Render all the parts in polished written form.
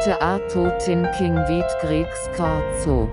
Teato thinking vid Greek Scorzo.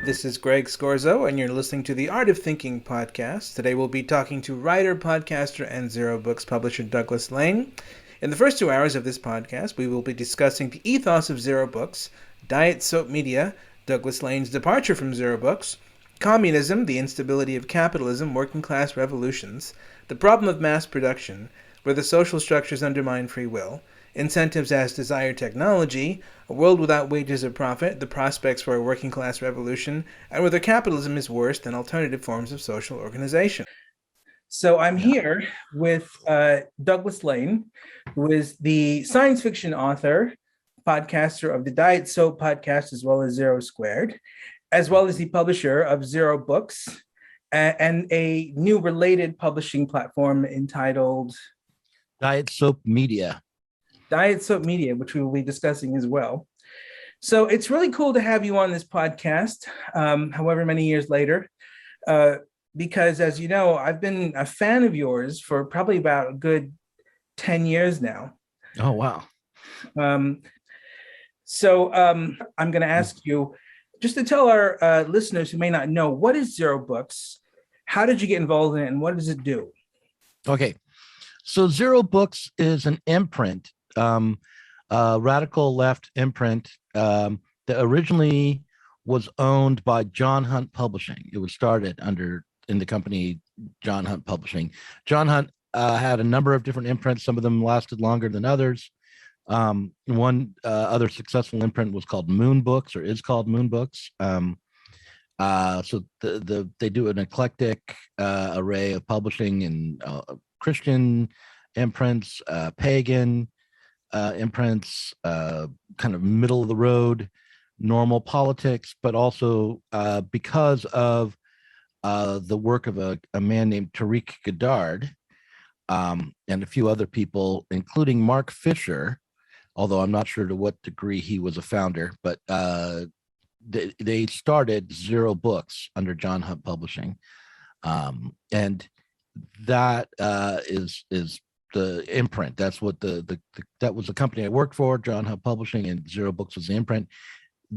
This is Greg Scorzo, and you're listening to the Art of Thinking podcast. Today we'll be talking to writer, podcaster, and Zero Books publisher Douglas Lain. In the first 2 hours of this podcast, we will be discussing the ethos of Zero Books, diet soap media, Douglas Lain's departure from Zero Books, communism, the instability of capitalism, working class revolutions, the problem of mass production, where the social structures undermine free will, incentives as desired technology, a world without wages or profit, the prospects for a working class revolution, and whether capitalism is worse than alternative forms of social organization. So I'm here with Douglas Lain, who is the science fiction author, podcaster of the Diet Soap podcast, as well as Zero Squared, as well as the publisher of Zero Books and a new related publishing platform entitled Diet Soap Media. Diet Soap Media, which we will be discussing as well. So it's really cool to have you on this podcast, however many years later, because as you know, I've been a fan of yours for probably about a good 10 years now. Oh, wow. So I'm going to ask you, just to tell our listeners who may not know, what is Zero Books? How did you get involved in it, and what does it do? Okay. So Zero Books is an imprint, radical left imprint that originally was owned by John Hunt Publishing. It was started in the company John Hunt Publishing. John Hunt had a number of different imprints. Some of them lasted longer than others. One other successful imprint was called Moon Books, or is called Moon Books. So they do an eclectic array of publishing and Christian imprints, pagan imprints, kind of middle of the road, normal politics, but also because of the work of a man named Tariq Goddard and a few other people, including Mark Fisher, although I'm not sure to what degree he was a founder, but they started Zero Books under John Hunt Publishing. And that is the imprint. That's what that was the company I worked for, John Hunt Publishing, and Zero Books was the imprint.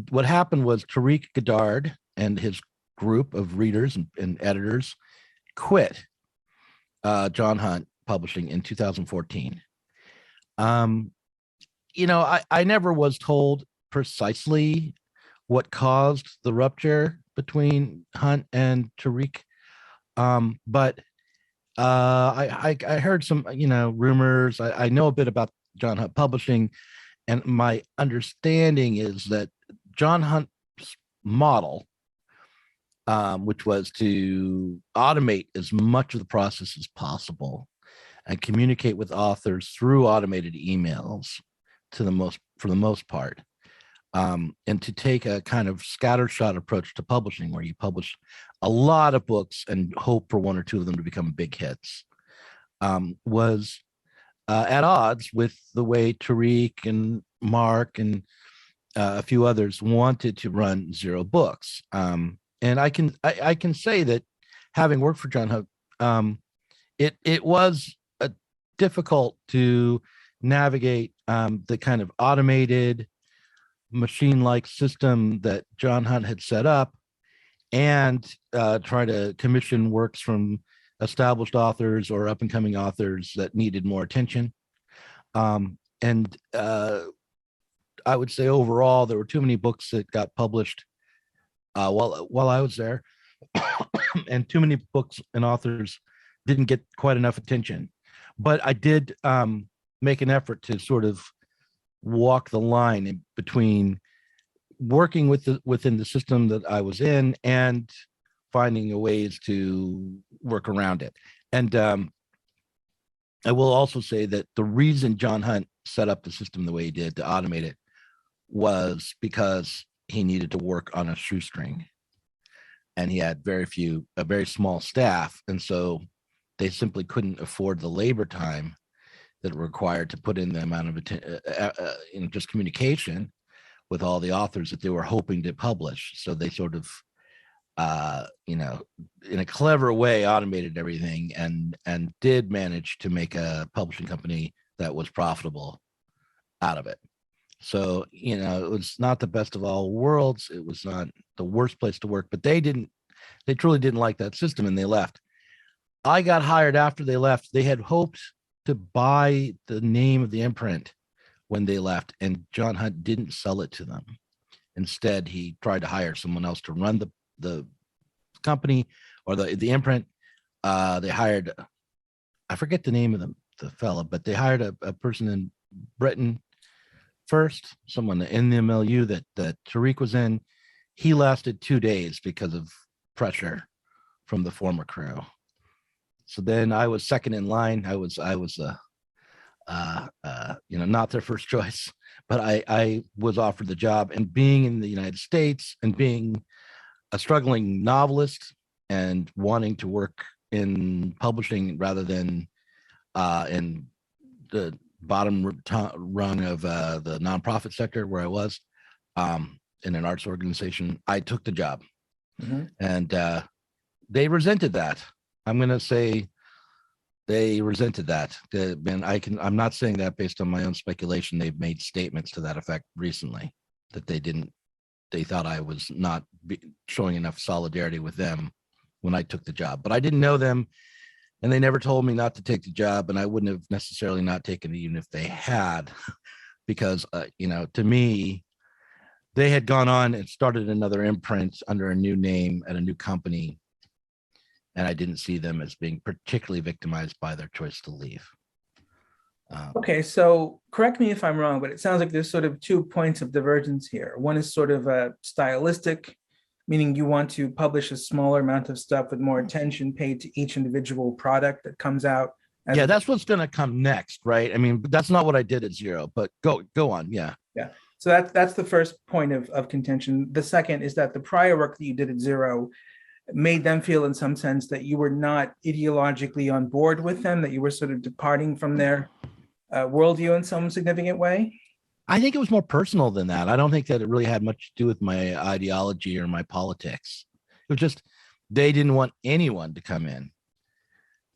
What happened was Tariq Goddard and his group of readers and editors quit John Hunt Publishing in 2014. I never was told precisely what caused the rupture between Hunt and Tariq, but I heard some, rumors. I know a bit about John Hunt Publishing, and my understanding is that John Hunt's model, which was to automate as much of the process as possible and communicate with authors through automated emails for the most part, and to take a kind of scattershot approach to publishing, where you publish a lot of books and hope for one or two of them to become big hits, was at odds with the way Tariq and Mark and a few others wanted to run Zero Books. And I can say that, having worked for John Hunt, it was difficult to navigate the kind of automated machine-like system that John Hunt had set up, and try to commission works from established authors or up-and-coming authors that needed more attention. And I would say overall, there were too many books that got published while I was there, and too many books and authors didn't get quite enough attention. But I did make an effort to sort of walk the line in between working within the system that I was in and finding ways to work around it. And I will also say that the reason John Hunt set up the system the way he did to automate it was because he needed to work on a shoestring, and he had a very small staff. And so they simply couldn't afford the labor time that were required to put in the amount of just communication with all the authors that they were hoping to publish. So they sort of in a clever way automated everything and did manage to make a publishing company that was profitable out of it. So, it was not the best of all worlds. It was not the worst place to work, but they truly didn't like that system and they left. I got hired after they left. They had hoped to buy the name of the imprint when they left, and John Hunt didn't sell it to them. Instead, he tried to hire someone else to run the company or the imprint. They hired, I forget the name of the fella, but they hired a person in Britain first, someone in the milieu that Tariq was in. He lasted 2 days because of pressure from the former crew. So then I was second in line. I was not their first choice, but I was offered the job. And being in the United States and being a struggling novelist and wanting to work in publishing rather than in the bottom rung of the nonprofit sector where I was in an arts organization, I took the job. Mm-hmm. And they resented that. I'm going to say they resented that. And I'm not saying that based on my own speculation. They've made statements to that effect recently that they thought I was not showing enough solidarity with them when I took the job, but I didn't know them. And they never told me not to take the job, and I wouldn't have necessarily not taken it even if they had, because, to me, they had gone on and started another imprint under a new name at a new company, and I didn't see them as being particularly victimized by their choice to leave. Okay, so correct me if I'm wrong, but it sounds like there's sort of 2 points of divergence here. One is sort of a stylistic, meaning you want to publish a smaller amount of stuff with more attention paid to each individual product that comes out. Yeah, that's what's going to come next, right? I mean, that's not what I did at Zero, but go on. Yeah. So that's the first point of contention. The second is that the prior work that you did at Zero made them feel in some sense that you were not ideologically on board with them, that you were sort of departing from their worldview in some significant way. I think it was more personal than that. I don't think that it really had much to do with my ideology or my politics. It was just they didn't want anyone to come in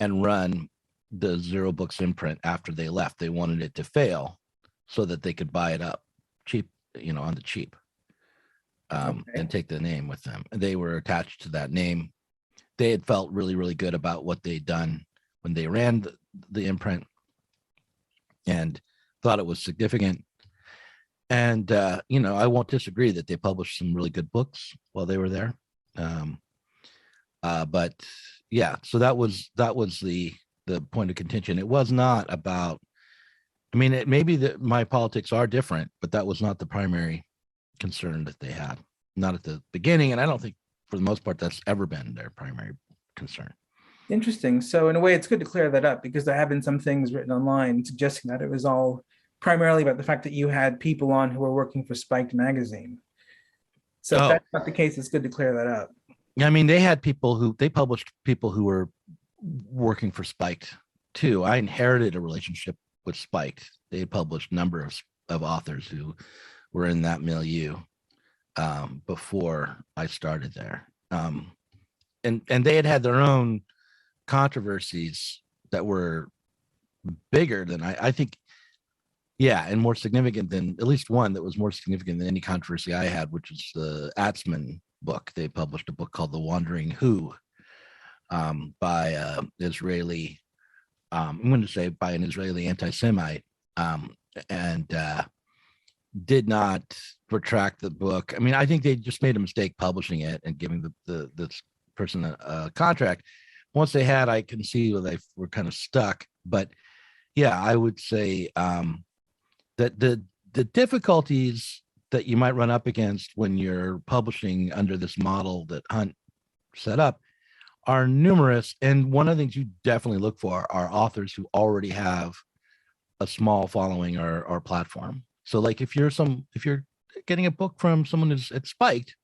and run the Zero Books imprint after they left. They wanted it to fail so that they could buy it up cheap, on the cheap, and take the name with them. They were attached to that name. They had felt really, really good about what they'd done when they ran the imprint and thought it was significant. And, I won't disagree that they published some really good books while they were there. But yeah, so that was the point of contention. It was not about, it may be that my politics are different, but that was not the primary concern that they had, not at the beginning. And I don't think for the most part, that's ever been their primary concern. Interesting. So in a way, it's good to clear that up, because there have been some things written online suggesting that it was all primarily about the fact that you had people on who were working for Spiked magazine. So if that's not the case, it's good to clear that up. They had they published people who were working for Spiked too. I inherited a relationship with Spiked. They had published a number of authors who were in that milieu before I started there. And they had their own controversies that were bigger than I think. Yeah, and more significant than, at least one that was more significant than any controversy I had, which is the Atzman book. They published a book called The Wandering Who by Israeli, I'm going to say by an Israeli anti-Semite, and did not retract the book. I think they just made a mistake publishing it and giving this person a contract. Once they had, I can see where they were kind of stuck. But yeah, I would say that the difficulties that you might run up against when you're publishing under this model that Hunt set up are numerous. And one of the things you definitely look for are authors who already have a small following or platform. So like if you're getting a book from someone who's at Spiked,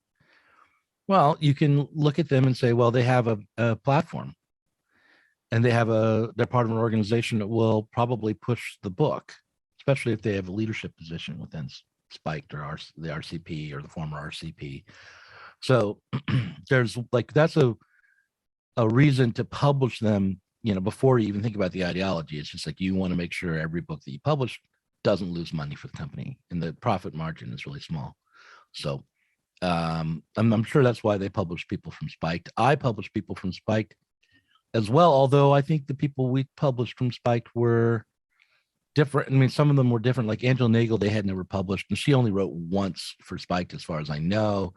well, you can look at them and say, well, they have a platform and they're part of an organization that will probably push the book, especially if they have a leadership position within Spiked or the RCP or the former RCP, So there's like that's a reason to publish them, before you even think about the ideology. It's just like you want to make sure every book that you publish doesn't lose money for the company, and the profit margin is really small. So I'm sure that's why they publish people from Spiked. I publish people from Spiked as well, although I think the people we published from Spiked were different. I mean, some of them were different. Like Angela Nagel, they had never published, and she only wrote once for Spiked, as far as I know.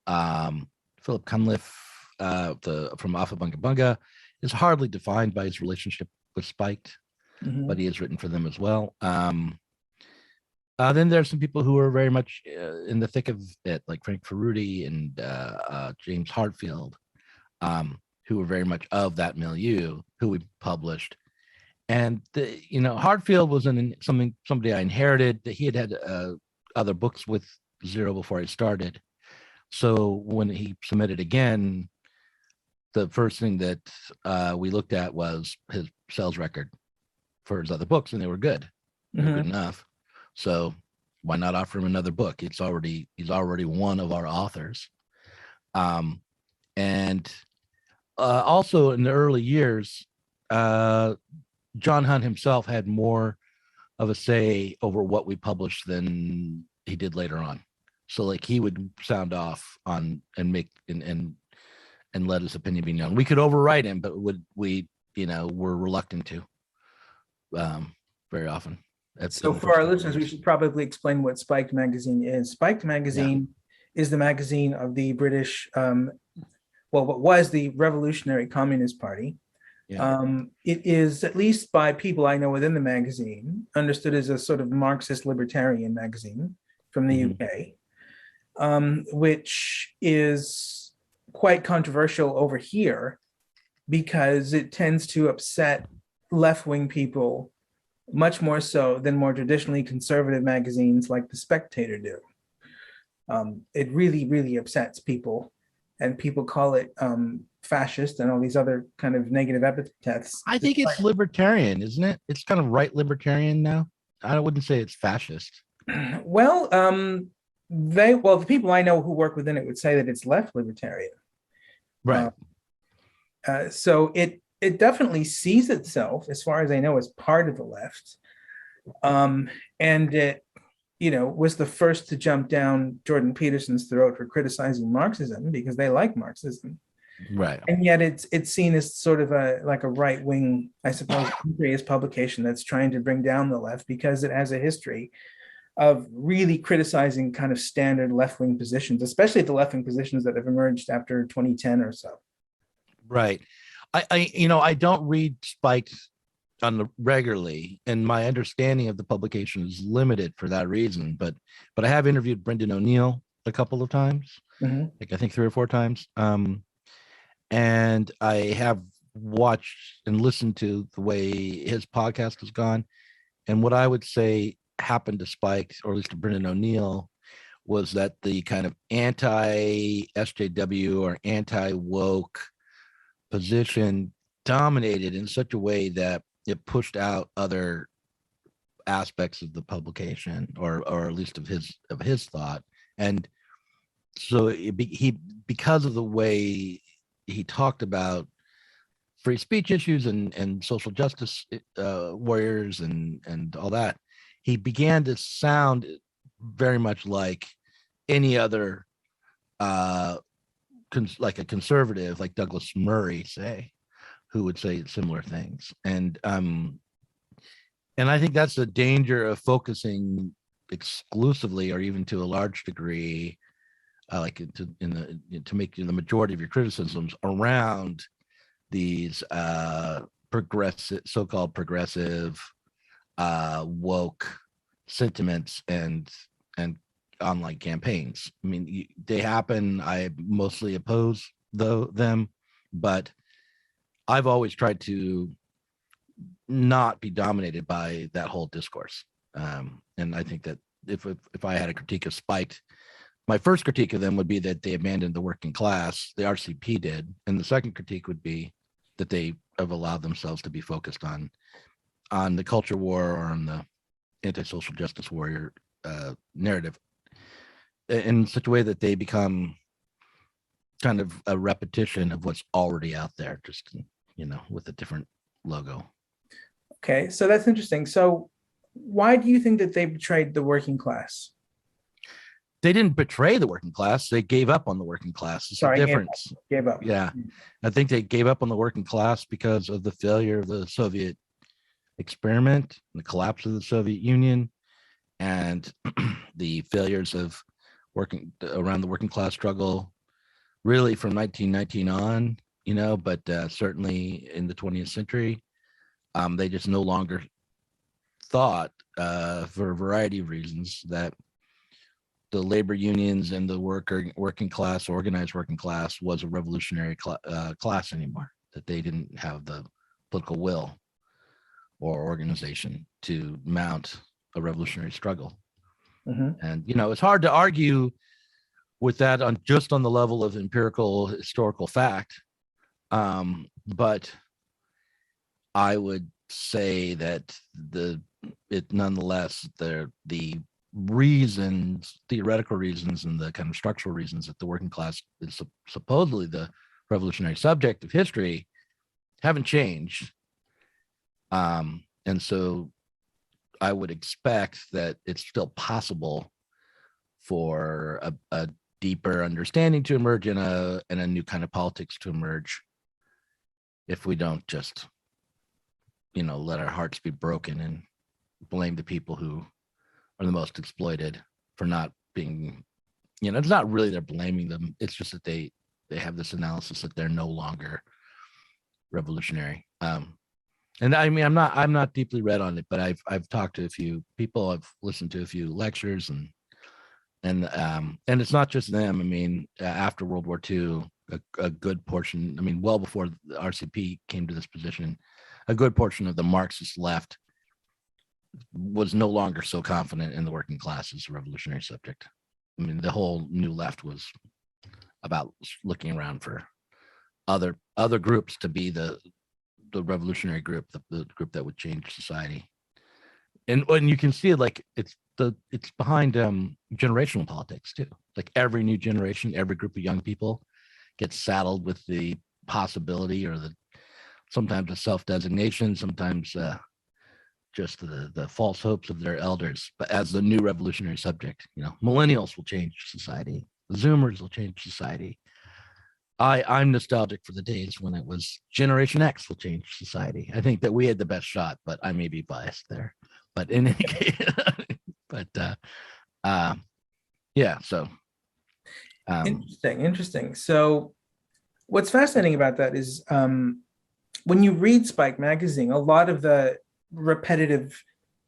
Philip Cunliffe, from Alpha Bunga Bunga, is hardly defined by his relationship with Spiked, but he has written for them as well. Then there's some people who are very much in the thick of it, like Frank Ferruti and James Hartfield, who were very much of that milieu, who we published. And Hartfield was somebody I inherited. He had other books with Zero before I started. So when he submitted again, the first thing that we looked at was his sales record for his other books, and they were good. They were good enough. So why not offer him another book? He's already one of our authors. And also in the early years, John Hunt himself had more of a say over what we published than he did later on. So like he would sound off on and make and let his opinion be known. We could override him, but we were reluctant to very often. So for our listeners, we should probably explain what Spiked Magazine is. Spiked Magazine is the magazine of the British, what was the Revolutionary Communist Party. Yeah. It is, at least by people I know within the magazine, understood as a sort of Marxist libertarian magazine from the UK, which is quite controversial over here because it tends to upset left-wing people much more so than more traditionally conservative magazines like The Spectator do. It really, really upsets people, and people call it fascist and all these other kind of negative epithets. I think it's libertarian, isn't it? It's kind of right libertarian now. I wouldn't say it's fascist. Well, the people I know who work within it would say that it's left libertarian. Right. So it definitely sees itself, as far as I know, as part of the left. And it, was the first to jump down Jordan Peterson's throat for criticizing Marxism because they like Marxism. Right. And yet it's seen as sort of a right-wing, I suppose, publication that's trying to bring down the left because it has a history of really criticizing kind of standard left-wing positions, especially the left-wing positions that have emerged after 2010 or so. Right. I don't read Spiked regularly, and my understanding of the publication is limited for that reason. But I have interviewed Brendan O'Neill a couple of times, like I think 3 or 4 times. And I have watched and listened to the way his podcast has gone. And what I would say happened to Spiked, or at least to Brendan O'Neill, was that the kind of anti-SJW or anti-woke position dominated in such a way that it pushed out other aspects of the publication, or at least of his thought. And so because of the way he talked about free speech issues and social justice warriors and all that, he began to sound very much like any other like a conservative, like Douglas Murray, say, who would say similar things. And I think that's the danger of focusing exclusively, or even to a large degree, to make the majority of your criticisms around these so-called progressive woke sentiments and online campaigns. I mean, they happen. I mostly oppose them, but I've always tried to not be dominated by that whole discourse. And I think that if I had a critique of Spiked, my first critique of them would be that they abandoned the working class. The RCP did. And the second critique would be that they have allowed themselves to be focused on the culture war or on the anti-social justice warrior narrative in such a way that they become kind of a repetition of what's already out there, just, with a different logo. Okay, so that's interesting. So why do you think that they betrayed the working class? They didn't betray the working class. They gave up on the working class. It's a difference. Gave up. Yeah. I think they gave up on the working class because of the failure of the Soviet experiment, the collapse of the Soviet Union, and the failures of working around the working class struggle really from 1919 on, but certainly in the 20th century, they just no longer thought, for a variety of reasons, that the labor unions and the working class, organized working class, was a revolutionary class anymore, that they didn't have the political will or organization to mount a revolutionary struggle. Mm-hmm. And, it's hard to argue with that on the level of empirical historical fact. But I would say that nonetheless, the reasons, theoretical reasons, and the kind of structural reasons that the working class is supposedly the revolutionary subject of history haven't changed. And so I would expect that it's still possible for a deeper understanding to emerge and a new kind of politics to emerge, if we don't just, let our hearts be broken and blame the people who are the most exploited for not being, it's not really they're blaming them. It's just that they have this analysis that they're no longer revolutionary. And I mean, I'm not deeply read on it, but I've talked to a few people, I've listened to a few lectures, and it's not just them. I mean, after World War II, a good portion, I mean, well before the RCP came to this position, a good portion of the Marxist left was no longer so confident in the working class as a revolutionary subject. I mean, the whole new left was about looking around for other groups to be the revolutionary group, the group that would change society. And when you can see it, like it's behind generational politics too. Like every new generation, every group of young people gets saddled with the possibility or sometimes a self-designation, sometimes just the false hopes of their elders, but as the new revolutionary subject. Millennials will change society, Zoomers will change society. I'm nostalgic for the days when it was Generation X will change society. I think that we had the best shot, but I may be biased there. But in any case, yeah. So Interesting. So what's fascinating about that is when you read Spike magazine, a lot of the repetitive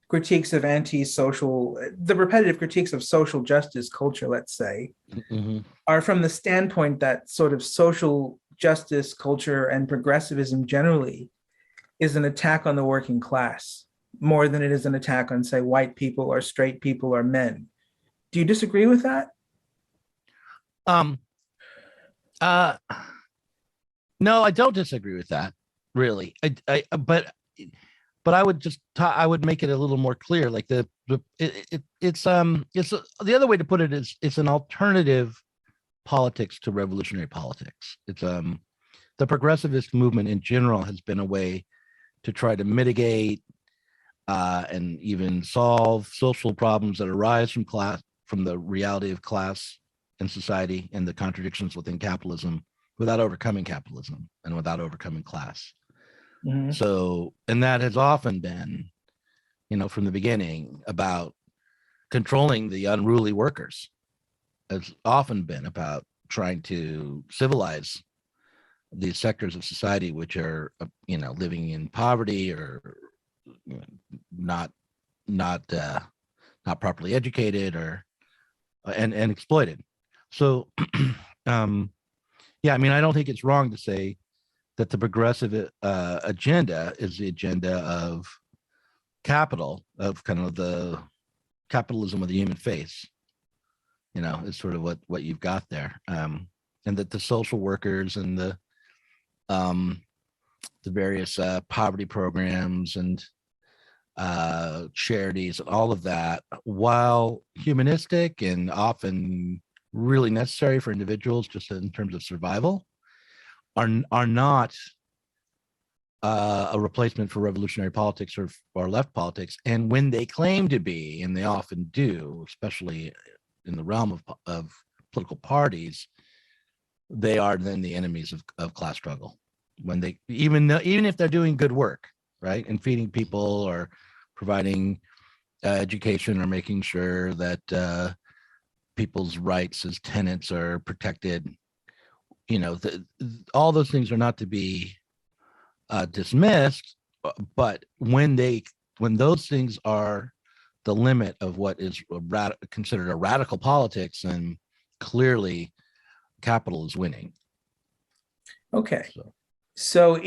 critiques of repetitive critiques of social justice culture, let's say, mm-hmm. are from the standpoint that sort of social justice culture and progressivism generally is an attack on the working class more than it is an attack on, say, white people or straight people or men. Do you disagree with that? No, I don't disagree with that, really. But I would I would make it a little more clear. Like the other way to put it is it's an alternative politics to revolutionary politics. It's the progressivist movement in general has been a way to try to mitigate and even solve social problems that arise from the reality of class and society and the contradictions within capitalism without overcoming capitalism and without overcoming class. Mm-hmm. So, and that has often been, from the beginning, about controlling the unruly workers. It's often been about trying to civilize these sectors of society which are, living in poverty or not properly educated or and exploited. So, yeah, I mean, I don't think it's wrong to say that the progressive agenda is the agenda of capital, of kind of the capitalism of the human face. Is sort of what you've got there, and that the social workers and the various poverty programs and charities and all of that, while humanistic and often really necessary for individuals just in terms of survival are not a replacement for revolutionary politics or left politics. And when they claim to be, and they often do, especially in the realm of political parties, they are then the enemies of class struggle. When they even if they're doing good work, right, and feeding people or providing education or making sure that people's rights as tenants are protected, all those things are not to be dismissed, but when those things are the limit of what is considered a radical politics, then clearly capital is winning. Okay. So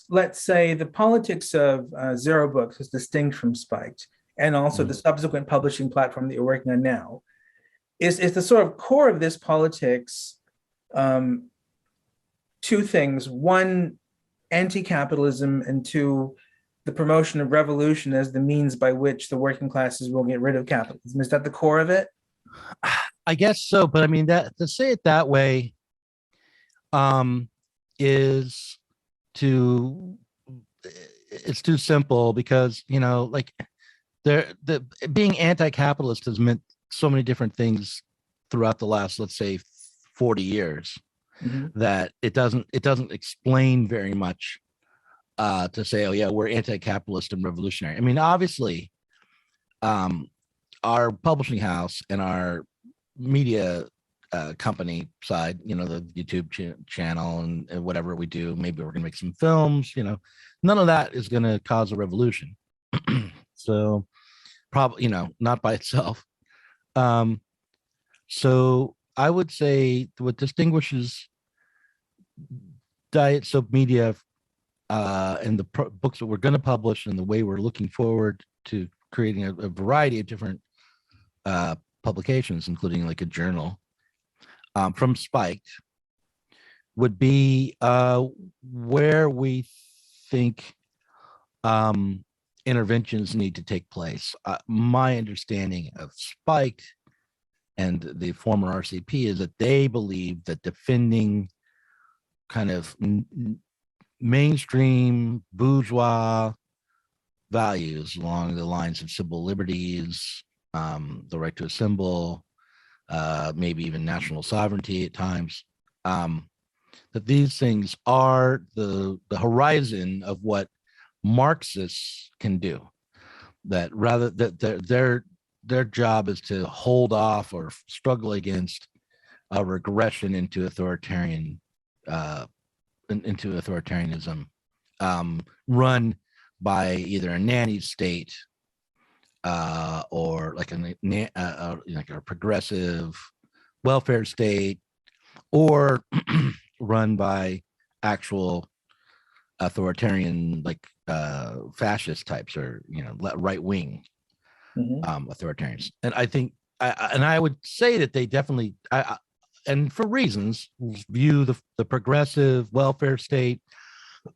let's say, the politics of Zero Books is distinct from Spiked, and also the subsequent publishing platform that you're working on now, is the sort of core of this politics two things: one, anti-capitalism, and two, the promotion of revolution as the means by which the working classes will get rid of capitalism. Is that the core of it? I guess so, but I mean, that to say it that way is it's too simple, because like being anti-capitalist has meant so many different things throughout the last, let's say, 40 years, that it doesn't explain very much to say, oh yeah, we're anti-capitalist and revolutionary. I mean, obviously our publishing house and our media company side, the YouTube channel and whatever we do, maybe we're gonna make some films, none of that is gonna cause a revolution. So probably, not by itself. So I would say what distinguishes Diet Soap Media and the books that we're going to publish, and the way we're looking forward to creating a variety of different publications, including like a journal from Spiked, would be where we think interventions need to take place. My understanding of Spiked and the former RCP is that they believe that defending kind of mainstream bourgeois values along the lines of civil liberties, the right to assemble, maybe even national sovereignty at times, that these things are the horizon of what Marxists can do. That rather that their job is to hold off or struggle against a regression into authoritarianism, run by either a nanny state or like a progressive welfare state, or run by actual authoritarian, like fascist types, or right wing authoritarians. And I think, I would say that they definitely, and for reasons, view the progressive welfare state,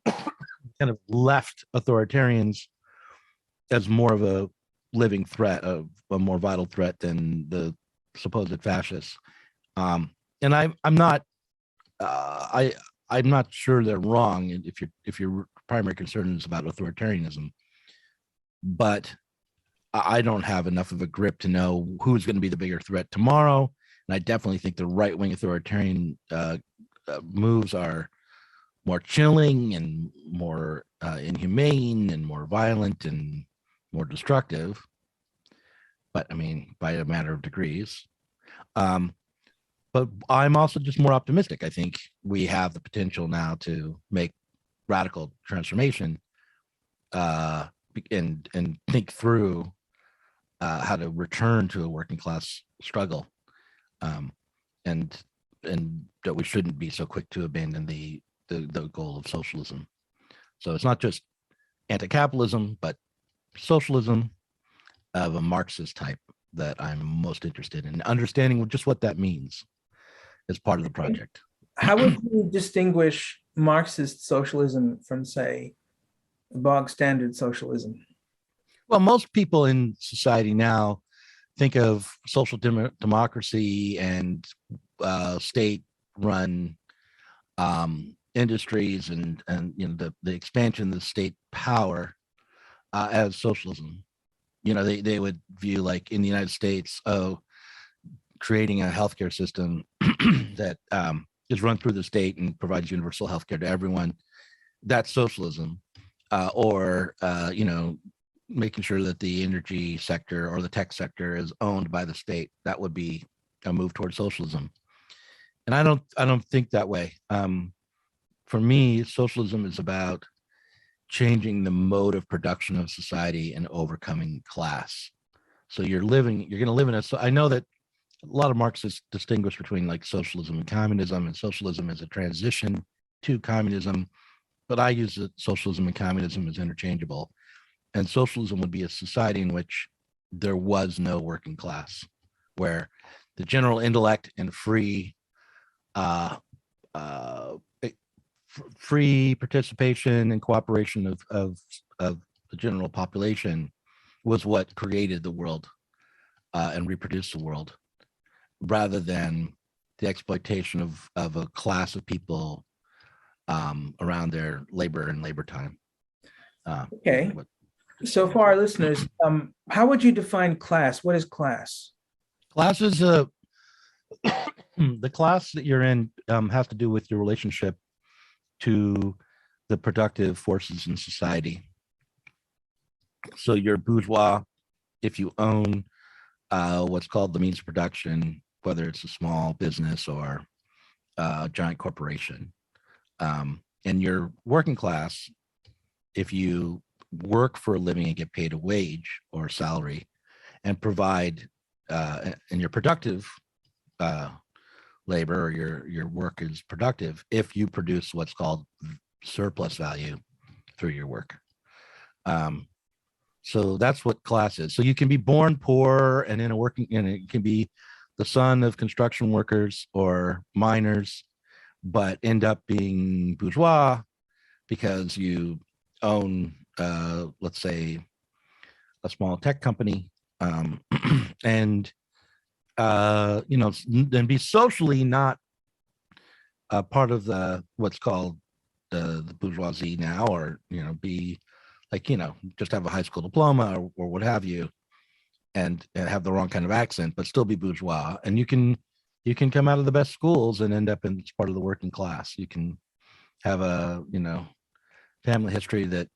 kind of left authoritarians, as more of a living threat, of a more vital threat than the supposed fascists. And I'm not sure they're wrong if your primary concern is about authoritarianism, but I don't have enough of a grip to know who's going to be the bigger threat tomorrow. And I definitely think the right-wing authoritarian moves are more chilling and more inhumane and more violent and more destructive. But I mean, by a matter of degrees. But I'm also just more optimistic. I think we have the potential now to make radical transformation and think through how to return to a working class struggle, and that we shouldn't be so quick to abandon the goal of socialism. So it's not just anti-capitalism, but socialism of a Marxist type that I'm most interested in understanding just what that means as part of the project. How would you distinguish Marxist socialism from, say, bog standard socialism? Well, most people in society now think of social democracy and state-run industries and the expansion of the state power as socialism. They would view, like in the United States, creating a healthcare system that is run through the state and provides universal healthcare to everyone. That's socialism. Or making sure that the energy sector or the tech sector is owned by the state. That would be a move towards socialism. And I don't think that way. For me, socialism is about changing the mode of production of society and overcoming class. So you're going to live in I know that a lot of Marxists distinguish between like socialism and communism, and socialism is a transition to communism, but I use socialism and communism as interchangeable. And socialism would be a society in which there was no working class, where the general intellect and free participation and cooperation of the general population was what created the world and reproduced the world, rather than the exploitation of a class of people around their labor and labor time. Okay. So for our listeners, how would you define class? What is class? Class is the class that you're in has to do with your relationship to the productive forces in society. So you're bourgeois if you own what's called the means of production, whether it's a small business or a giant corporation. And you're working class if you work for a living and get paid a wage or salary and provide, and your productive labor, or your work is productive if you produce what's called surplus value through your work. So that's what class is. So you can be born poor and it can be the son of construction workers or miners, but end up being bourgeois because you own, let's say, a small tech company, and then be socially not part of what's called the bourgeoisie now, or be like just have a high school diploma or what have you, and have the wrong kind of accent, but still be bourgeois. And you can come out of the best schools and end up in part of the working class. You can have a family history that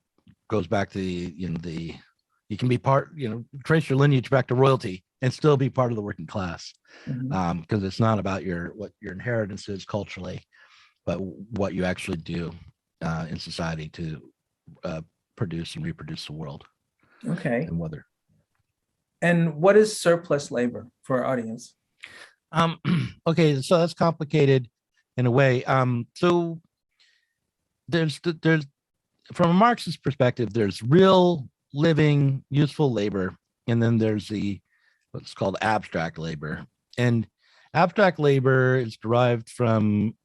goes back to you can be part, trace your lineage back to royalty and still be part of the working class. Mm-hmm. Because it's not about what your inheritance is culturally, but what you actually do in society to produce and reproduce the world. Okay. And whether. And what is surplus labor for our audience? Okay, so that's complicated in a way. So there's from a Marxist perspective, there's real living useful labor, and then there's what's called abstract labor. And abstract labor is derived from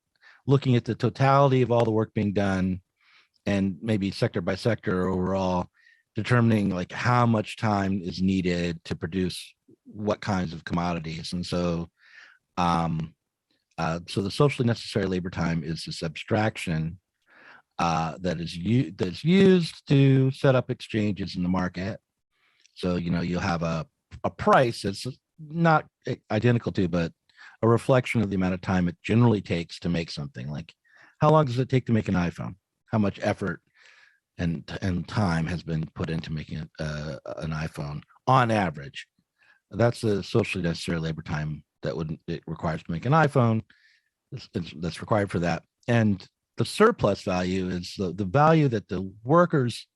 looking at the totality of all the work being done, and maybe sector by sector overall, determining like how much time is needed to produce what kinds of commodities. And so so the socially necessary labor time is this abstraction that's used to set up exchanges in the market. So you'll have a price that's not identical to, but a reflection of the amount of time it generally takes to make something. Like, how long does it take to make an iPhone? How much effort and time has been put into making an iPhone on average? That's the socially necessary labor time that it requires to make an iPhone. That's required for that. And the surplus value is the value that the workers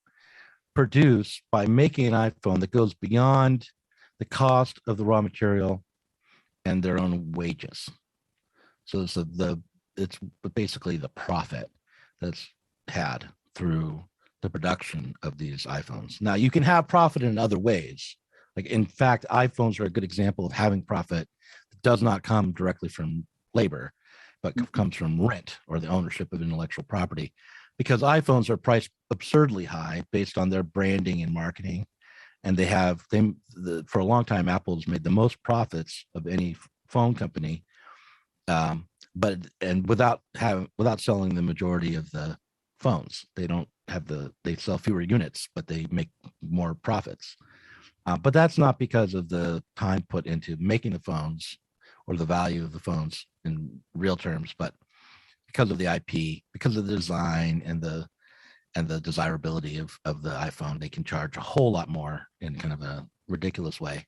produce by making an iPhone that goes beyond the cost of the raw material and their own wages. So it's basically the profit that's had through the production of these iPhones. Now, you can have profit in other ways. Like, in fact, iPhones are a good example of having profit that does not come directly from labor, but comes from rent or the ownership of intellectual property, because iPhones are priced absurdly high based on their branding and marketing. and for a long time, Apple's made the most profits of any phone company, but without selling the majority of the phones. They sell fewer units, but they make more profits. But that's not because of the time put into making the phones or the value of the phones in real terms, but because of the IP, because of the design and the desirability of the iPhone. They can charge a whole lot more in kind of a ridiculous way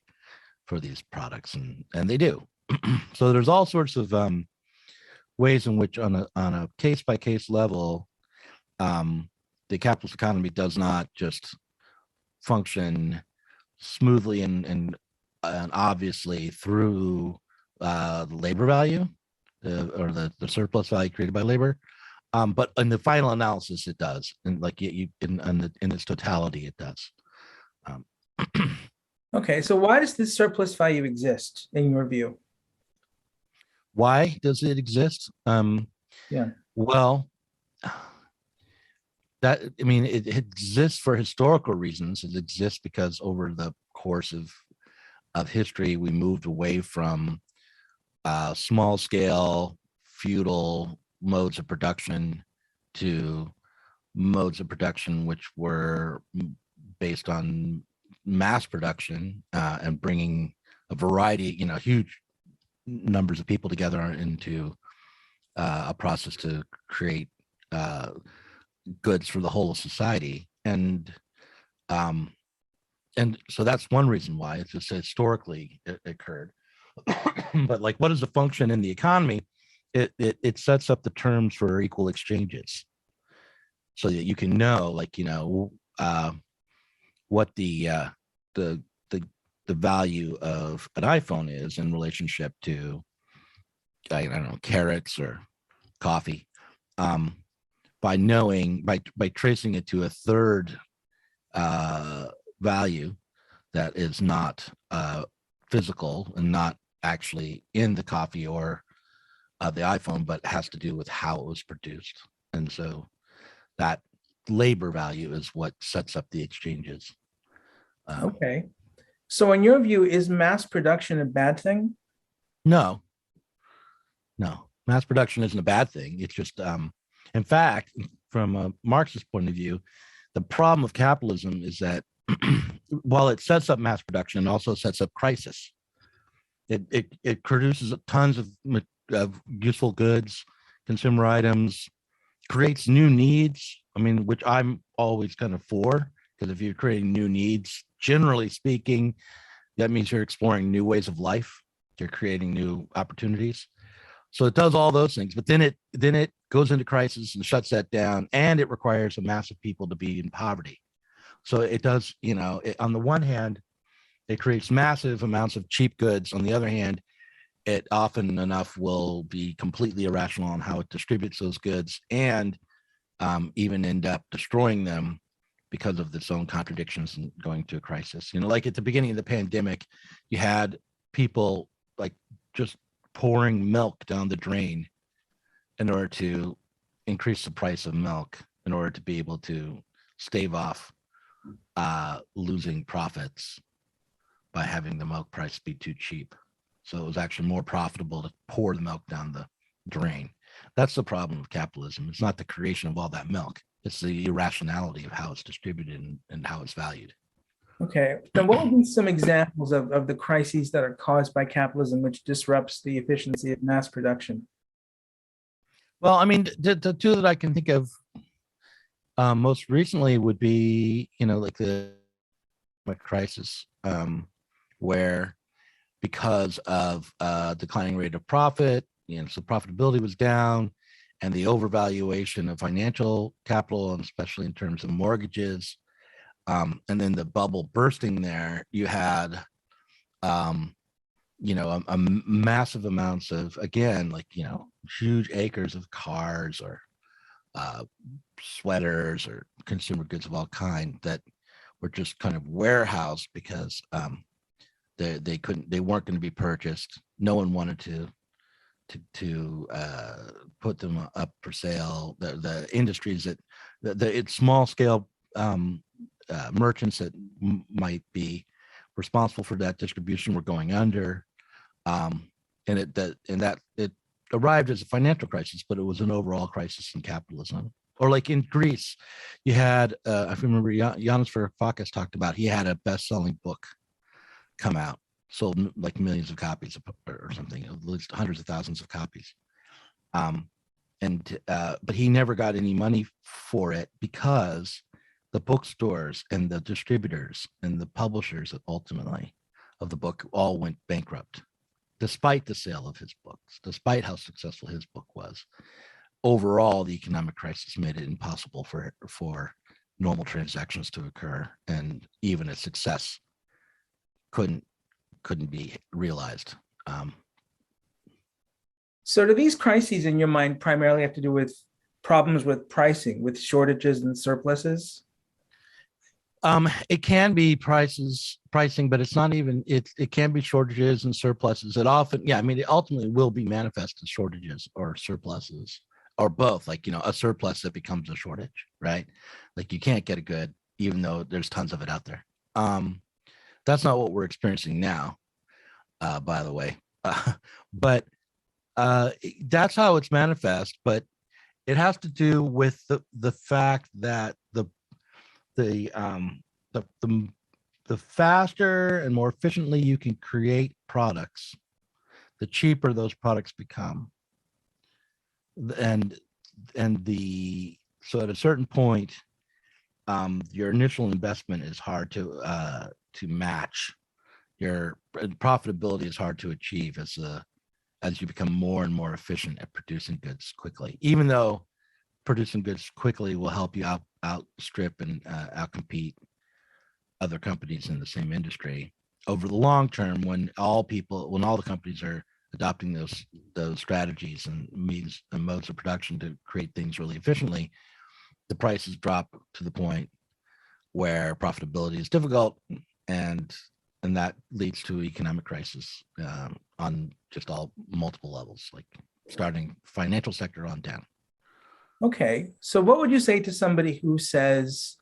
for these products, and they do. So there's all sorts of ways in which on a case by case level, the capitalist economy does not just function smoothly and obviously through the labor value or the surplus value created by labor. But in the final analysis, it does, and like in its totality, it does. Okay, so why does this surplus value exist in your view? Why does it exist? Yeah. Well, it exists for historical reasons. It exists because over the course of history, we moved away from small scale feudal modes of production to modes of production which were based on mass production and bringing a variety, huge numbers of people together into a process to create goods for the whole of society. And so that's one reason why it's just historically it occurred. But like, what is the function in the economy? It sets up the terms for equal exchanges, so that you can know, what the value of an iPhone is in relationship to, I don't know, carrots or coffee, by tracing it to a third value that is not physical and not actually in the coffee or the iPhone, but has to do with how it was produced. And so that labor value is what sets up the exchanges. Okay. So in your view, is mass production a bad thing? No, mass production isn't a bad thing. It's just, in fact, from a Marxist point of view, the problem of capitalism is that while it sets up mass production, it also sets up crisis. It produces tons of useful goods, consumer items, creates new needs. I mean, which I'm always kind of for, because if you're creating new needs, generally speaking, that means you're exploring new ways of life. You're creating new opportunities. So it does all those things, but then it goes into crisis and shuts that down, and it requires a mass of people to be in poverty. So it does, on the one hand, it creates massive amounts of cheap goods. On the other hand, it often enough will be completely irrational on how it distributes those goods, and even end up destroying them because of its own contradictions and going to a crisis. Like at the beginning of the pandemic, you had people like just pouring milk down the drain in order to increase the price of milk, in order to be able to stave off losing profits by having the milk price be too cheap. So it was actually more profitable to pour the milk down the drain. That's the problem of capitalism. It's not the creation of all that milk. It's the irrationality of how it's distributed and how it's valued. Okay. Then what would be some examples of the crises that are caused by capitalism, which disrupts the efficiency of mass production? Well, I mean, the two that I can think of most recently would be, like the crisis, where because of declining rate of profit, so profitability was down, and the overvaluation of financial capital, and especially in terms of mortgages, and then the bubble bursting there, you had, a massive amounts of, again, huge acres of cars or sweaters or consumer goods of all kind that were just kind of warehoused because they weren't going to be purchased. No one wanted to put them up for sale. The industries that it's small scale merchants that might be responsible for that distribution were going under, and it arrived as a financial crisis, but it was an overall crisis in capitalism. Or like in Greece, you had I remember Yanis Varoufakis talked about, he had a best-selling book come out, sold like millions of copies or something, at least hundreds of thousands of copies. But he never got any money for it because the bookstores and the distributors and the publishers ultimately of the book all went bankrupt, despite the sale of his books, despite how successful his book was. Overall, the economic crisis made it impossible for normal transactions to occur, and even a success couldn't be realized. So do these crises in your mind primarily have to do with problems with pricing, with shortages and surpluses? It can be pricing, but it's not even, it can be shortages and surpluses. It often, it ultimately will be manifest as shortages or surpluses, or both, like, a surplus that becomes a shortage, right? Like you can't get a good, even though there's tons of it out there. That's not what we're experiencing now, by the way. But that's how it's manifest, but it has to do with the fact that the faster and more efficiently you can create products, the cheaper those products become. And so at a certain point, your initial investment is hard to match. Your profitability is hard to achieve as you become more and more efficient at producing goods quickly, even though producing goods quickly will help you outstrip and outcompete other companies in the same industry. Over the long term, when all the companies are adopting those strategies and means and modes of production to create things really efficiently, the prices drop to the point where profitability is difficult, and that leads to economic crisis on just all multiple levels, like starting financial sector on down. Okay, so what would you say to somebody who says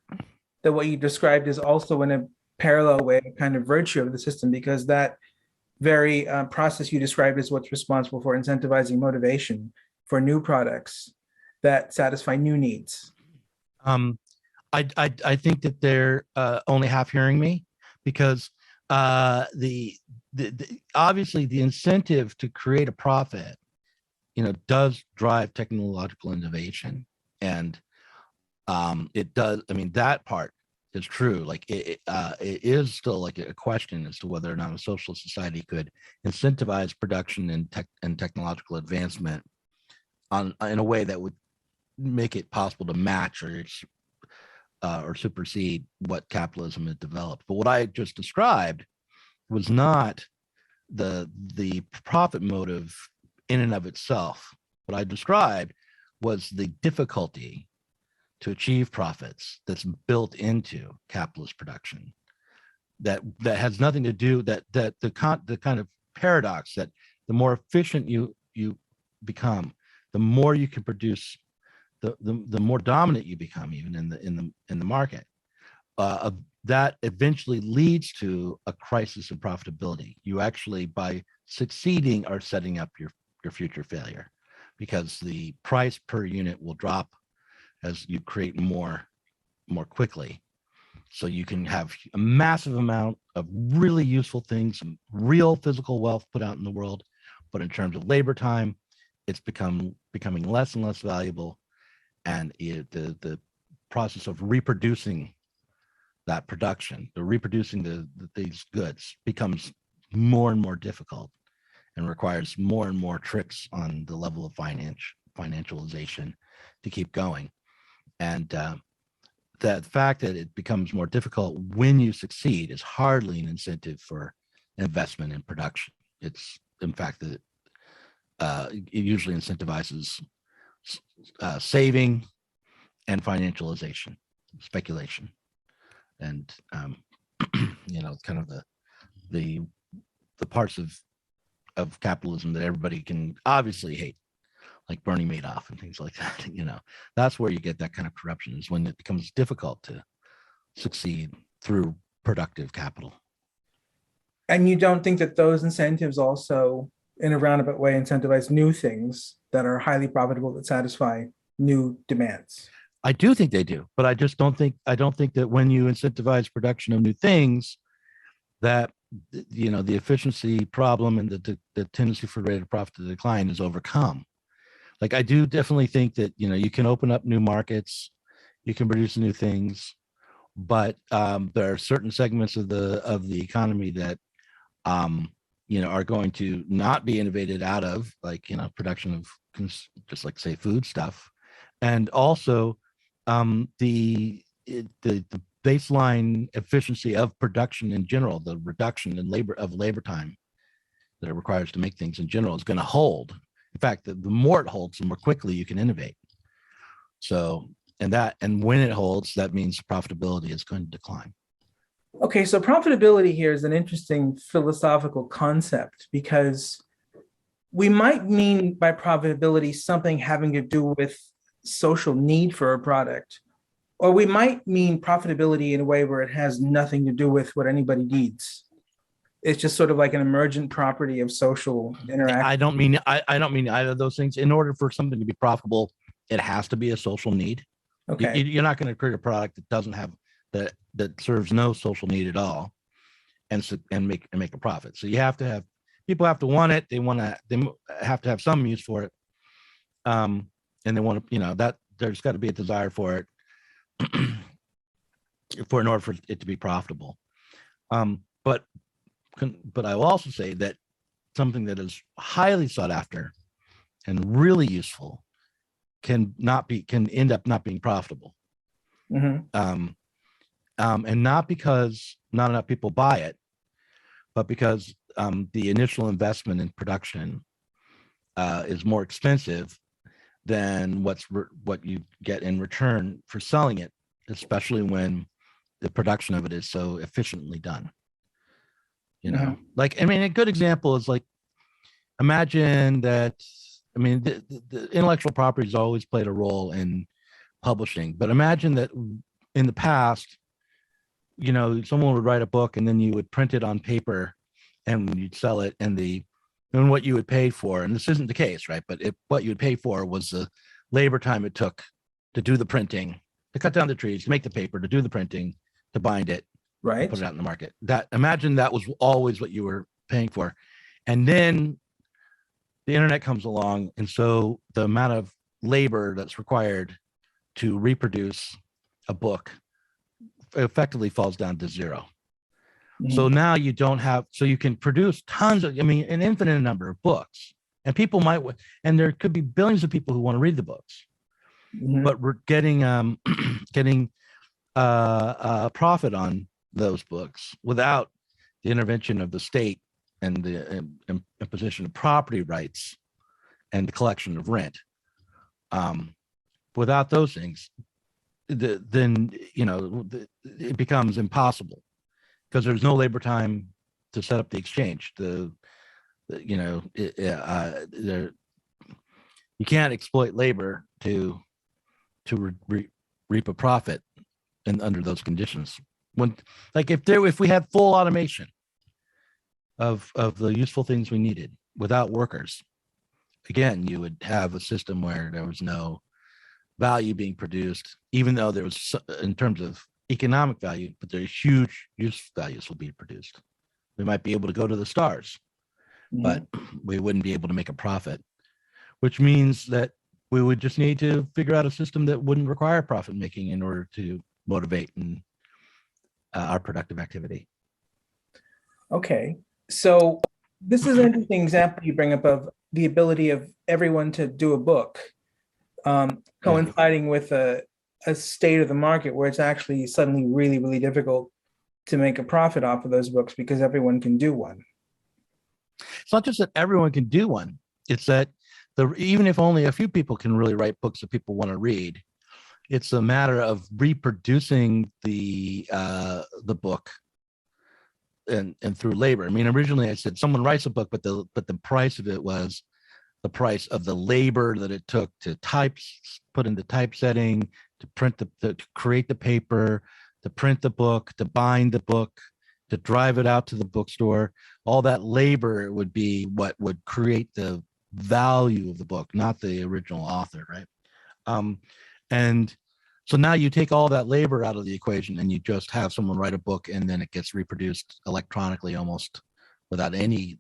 that what you described is also in a parallel way a kind of virtue of the system, because that very process you described is what's responsible for incentivizing motivation for new products that satisfy new needs? I think that they're only half hearing me, because the obviously the incentive to create a profit, does drive technological innovation, and it does. I mean, that part is true. Like it is still like a question as to whether or not a socialist society could incentivize production and technological advancement in a way that would make it possible to match or supersede what capitalism had developed. But what I just described was not the profit motive in and of itself. What I described was the difficulty to achieve profits that's built into capitalist production. That has nothing to do that the kind of paradox that the more efficient you become, the more you can produce, the more dominant you become, even in the market. That eventually leads to a crisis in profitability. You actually, by succeeding, are setting up your future failure, because the price per unit will drop as you create more quickly. So you can have a massive amount of really useful things, some real physical wealth put out in the world, but in terms of labor time, it's becoming less and less valuable, and the process of reproducing that production, reproducing these goods, becomes more and more difficult and requires more and more tricks on the level of financialization to keep going. And the fact that it becomes more difficult when you succeed is hardly an incentive for investment in production. It's, in fact, that it usually incentivizes saving and financialization, speculation, and kind of the parts of capitalism that everybody can obviously hate, like Bernie Madoff and things like that. That's where you get that kind of corruption, is when it becomes difficult to succeed through productive capital. And you don't think that those incentives also, in a roundabout way, incentivize new things that are highly profitable that satisfy new demands? I do think they do, but I don't think that when you incentivize production of new things, that the efficiency problem and the tendency for rate of profit to decline is overcome. Like, I do definitely think that you can open up new markets, you can produce new things, but there are certain segments of the economy that are going to not be innovated out of, like production of just like say food stuff, and also the baseline efficiency of production in general, the reduction in labor time that it requires to make things in general is going to hold. In fact, the more it holds, the more quickly you can innovate. So, and when it holds, that means profitability is going to decline. Okay, so profitability here is an interesting philosophical concept, because we might mean by profitability something having to do with social need for a product, or we might mean profitability in a way where it has nothing to do with what anybody needs. It's just sort of like an emergent property of social interaction. I don't mean either of those things. In order for something to be profitable, it has to be a social need. Okay. You're not going to create a product that doesn't have that serves no social need at all, and make a profit. So you have to have people have to want it. They have to have some use for it, and they want to that there's got to be a desire for it in order for it to be profitable. But I will also say that something that is highly sought after and really useful can end up not being profitable. Mm-hmm. And not because not enough people buy it, but because the initial investment in production is more expensive than what you get in return for selling it, especially when the production of it is so efficiently done. Mm-hmm. Like, I mean, a good example is like, imagine that, I mean, the intellectual property has always played a role in publishing, but imagine that in the past, someone would write a book and then you would print it on paper and you'd sell it, and what you would pay for, and this isn't the case, right? But what you would pay for was the labor time it took to do the printing, to cut down the trees, to make the paper, to do the printing, to bind it, Right. put it out in the market. Imagine that was always what you were paying for. And then the internet comes along, and so the amount of labor that's required to reproduce a book effectively falls down to zero. Mm-hmm. So now you can produce tons of, an infinite number of books, and people and there could be billions of people who want to read the books, Mm-hmm. but we're getting a profit on those books without the intervention of the state and the imposition of property rights and the collection of rent. Without those things, then it becomes impossible, because there's no labor time to set up the exchange. You can't exploit labor to reap a profit under those conditions. If we had full automation of the useful things we needed without workers, again, you would have a system where there was no value being produced, even though there was, in terms of economic value, but there's huge use values will be produced. We might be able to go to the stars, Mm-hmm. but we wouldn't be able to make a profit, which means that we would just need to figure out a system that wouldn't require profit making in order to motivate our productive activity. Okay, so this is an interesting example you bring up of the ability of everyone to do a book, coinciding with a state of the market where it's actually suddenly really, really difficult to make a profit off of those books because everyone can do one. It's not just that everyone can do one, it's that even if only a few people can really write books that people want to read, it's a matter of reproducing the book and through labor. I mean, originally I said someone writes a book, but the price of it was the price of the labor that it took to put in the typesetting, to print to create the paper, to print the book, to bind the book, to drive it out to the bookstore. All that labor would be what would create the value of the book, not the original author, right? And so now you take all that labor out of the equation and you just have someone write a book, and then it gets reproduced electronically almost without any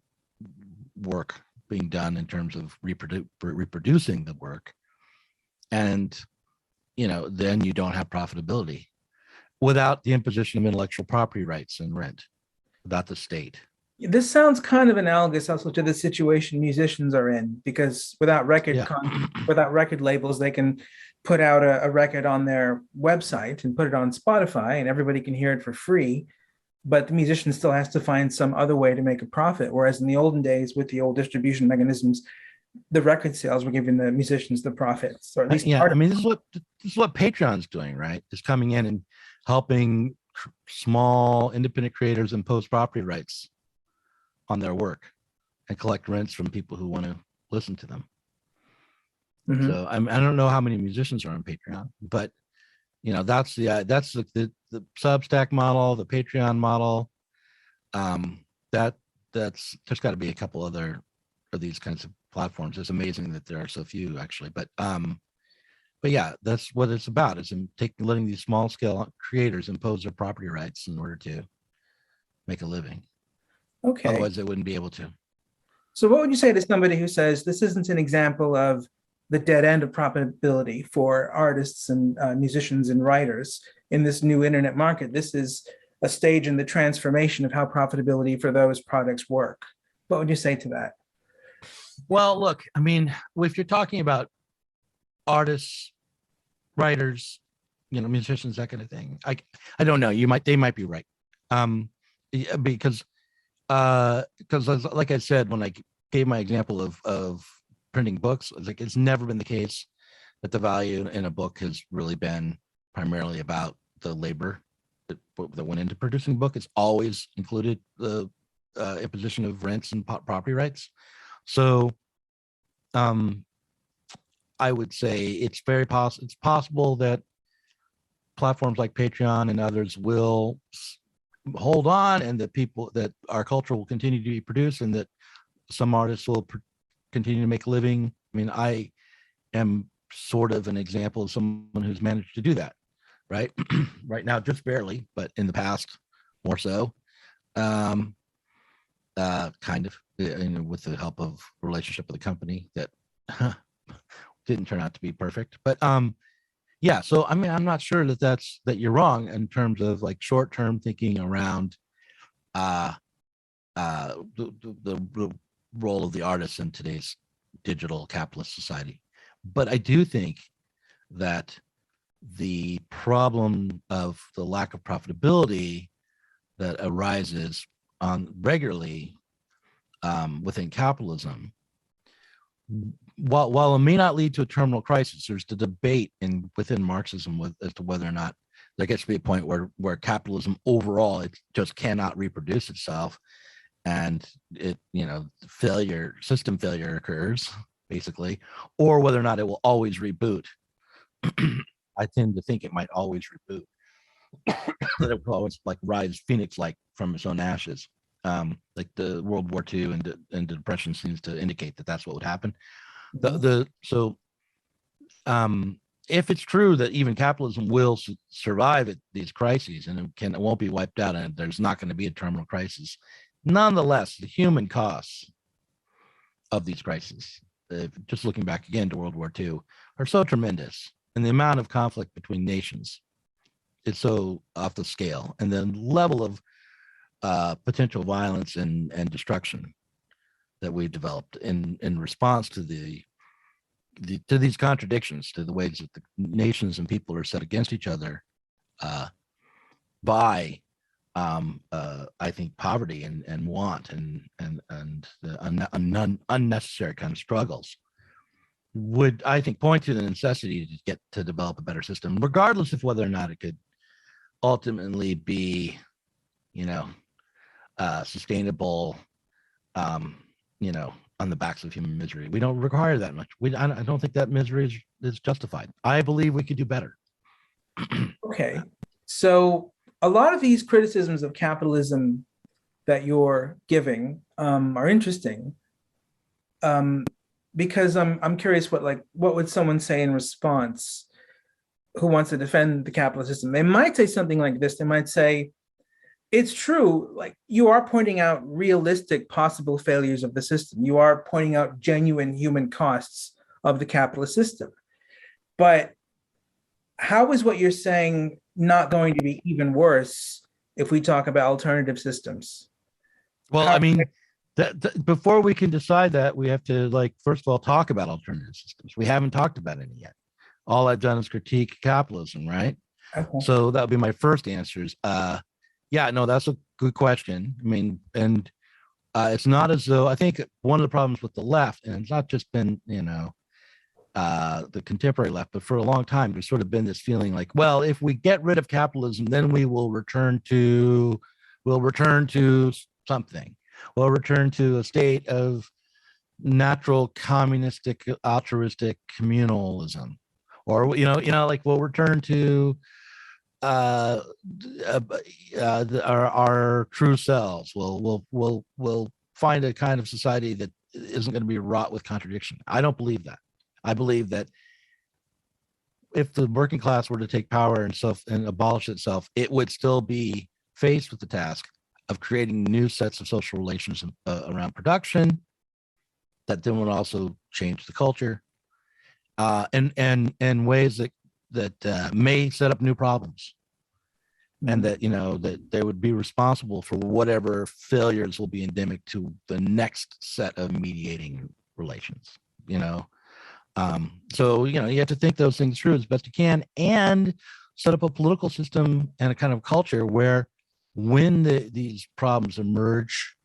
work being done in terms of reproducing the work. And, then you don't have profitability without the imposition of intellectual property rights and rent, without the state. This sounds kind of analogous also to the situation musicians are in, because without without record labels, they can put out a record on their website and put it on Spotify, and everybody can hear it for free. But the musician still has to find some other way to make a profit. Whereas in the olden days, with the old distribution mechanisms, the record sales were giving the musicians the profits, or at least Yeah, I mean, this is what Patreon's doing, right? Is coming in and helping small independent creators impose property rights on their work and collect rents from people who want to listen to them. Mm-hmm. So I don't know how many musicians are on Patreon, but that's the Substack model, the Patreon model. That's there's got to be a couple other of these kinds of platforms. It's amazing that there are so few, actually, but yeah, that's what it's about, is letting these small scale creators impose their property rights in order to make a living. Okay. Otherwise they wouldn't be able to. So what would you say to somebody who says this isn't an example of the dead end of profitability for artists and musicians and writers in this new internet market? This is a stage in the transformation of how profitability for those products work. What would you say to that? Well, look, I mean, if you're talking about artists, writers, musicians, that kind of thing, I don't know. They might be right. Because like I said, when I gave my example of printing books, it's never been the case that the value in a book has really been primarily about the labor that went into producing a book. It's always included the imposition of rents and property rights. So I would say it's possible that platforms like Patreon and others will hold on, and that our culture will continue to be produced, and that some artists will continue to make a living. I mean, I am sort of an example of someone who's managed to do that, right? Right now, just barely, but in the past, more so. Kind of, with the help of a relationship with a company that didn't turn out to be perfect. But yeah, so I mean, I'm not sure that you're wrong in terms of like short-term thinking around the role of the artist in today's digital capitalist society. But I do think that the problem of the lack of profitability that arises regularly within capitalism, while it may not lead to a terminal crisis, there's the debate within Marxism as to whether or not there gets to be a point where capitalism overall, it just cannot reproduce itself, and system failure occurs, basically, or whether or not it will always reboot. I tend to think it might always reboot. That it will always rise phoenix from its own ashes. Like the World War II and the Depression seems to indicate that that's what would happen. So if it's true that even capitalism will survive these crises and it won't be wiped out, and there's not going to be a terminal crisis, nonetheless, the human costs of these crises, just looking back again to World War II, are so tremendous, and the amount of conflict between nations is so off the scale, and the level of potential violence and destruction that we've developed in response to to these contradictions, to the ways that the nations and people are set against each other by I think poverty and want and the unnecessary kind of struggles, would, I think, point to the necessity to develop a better system, regardless of whether or not it could ultimately be sustainable, on the backs of human misery. We don't require that much. I don't think that misery is justified. I believe we could do better. Okay. So a lot of these criticisms of capitalism that you're giving are interesting, um, because I'm curious what would someone say in response who wants to defend the capitalist system? They might say something like this. They might say, it's true, like you are pointing out realistic possible failures of the system. You are pointing out genuine human costs of the capitalist system. But how is what you're saying not going to be even worse if we talk about alternative systems? Well, How, I mean, before we can decide that, we have to, like, first of all, talk about alternative systems. We haven't talked about any yet. All I've done is critique capitalism, right? okay. So that would be my first answers. Yeah, no, that's a good question. I mean, and it's not as though, I think one of the problems with the left, and it's not just been, the contemporary left, but for a long time, there's sort of been this feeling like, well, if we get rid of capitalism, then we'll return to something. We'll return to a state of natural communistic, altruistic communalism, or like we'll return to uh, our true selves. We'll find a kind of society that isn't going to be wrought with contradiction. I don't believe that. I believe that if the working class were to take power and abolish itself, it would still be faced with the task of creating new sets of social relations around production that then would also change the culture, and ways that may set up new problems, and that that they would be responsible for whatever failures will be endemic to the next set of mediating relations. So you have to think those things through as best you can, and set up a political system and a kind of culture where, when these problems emerge,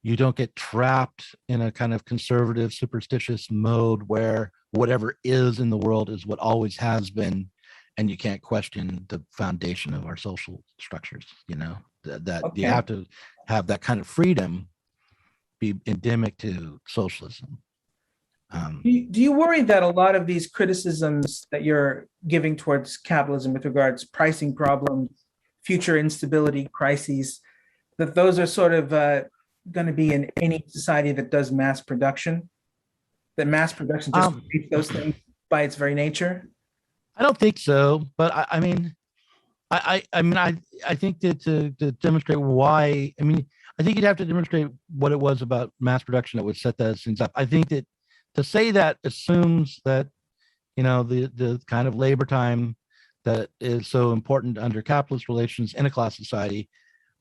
you don't get trapped in a kind of conservative, superstitious mode where whatever is in the world is what always has been, and you can't question the foundation of our social structures. That Okay. you have to have that kind of freedom be endemic to socialism. Do you worry that a lot of these criticisms that you're giving towards capitalism with regards pricing problems, future instability crises, that those are sort of going to be in any society that does mass production? That mass production just creates those things by its very nature? I don't think so, but I mean, I think that to demonstrate why, I think you'd have to demonstrate what it was about mass production that would set those things up. I think that to say that assumes that the kind of labor time that is so important under capitalist relations in a class society,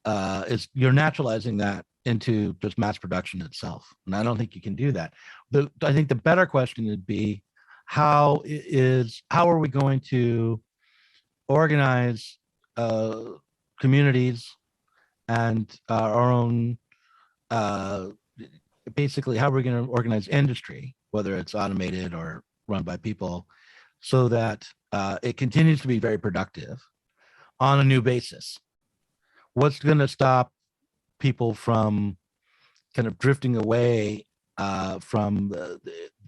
is you're naturalizing that into just mass production itself, and I don't think you can do that. I think the better question would be, how are we going to organize communities and our own, basically, how are we going to organize industry, whether it's automated or run by people, so that it continues to be very productive on a new basis? What's going to stop people from kind of drifting away from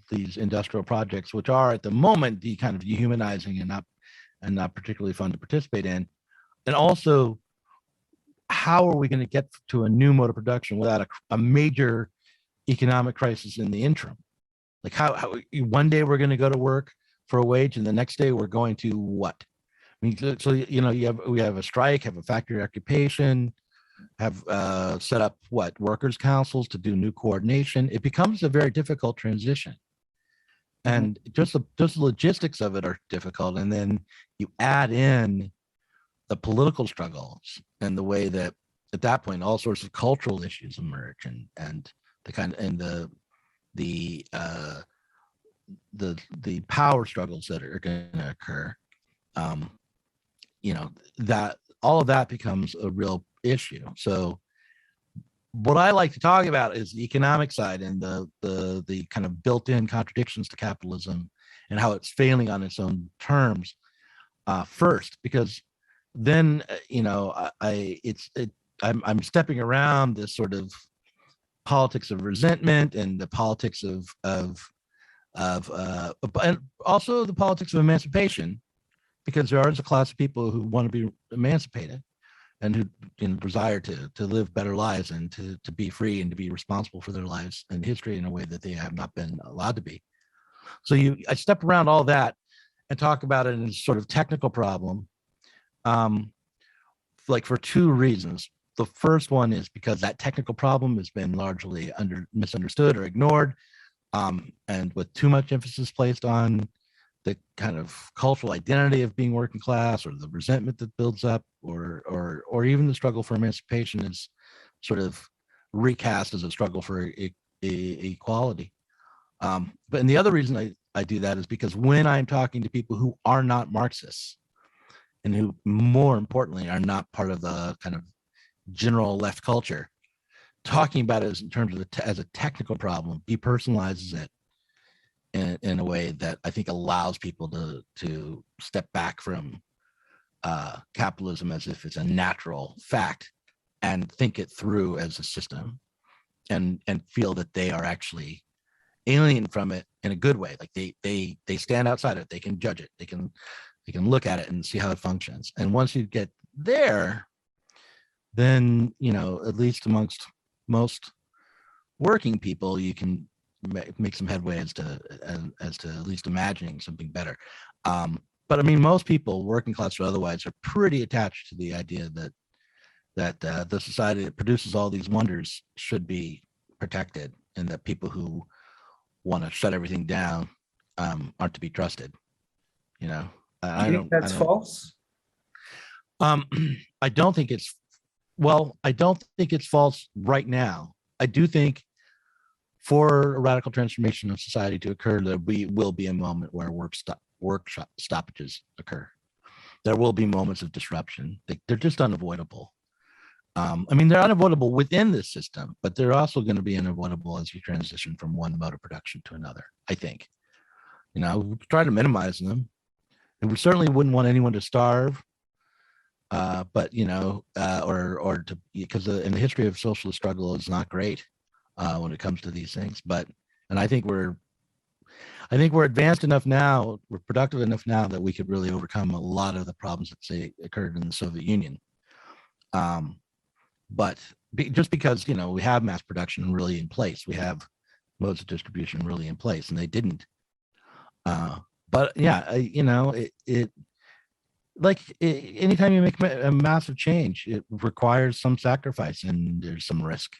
these industrial projects, which are at the moment the kind of dehumanizing and not particularly fun to participate in? And also, how are we going to get to a new mode of production without a major economic crisis in the interim? Like how one day we're going to go to work for a wage, and the next day we're going to what? So we have a strike, have a factory occupation, have set up workers' councils to do new coordination. It becomes a very difficult transition, and just the logistics of it are difficult. And then you add in the political struggles and the way that at that point all sorts of cultural issues emerge, and the kind of and the power struggles that are going to occur. That all of that becomes a real issue. So what I like to talk about is the economic side and the kind of built-in contradictions to capitalism and how it's failing on its own terms first, because then I'm stepping around this sort of politics of resentment and the politics of and also the politics of emancipation because there is a class of people who want to be emancipated and who desire to live better lives and to be free and to be responsible for their lives and history in a way that they have not been allowed to be. So I step around all that and talk about it in a sort of technical problem, like for two reasons. The first one is because that technical problem has been largely misunderstood or ignored, and with too much emphasis placed on the kind of cultural identity of being working class, or the resentment that builds up, or even the struggle for emancipation is sort of recast as a struggle for equality. But and the other reason I do that is because when I'm talking to people who are not Marxists, and who more importantly are not part of the kind of general left culture, talking about it in terms of as a technical problem depersonalizes it in a way that I think allows people to step back from capitalism as if it's a natural fact and think it through as a system, and feel that they are actually alien from it in a good way. Like they stand outside it, they can judge it, they can look at it and see how it functions. And once you get there, then at least amongst most working people, you can make some headway as to at least imagining something better. But I mean, most people, working class or otherwise, are pretty attached to the idea that the society that produces all these wonders should be protected, and that people who want to shut everything down aren't to be trusted. Do you think that's false? I don't think it's I don't think it's false right now. I do think for a radical transformation of society to occur, there will be a moment where work stoppages occur. There will be moments of disruption. They're just unavoidable. I mean, they're unavoidable within this system, but they're also going to be unavoidable as you transition from one mode of production to another, I think. We try to minimize them. And we certainly wouldn't want anyone to starve. But because in the history of socialist struggle is not great when it comes to these things. And I think we're advanced enough now, we're productive enough now that we could really overcome a lot of the problems that say occurred in the Soviet Union. But just because we have mass production really in place, we have modes of distribution really in place, and they didn't. But yeah, anytime you make a massive change, it requires some sacrifice and there's some risk.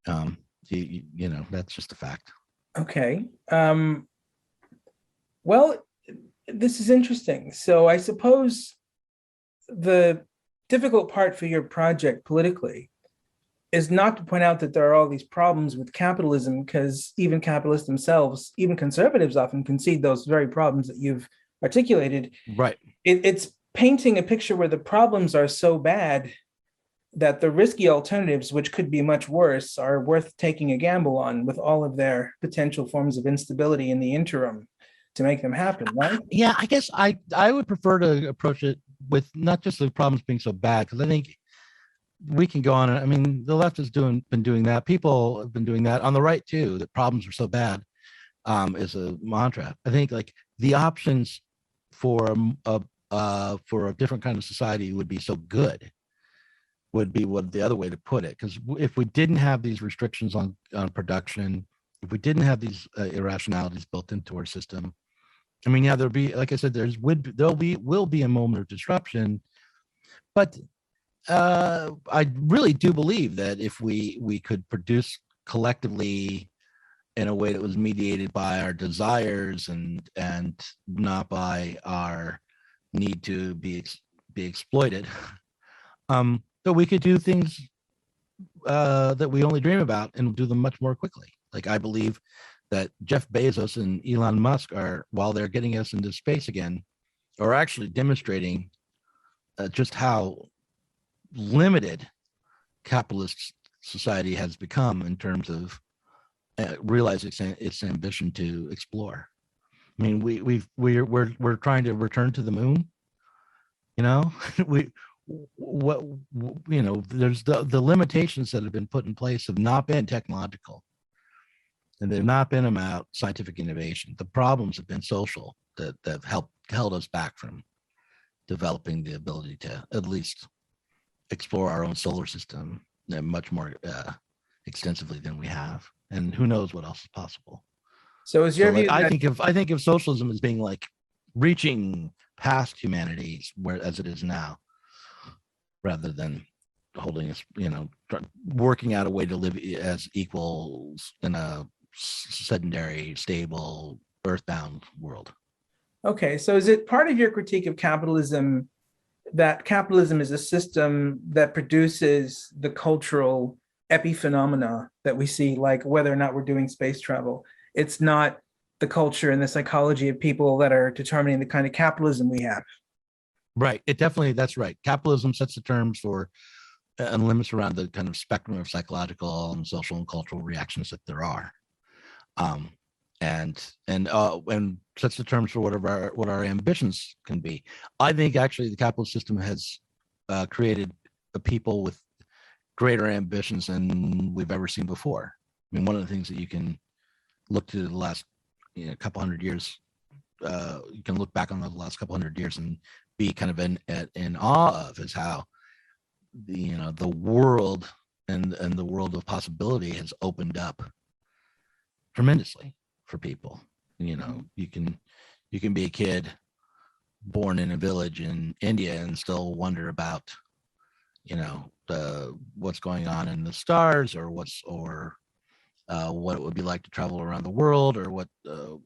That's just a fact. Okay. Well, this is interesting. So I suppose the difficult part for your project politically is not to point out that there are all these problems with capitalism, because even capitalists themselves, even conservatives, often concede those very problems that you've articulated. Right. It's painting a picture where the problems are so bad that the risky alternatives, which could be much worse, are worth taking a gamble on, with all of their potential forms of instability in the interim to make them happen, right? Yeah, I guess I would prefer to approach it with not just the problems being so bad, because I think we can go on. I mean, the left has been doing that. People have been doing that on the right too. That problems are so bad is a mantra. I think like the options for a different kind of society would be so good, would be what the other way to put it. Because if we didn't have these restrictions on production, if we didn't have these irrationalities built into our system, I mean, yeah, there'll be, like I said, will be a moment of disruption, but I really do believe that if we could produce collectively in a way that was mediated by our desires and not by our need to be exploited, that we could do things that we only dream about and do them much more quickly. Like I believe that Jeff Bezos and Elon Musk are, while they're getting us into space again, are actually demonstrating just how limited capitalist society has become in terms of realizing its ambition to explore. I mean, we're trying to return to the moon. There's the limitations that have been put in place have not been technological, and they've not been about scientific innovation. The problems have been social, that held us back from developing the ability to at least explore our own solar system much more extensively than we have, and who knows what else is possible. So is your So like view that I think of socialism as being like reaching past humanity where as it is now, rather than holding us, working out a way to live as equals in a sedentary, stable, earthbound world. okay, so is it part of your critique of capitalism that capitalism is a system that produces the cultural epiphenomena that we see, like whether or not we're doing space travel? It's not the culture and the psychology of people that are determining the kind of capitalism we have. Right. It definitely, that's right. Capitalism sets the terms for and limits around the kind of spectrum of psychological and social and cultural reactions that there are. Um, and sets the terms for what our ambitions can be. I think actually the capitalist system has created a people with greater ambitions than we've ever seen before. I mean, one of the things that you can look to the last couple hundred years, you can look back on the last couple hundred years and be kind of in awe of is how the world and the world of possibility has opened up tremendously for people. You can be a kid born in a village in India and still wonder about what's going on in the stars, or what it would be like to travel around the world, or what a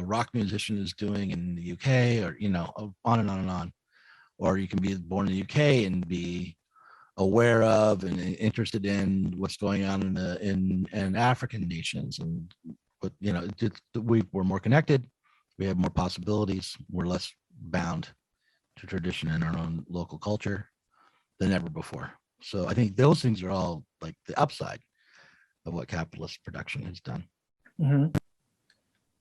rock musician is doing in the UK, or on and on and on. Or you can be born in the UK and be aware of and interested in what's going on in African nations, and we're more connected, we have more possibilities, we're less bound to tradition and our own local culture than ever before. So I think those things are all like the upside of what capitalist production has done. Mm-hmm.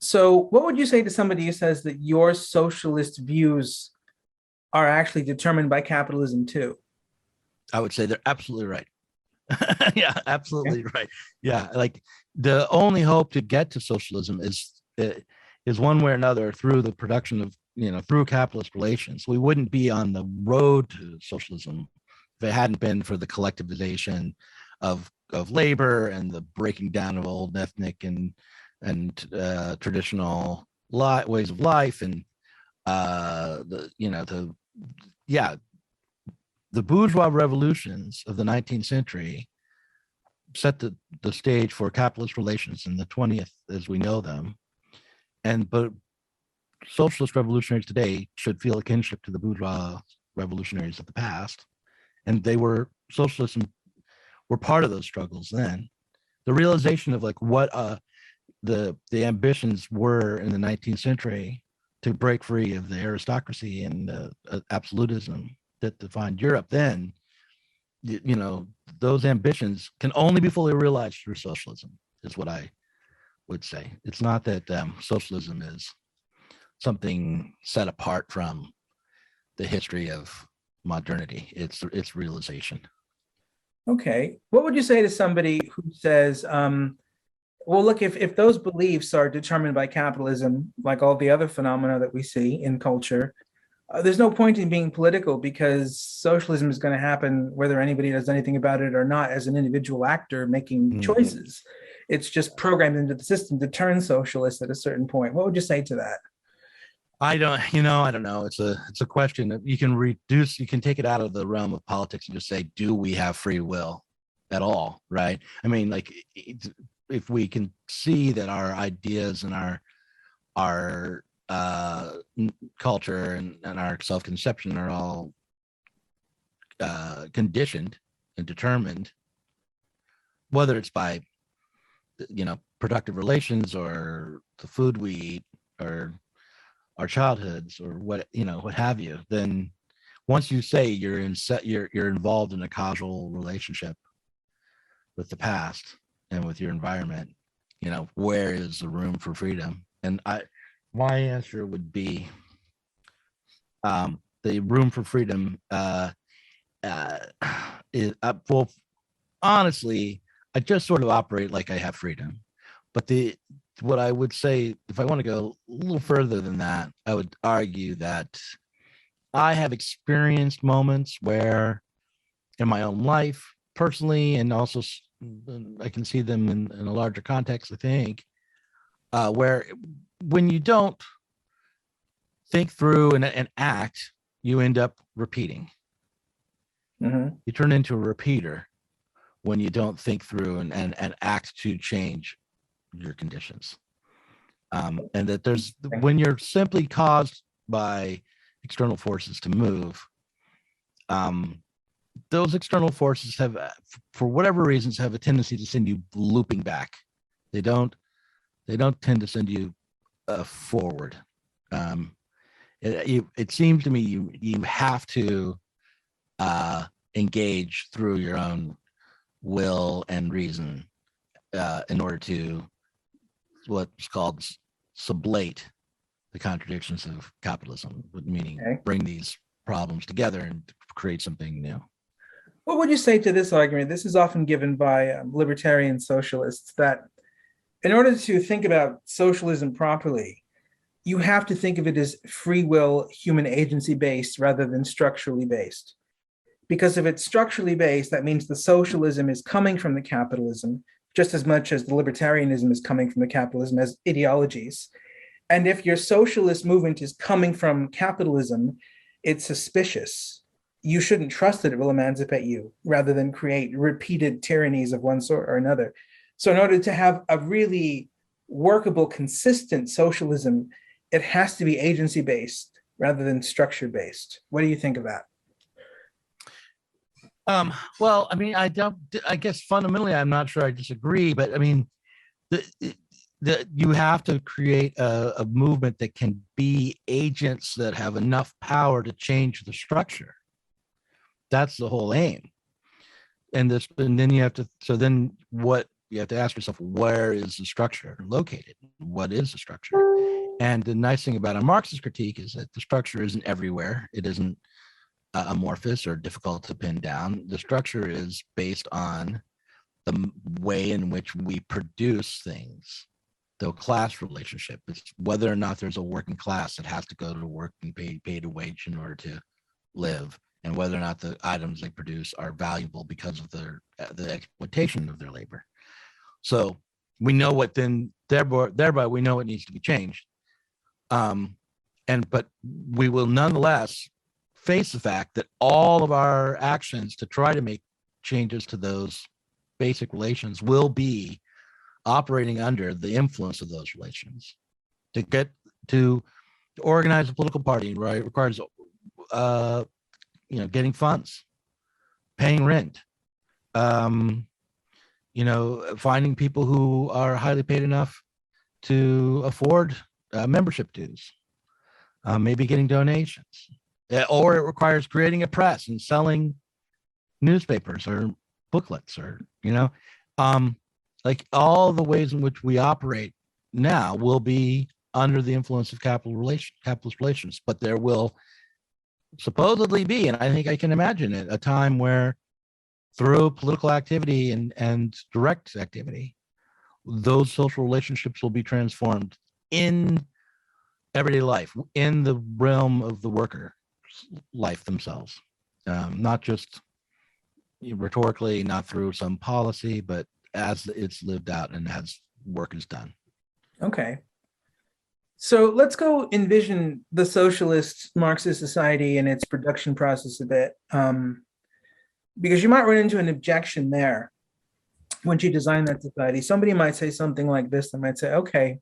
So what would you say to somebody who says that your socialist views are actually determined by capitalism too? I would say they're absolutely right. Yeah, absolutely right. Yeah, like the only hope to get to socialism is one way or another through the production of through capitalist relations. We wouldn't be on the road to socialism if it hadn't been for the collectivization of labor and the breaking down of old ethnic and traditional ways of life, and the bourgeois revolutions of the 19th century set the stage for capitalist relations in the 20th as we know them. But socialist revolutionaries today should feel a kinship to the bourgeois revolutionaries of the past. And socialists were part of those struggles then. The realization of like what the ambitions were in the 19th century to break free of the aristocracy and absolutism that defined Europe then, those ambitions can only be fully realized through socialism, is what I would say. It's not that socialism is something set apart from the history of modernity. It's realization. Okay. What would you say to somebody who says, well, look, if those beliefs are determined by capitalism, like all the other phenomena that we see in culture, there's no point in being political because socialism is going to happen whether anybody does anything about it or not as an individual actor making choices. It's just programmed into the system to turn socialist at a certain point. What would you say to that? I don't know. It's a question that you can take it out of the realm of politics and just say, do we have free will at all? Right. I mean, like, if we can see that our ideas and our culture and our self-conception are all conditioned and determined, whether it's by productive relations or the food we eat or our childhoods or what have you, then once you say you're involved in a causal relationship with the past and with your environment, where is the room for freedom? And my answer would be the room for freedom is well, honestly, I just sort of operate like I have freedom, but the what I would say, if I want to go a little further than that, I would argue that I have experienced moments where in my own life personally, and also I can see them in a larger context, I think, where when you don't think through and act, you end up repeating. Mm-hmm. You turn into a repeater when you don't think through and act to change your conditions. And that when you're simply caused by external forces to move, those external forces have, for whatever reasons, have a tendency to send you looping back. They don't tend to send you forward. It seems to me you have to engage through your own will and reason in order to what's called sublate the contradictions of capitalism, meaning bring these problems together and create something new. What would you say to this argument? This is often given by libertarian socialists, that in order to think about socialism properly, you have to think of it as free will, human agency based rather than structurally based. Because if it's structurally based, that means the socialism is coming from the capitalism just as much as the libertarianism is coming from the capitalism as ideologies. And if your socialist movement is coming from capitalism, it's suspicious. You shouldn't trust that it will emancipate you rather than create repeated tyrannies of one sort or another. So in order to have a really workable, consistent socialism, it has to be agency-based rather than structure-based. What do you think of that? Well, I mean, I guess fundamentally, I'm not sure I disagree, but I mean, you have to create a movement that can be agents that have enough power to change the structure. That's the whole aim. And then you have to, so then what you have to ask yourself, where is the structure located? What is the structure? And the nice thing about a Marxist critique is that the structure isn't everywhere. It isn't amorphous or difficult to pin down. The structure is based on the way in which we produce things. The class relationship is whether or not there's a working class that has to go to work and pay a wage in order to live, and whether or not the items they produce are valuable because of the exploitation of their labor. So we know what then thereby we know it needs to be changed. But we will nonetheless face the fact that all of our actions to try to make changes to those basic relations will be operating under the influence of those relations. To organize a political party, right, requires getting funds, paying rent, finding people who are highly paid enough to afford membership dues, maybe getting donations, or it requires creating a press and selling newspapers or booklets, or like all the ways in which we operate now will be under the influence of capitalist relations. But there will supposedly be, and I think I can imagine it, a time where through political activity and direct activity, those social relationships will be transformed in everyday life, in the realm of the worker life themselves, not just rhetorically, not through some policy, but as it's lived out and as work is done. Okay. So let's go envision the socialist Marxist society and its production process a bit, because you might run into an objection there. Once you design that society, somebody might say something like this. They might say, okay,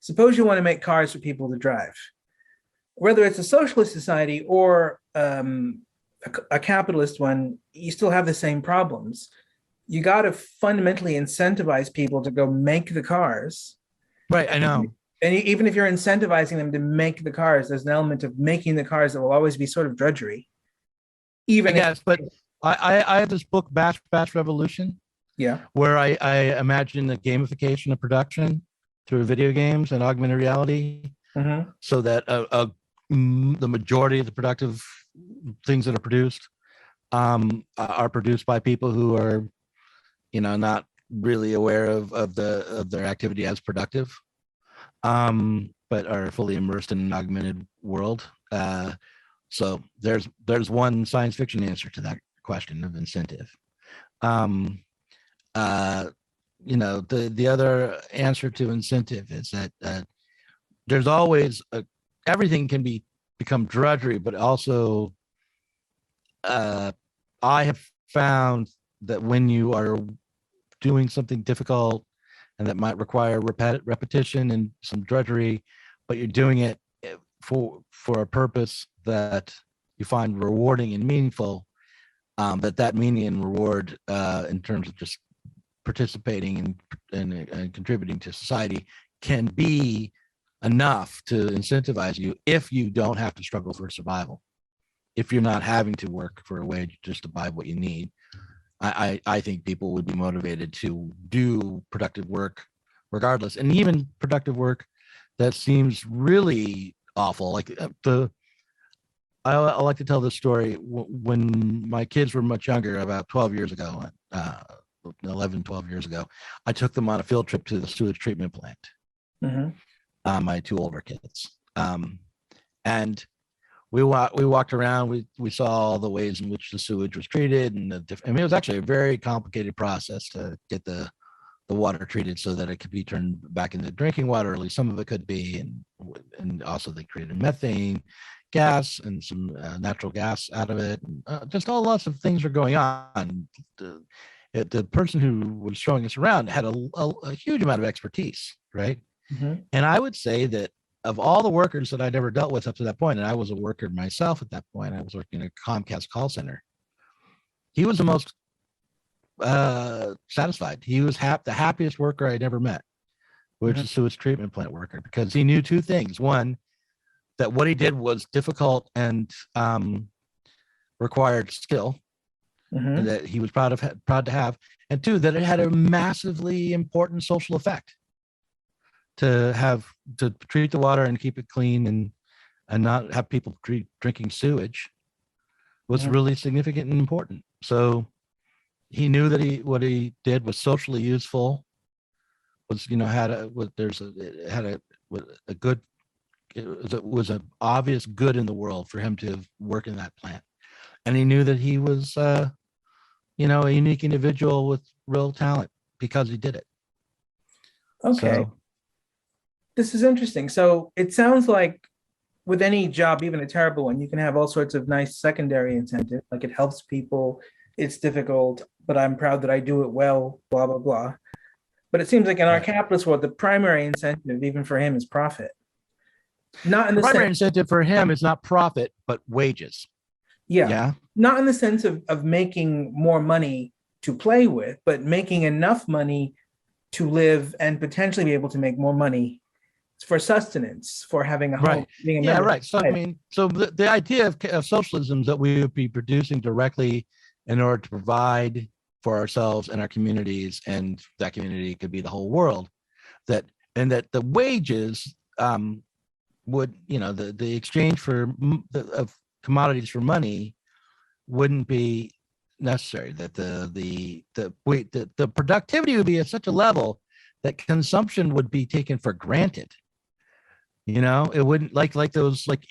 suppose you want to make cars for people to drive. Whether it's a socialist society or a capitalist one, you still have the same problems. You got to fundamentally incentivize people to go make the cars. Right, I know. And even if you're incentivizing them to make the cars, there's an element of making the cars that will always be sort of drudgery. Even yes, but I have this book, Batch Revolution, where I imagine the gamification of production through video games and augmented reality, so that the majority of the productive things that are produced by people who are, not really aware of their activity as productive, but are fully immersed in an augmented world. So there's one science fiction answer to that question of incentive. The other answer to incentive is that there's always everything can become drudgery, but also I have found that when you are doing something difficult and that might require repetition and some drudgery, but you're doing it for a purpose that you find rewarding and meaningful, that meaning and reward in terms of just participating and contributing to society can be enough to incentivize you if you don't have to struggle for survival, if you're not having to work for a wage just to buy what you need. I think people would be motivated to do productive work regardless, and even productive work that seems really awful. Like I like to tell this story. When my kids were much younger, about 12 years ago, 11, 12 years ago, I took them on a field trip to the sewage treatment plant. Mm-hmm. My two older kids. And we walked around, we saw all the ways in which the sewage was treated, and it was actually a very complicated process to get the water treated so that it could be turned back into drinking water, or at least some of it could be, and also they created methane gas and some natural gas out of it. Just lots of things are going on. The person who was showing us around had a huge amount of expertise, right? Mm-hmm. And I would say that of all the workers that I'd ever dealt with up to that point, and I was a worker myself at that point, I was working in a Comcast call center, he was the most satisfied. He was the happiest worker I'd ever met, which is a sewage treatment plant worker, because he knew two things. One, that what he did was difficult and required skill, and that he was proud to have, and two, that it had a massively important social effect to treat the water and keep it clean and not have people drinking sewage was really significant and important. So he knew that what he did was socially useful, was it was an obvious good in the world for him to work in that plant, and he knew that he was a unique individual with real talent because he did it. Okay. So, this is interesting. So it sounds like with any job, even a terrible one, you can have all sorts of nice secondary incentive, like it helps people, it's difficult, but I'm proud that I do it well, blah, blah, blah. But it seems like in our capitalist world, the primary incentive, even for him, is profit. Not in the primary incentive for him is not profit, but wages. Yeah. Not in the sense of making more money to play with, but making enough money to live and potentially be able to make more money for sustenance, for having a home. Right. Being a right. So, the idea of socialism is that we would be producing directly in order to provide for ourselves and our communities, and that community could be the whole world. That the wages would, the exchange of commodities for money wouldn't be necessary. That the productivity would be at such a level that consumption would be taken for granted. It wouldn't like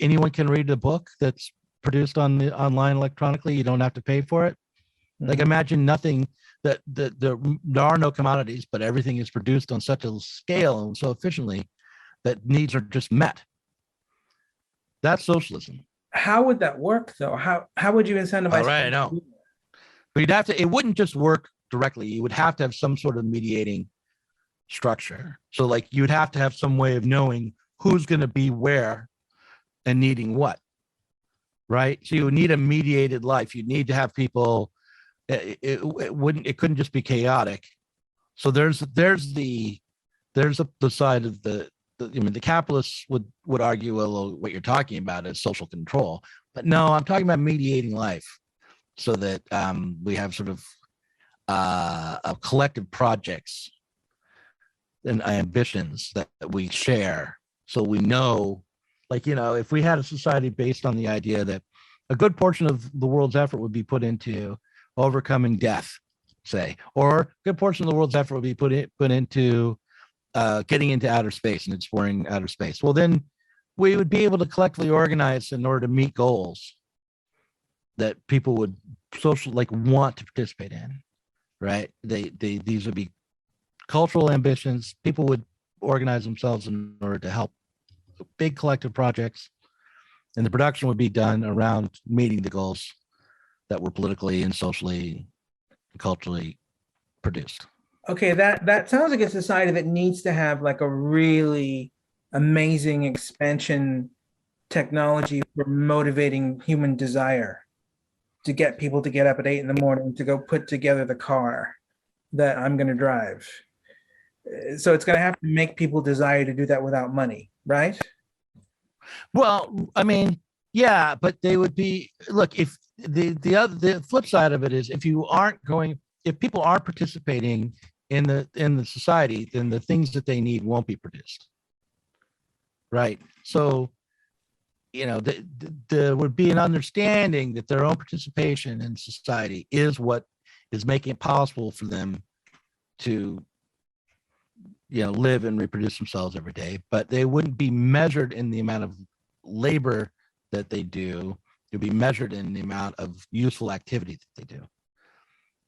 anyone can read a book that's produced online electronically. You don't have to pay for it. Like, imagine nothing, that there are no commodities, but everything is produced on such a scale and so efficiently that needs are just met. That's socialism. How would that work, though? How would you incentivize? All right, I know. But it wouldn't just work directly. You would have to have some sort of mediating structure. So like you'd have to have some way of knowing who's going to be where and needing what, right? So you would need a mediated life. You need to have people. It couldn't just be chaotic. So there's the side of the capitalists would argue, well, what you're talking about is social control, but no, I'm talking about mediating life, so that we have sort of collective projects and ambitions that we share. So we know, if we had a society based on the idea that a good portion of the world's effort would be put into overcoming death, say, or a good portion of the world's effort would be put into getting into outer space and exploring outer space. Well, then we would be able to collectively organize in order to meet goals that people would want to participate in, right? These would be cultural ambitions. People would organize themselves in order to help big collective projects, and the production would be done around meeting the goals that were politically and socially and culturally produced. Okay, that sounds like a society that needs to have like a really amazing expansion technology for motivating human desire to get people to get up at 8 in the morning to go put together the car that I'm going to drive. So it's going to have to make people desire to do that without money, right? Well, I mean, yeah, but they would be, look, if the flip side of it is if people aren't participating in the society, then the things that they need won't be produced. Right. So, there would be an understanding that their own participation in society is what is making it possible for them to live and reproduce themselves every day, but they wouldn't be measured in the amount of labor that they do. It would be measured in the amount of useful activity that they do.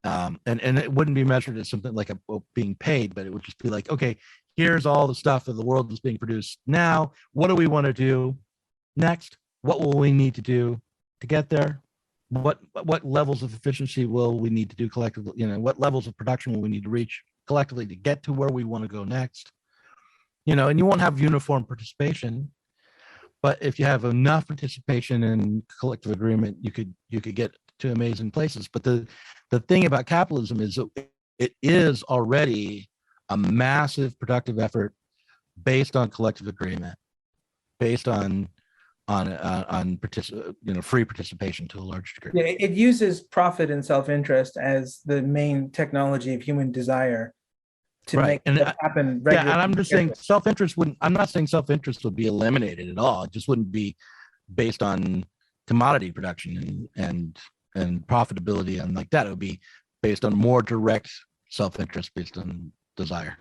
And it wouldn't be measured as something like being paid, but it would just be like, okay, here's all the stuff of the world that's being produced now. What do we want to do next? What will we need to do to get there? What levels of efficiency will we need to do collectively? What levels of production will we need to reach collectively to get to where we want to go next? And you won't have uniform participation, but if you have enough participation in collective agreement, you could get to amazing places. But the thing about capitalism is it is already a massive productive effort based on collective agreement, based on free participation to a large degree. Yeah, it uses profit and self-interest as the main technology of human desire to Right. make that happen regularly. Yeah, and I'm just saying I'm not saying self-interest would be eliminated at all. It just wouldn't be based on commodity production and profitability and like that. It would be based on more direct self-interest based on desire.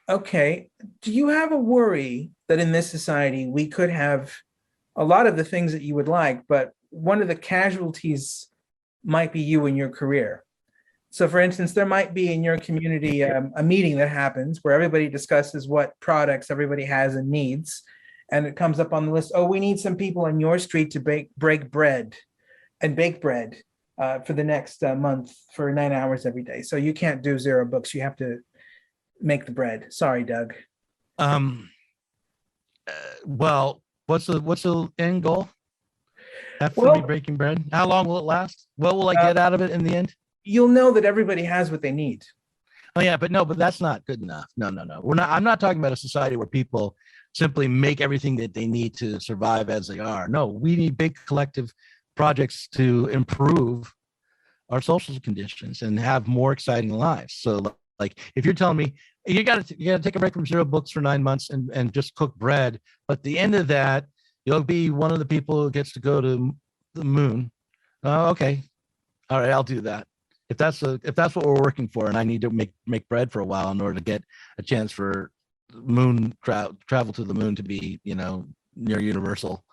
Okay. Do you have a worry that in this society we could have a lot of the things that you would like, but one of the casualties might be you and your career? So for instance, there might be in your community a meeting that happens where everybody discusses what products everybody has and needs. And it comes up on the list, oh, we need some people in your street to bake bread for the next month for 9 hours every day. So you can't do zero books. You have to make the bread. Sorry, Doug. Well, what's the end goal? Have to be breaking bread. How long will it last? What will I get out of it in the end? You'll know that everybody has what they need. Oh yeah, but that's not good enough. No. I'm not talking about a society where people simply make everything that they need to survive as they are. No, we need big collective projects to improve our social conditions and have more exciting lives. So like if you're telling me you gotta take a break from zero books for 9 months and just cook bread, but at the end of that, you'll be one of the people who gets to go to the moon. Okay. All right, I'll do that. If that's what we're working for, and I need to make bread for a while in order to get a chance for moon travel to the moon to be near universal,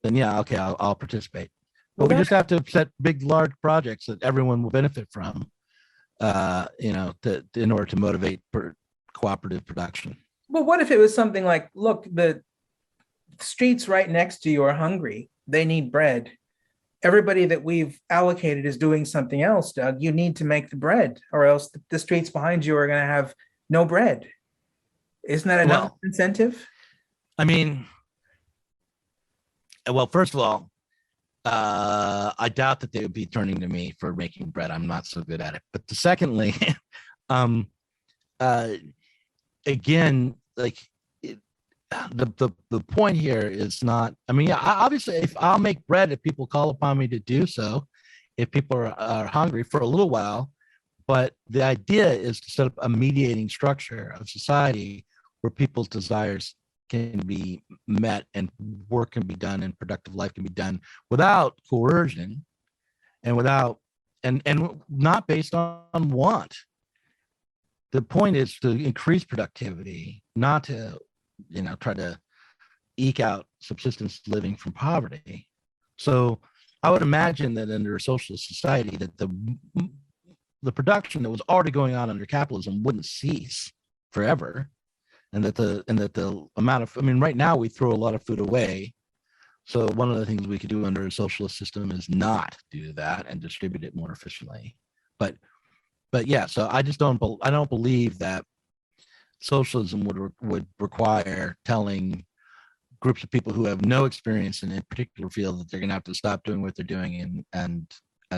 then yeah, okay, I'll participate. But we just have to set big, large projects that everyone will benefit from, in order to motivate cooperative production. Well, what if it was something like, look, the streets right next to you are hungry. They need bread. Everybody that we've allocated is doing something else, Doug. You need to make the bread, or else the streets behind you are going to have no bread. Isn't that enough incentive? I mean, well, first of all, I doubt that they would be turning to me for making bread. I'm not so good at it. But secondly, again, like the point here is not. I mean, obviously, if I'll make bread if people call upon me to do so, if people are hungry for a little while, but the idea is to set up a mediating structure of society where people's desires can be met and work can be done and productive life can be done without coercion and without and not based on want. The point is to increase productivity, not to, try to eke out subsistence living from poverty. So I would imagine that under a socialist society that the production that was already going on under capitalism wouldn't cease forever, and that the amount of, right now we throw a lot of food away. So one of the things we could do under a socialist system is not do that and distribute it more efficiently. But yeah, so I don't believe that socialism would require telling groups of people who have no experience in a particular field that they're going to have to stop doing what they're doing and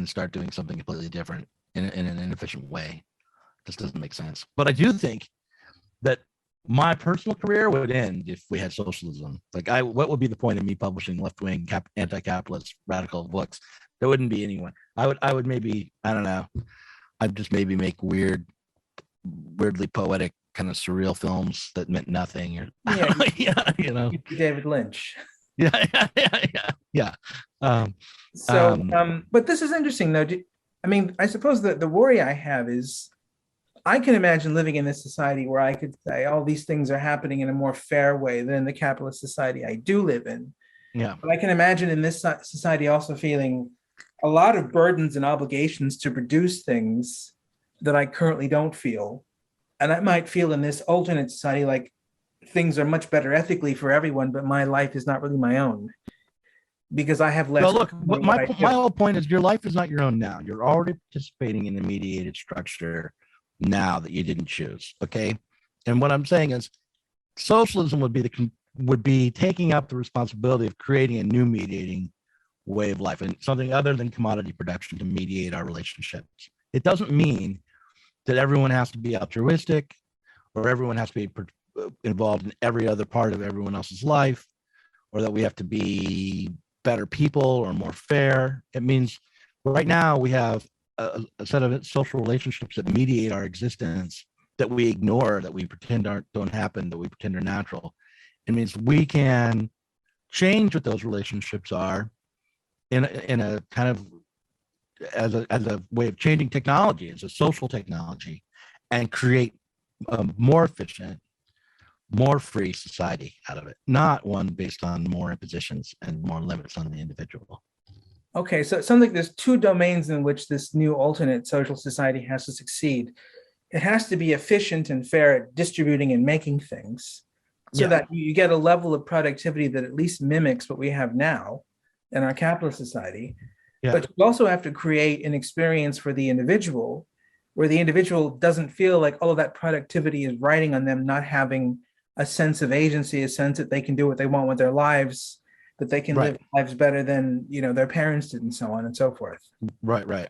start doing something completely different in an inefficient way. This doesn't make sense. But I do think that my personal career would end if we had socialism. What would be the point of me publishing left-wing anti-capitalist radical books? There wouldn't be anyone. I would maybe, I don't know, I'd just maybe make weirdly poetic kind of surreal films that meant nothing. Or yeah, David Lynch. Yeah. But this is interesting though. I suppose that the worry I have is I can imagine living in this society where I could say all these things are happening in a more fair way than the capitalist society I do live in. Yeah. But I can imagine in this society also feeling a lot of burdens and obligations to produce things that I currently don't feel. And I might feel in this alternate society like things are much better ethically for everyone, but my life is not really my own because I have less. Well, look, my whole point is your life is not your own now. You're already participating in a mediated structure now that you didn't choose. Okay. And what I'm saying is socialism would be taking up the responsibility of creating a new mediating way of life and something other than commodity production to mediate our relationships. It doesn't mean that everyone has to be altruistic or everyone has to be involved in every other part of everyone else's life, or that we have to be better people or more fair. It means right now we have a set of social relationships that mediate our existence that we ignore, that we pretend don't happen, that we pretend are natural. It means we can change what those relationships are in a kind of as a way of changing technology, as a social technology, and create a more efficient, more free society out of it, not one based on more impositions and more limits on the individual. Okay, so it sounds like there's two domains in which this new alternate social society has to succeed. It has to be efficient and fair at distributing and making things so that you get a level of productivity that at least mimics what we have now in our capitalist society. Yeah. But you also have to create an experience for the individual where the individual doesn't feel like all of that productivity is riding on them not having a sense of agency, a sense that they can do what they want with their lives, that they can live lives better than their parents did, and so on and so forth. Right.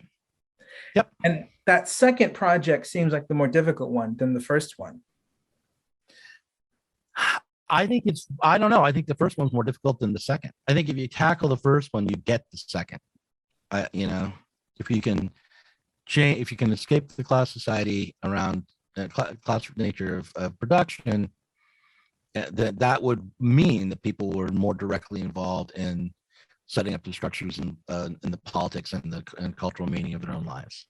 Yep. And that second project seems like the more difficult one than the first one. I don't know. I think the first one's more difficult than the second. I think if you tackle the first one, you get the second. If you can change, if you can escape the class society around class nature of production, that would mean that people were more directly involved in setting up the structures and in the politics and the cultural meaning of their own lives.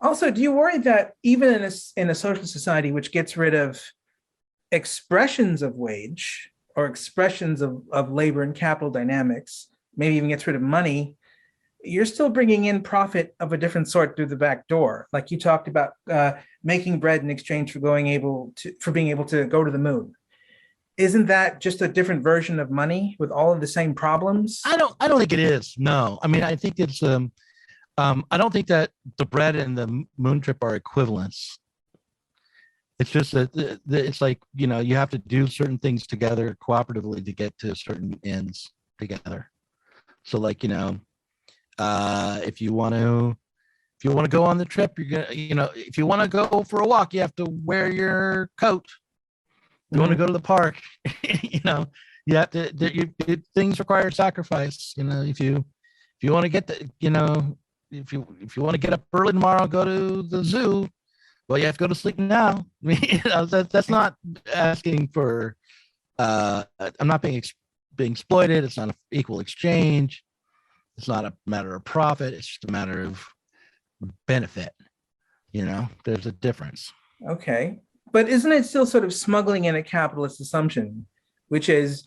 Also, do you worry that even in a social society which gets rid of expressions of wage or expressions of labor and capital dynamics, maybe even gets rid of money, you're still bringing in profit of a different sort through the back door? Like you talked about making bread in exchange for being able to go to the moon. Isn't that just a different version of money with all of the same problems? I don't think it is. No, I think it's I don't think that the bread and the moon trip are equivalents. It's just that it's like, you have to do certain things together cooperatively to get to certain ends together. So like, if you want to go on the trip, you're gonna, if you want to go for a walk, you have to wear your coat. If you want to go to the park, you have to, things require sacrifice. If you want to get if you want to get up early tomorrow and go to the zoo, well, you have to go to sleep now. That's not asking for, I'm not being exploited. It's not an equal exchange. It's not a matter of profit. It's just a matter of benefit. There's a difference. Okay. But isn't it still sort of smuggling in a capitalist assumption, which is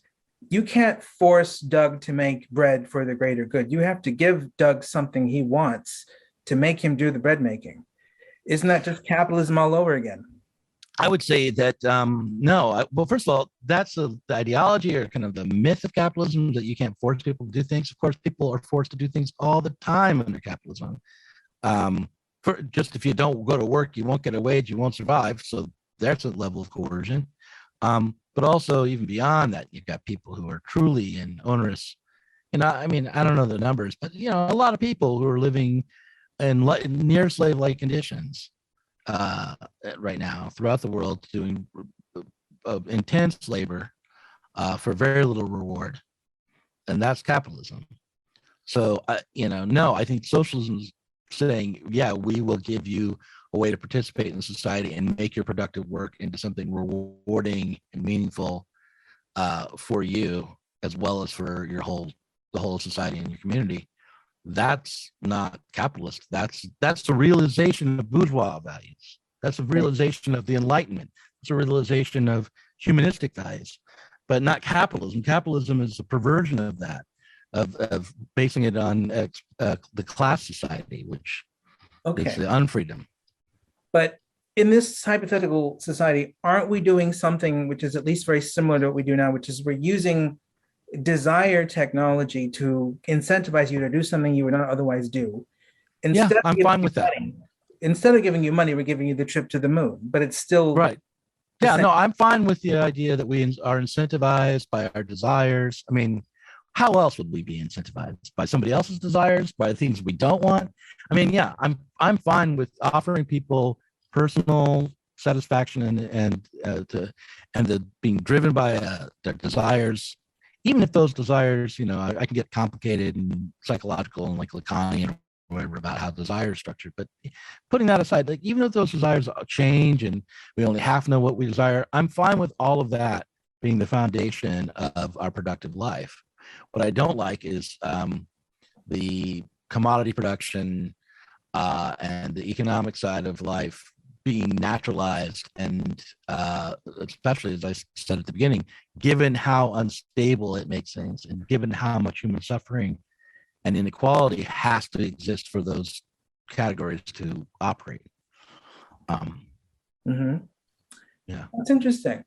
you can't force Doug to make bread for the greater good. You have to give Doug something he wants to make him do the bread making. Isn't that just capitalism all over again? I would say that no. Well, first of all, that's the ideology or kind of the myth of capitalism, that you can't force people to do things. Of course, people are forced to do things all the time under capitalism. For just if you don't go to work, you won't get a wage, you won't survive. So that's a level of coercion. But also, even beyond that, you've got people who are truly in onerous. I mean, I don't know the numbers, but a lot of people who are living in near slave-like conditions right now throughout the world, doing intense labor for very little reward, and that's capitalism. So no, I think socialism is saying, yeah, we will give you a way to participate in society and make your productive work into something rewarding and meaningful for you, as well as for the whole society and your community. That's not capitalist. That's the realization of bourgeois values. That's a realization of the Enlightenment. It's a realization of humanistic values, but not capitalism. Capitalism is a perversion of that, of basing it on the class society, which is the unfreedom. But in this hypothetical society, aren't we doing something which is at least very similar to what we do now, which is we're using desire technology to incentivize you to do something you would not otherwise do? Instead I'm fine with that. Instead of giving you money, we're giving you the trip to the moon, but it's still right. Yeah, no, I'm fine with the idea that we are incentivized by our desires. I mean, how else would we be incentivized? By somebody else's desires, by the things we don't want? I mean, yeah, I'm fine with offering people personal satisfaction and the being driven by their desires, even if those desires, I can get complicated and psychological and like Lacanian or whatever about how desire is structured. But putting that aside, like even if those desires change and we only half know what we desire, I'm fine with all of that being the foundation of our productive life. What I don't like is the commodity production and the economic side of life being naturalized, and especially, as I said at the beginning, given how unstable it makes things and given how much human suffering and inequality has to exist for those categories to operate. Yeah. That's interesting.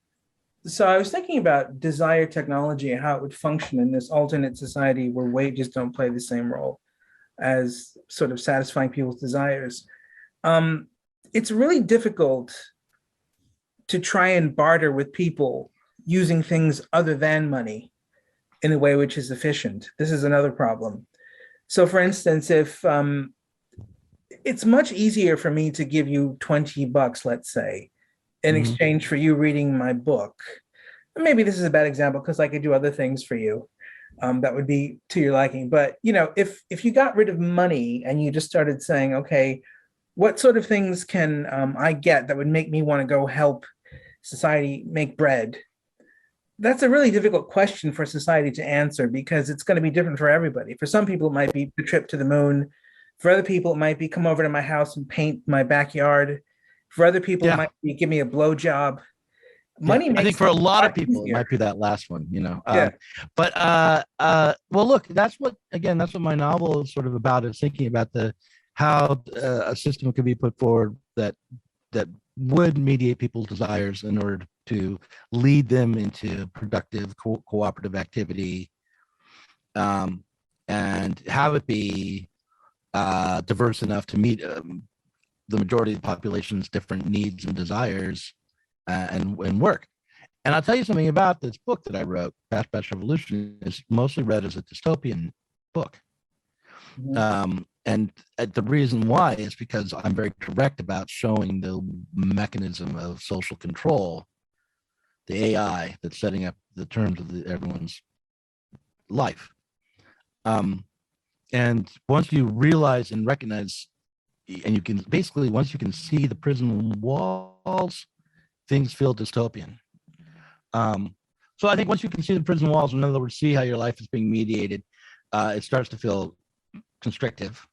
So I was thinking about desire technology and how it would function in this alternate society where wages don't play the same role as sort of satisfying people's desires. It's really difficult to try and barter with people using things other than money in a way which is efficient. This is another problem. So for instance, if it's much easier for me to give you $20, let's say, in exchange for you reading my book. Maybe this is a bad example because I could do other things for you that would be to your liking. But if you got rid of money and you just started saying, okay, what sort of things can I get that would make me want to go help society make bread? That's a really difficult question for society to answer because it's going to be different for everybody. For some people, it might be the trip to the moon. For other people, it might be come over to my house and paint my backyard. For other people, it might be give me a blowjob. Money makes I think for a lot of people, easier. it might be that last one, Yeah. Well, look, that's what my novel is sort of about, is thinking about how a system could be put forward that would mediate people's desires in order to lead them into productive cooperative activity, and have it be diverse enough to meet the majority of the population's different needs and desires and work. And I'll tell you something about this book that I wrote, Fast Batch Revolution, is mostly read as a dystopian book. And the reason why is because I'm very direct about showing the mechanism of social control, the AI that's setting up the terms of everyone's life. And once you realize and recognize, and you can basically, once you can see the prison walls, things feel dystopian. So I think once you can see the prison walls, in other words, see how your life is being mediated, it starts to feel constrictive,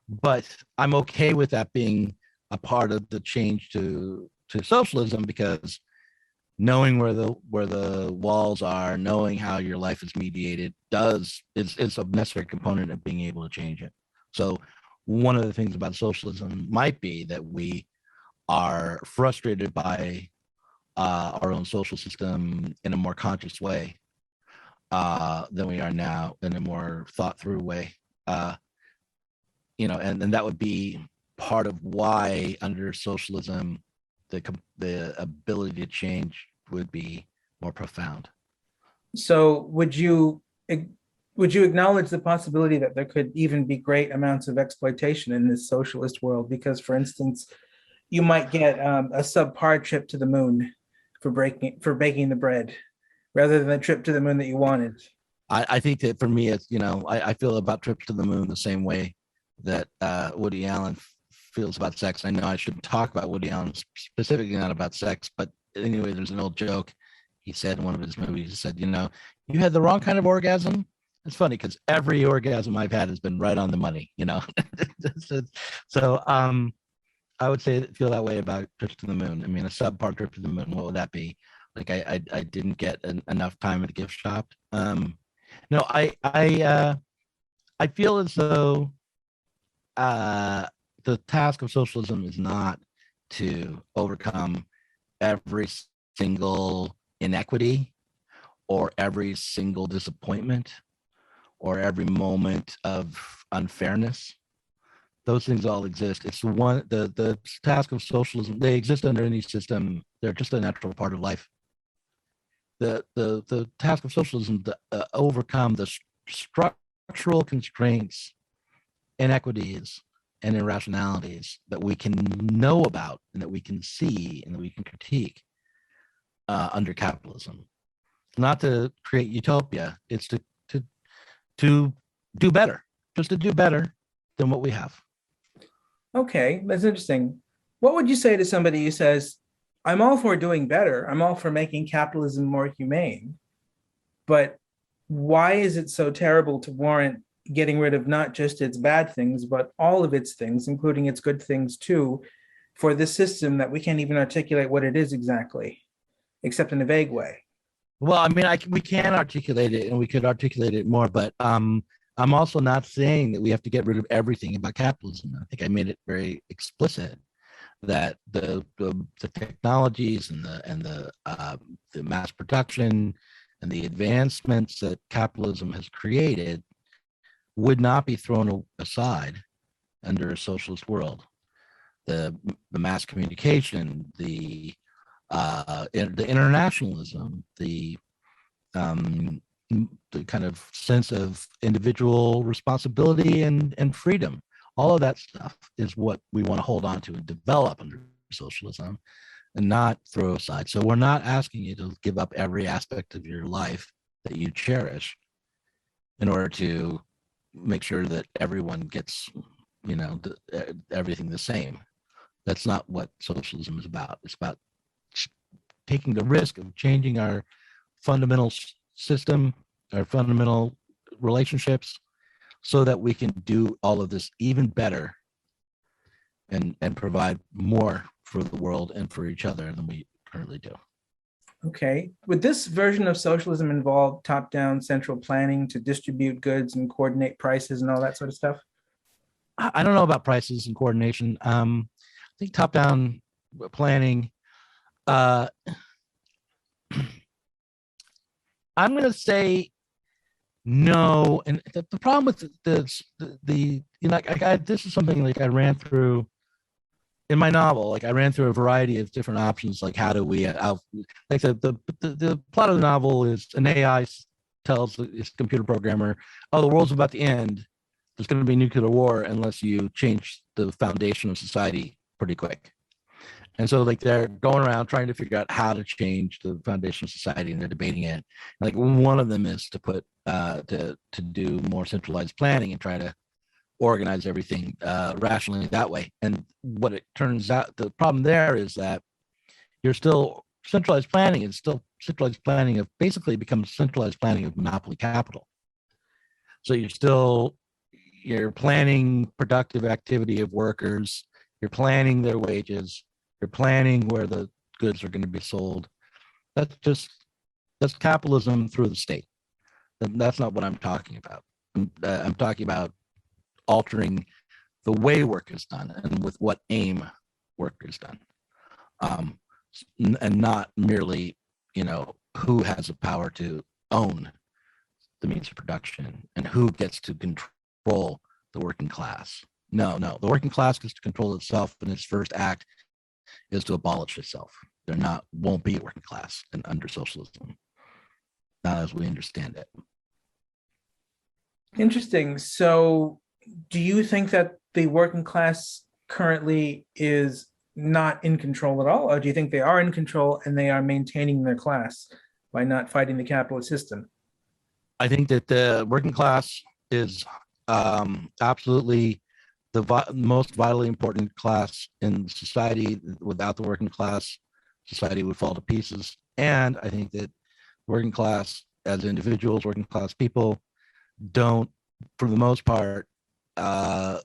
but I'm okay with that being a part of the change to socialism, because knowing where the walls are, knowing how your life is mediated is a necessary component of being able to change it. So one of the things about socialism might be that we are frustrated by our own social system in a more conscious way than we are now, in a more thought through way. And that would be part of why under socialism the ability to change would be more profound. So would you acknowledge the possibility that there could even be great amounts of exploitation in this socialist world? Because, for instance, you might get a subpar trip to the moon for baking the bread, rather than the trip to the moon that you wanted. I think that for me, it's, I feel about trips to the moon the same way that Woody Allen feels about sex. I know I shouldn't talk about Woody Allen specifically, not about sex, but anyway, there's an old joke he said in one of his movies. He said, you had the wrong kind of orgasm. It's funny because every orgasm I've had has been right on the money, So I would feel that way about trips to the moon. I mean, a subpar trip to the moon, what would that be? Like I didn't get enough time at the gift shop. No, I feel as though the task of socialism is not to overcome every single inequity or every single disappointment or every moment of unfairness. Those things all exist. It's the task of socialism. They exist under any system. They're just a natural part of life. The task of socialism to overcome the structural constraints, inequities, and irrationalities that we can know about and that we can see and that we can critique under capitalism. Not to create utopia. It's to do better, just to do better than what we have. Okay, that's interesting. What would you say to somebody who says, I'm all for doing better, I'm all for making capitalism more humane, but why is it so terrible to warrant getting rid of not just its bad things, but all of its things, including its good things too, for this system that we can't even articulate what it is exactly, except in a vague way? Well, I mean, we can articulate it, and we could articulate it more, but I'm also not saying that we have to get rid of everything about capitalism. I think I made it very explicit that the technologies and the mass production and the advancements that capitalism has created would not be thrown aside under a socialist world. The mass communication, the internationalism, the kind of sense of individual responsibility and freedom, all of that stuff is what we want to hold on to and develop under socialism and not throw aside. So we're not asking you to give up every aspect of your life that you cherish in order to make sure that everyone gets, everything the same. That's not what socialism is about. It's about taking the risk of changing our fundamental system, our fundamental relationships, so that we can do all of this even better and provide more for the world and for each other than we currently do. Okay. Would this version of socialism involve top-down central planning to distribute goods and coordinate prices and all that sort of stuff? I don't know about prices and coordination. I think top-down planning, I'm going to say no. And the problem with this is something like I ran through in my novel. Like I ran through a variety of different options. Like how do we, like the plot of the novel is an AI tells its computer programmer, oh, the world's about to end. There's going to be nuclear war unless you change the foundation of society pretty quick. And so like they're going around trying to figure out how to change the foundation of society, and they're debating it. Like one of them is to put to do more centralized planning and try to organize everything rationally that way. And what it turns out, the problem there is that you're still centralized planning of basically becomes centralized planning of monopoly capital. So you're still you're planning productive activity of workers, you're planning their wages, you're planning where the goods are going to be sold. That's capitalism through the state. That's not what I'm talking about. I'm talking about altering the way work is done and with what aim work is done, and not merely, who has the power to own the means of production and who gets to control the working class. No, the working class gets to control itself, and its first act is to abolish itself. Won't be a working class and under socialism, not as we understand it. Interesting. So do you think that the working class currently is not in control at all? Or do you think they are in control and they are maintaining their class by not fighting the capitalist system? I think that the working class is absolutely the most vitally important class in society. Without the working class, society would fall to pieces. And I think that working class, as individuals, working class people, don't, for the most part,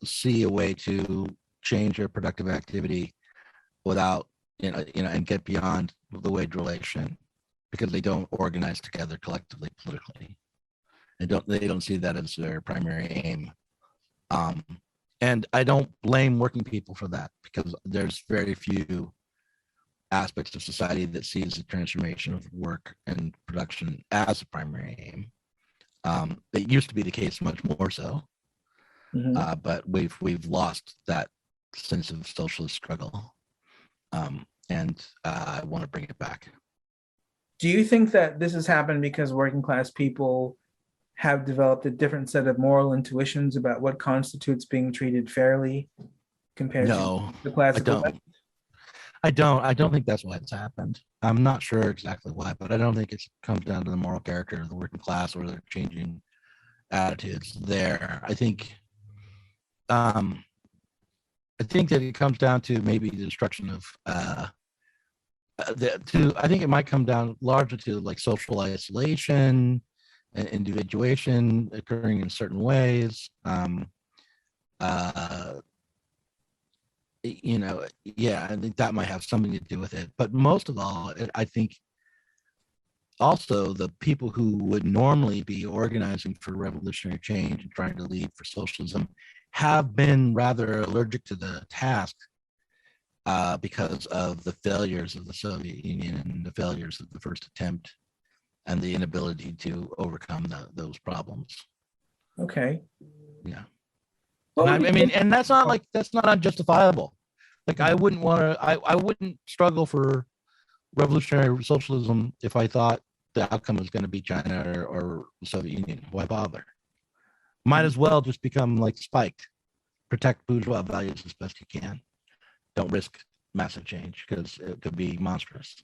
see a way to change their productive activity without, and get beyond the wage relation, because they don't organize together collectively politically. They don't see that as their primary aim. And I don't blame working people for that, because there's very few aspects of society that sees the transformation of work and production as a primary aim. It used to be the case much more so, but we've lost that sense of socialist struggle, and I want to bring it back. Do you think that this has happened because working class people have developed a different set of moral intuitions about what constitutes being treated fairly compared to the classical? I don't think that's why it's happened. I'm not sure exactly why, but I don't think it comes down to the moral character of the working class or their changing attitudes there. I think that it comes down to maybe the destruction of I think it might come down largely to like social isolation and individuation occurring in certain ways. Yeah, I think that might have something to do with it. But most of all, I think also the people who would normally be organizing for revolutionary change and trying to lead for socialism have been rather allergic to the task, because of the failures of the Soviet Union and the failures of the first attempt and the inability to overcome those problems. Okay. Yeah. And that's not unjustifiable. Like I wouldn't struggle for revolutionary socialism if I thought the outcome was going to be China or the Soviet Union. Why bother? Might as well just become like spiked. Protect bourgeois values as best you can. Don't risk massive change because it could be monstrous.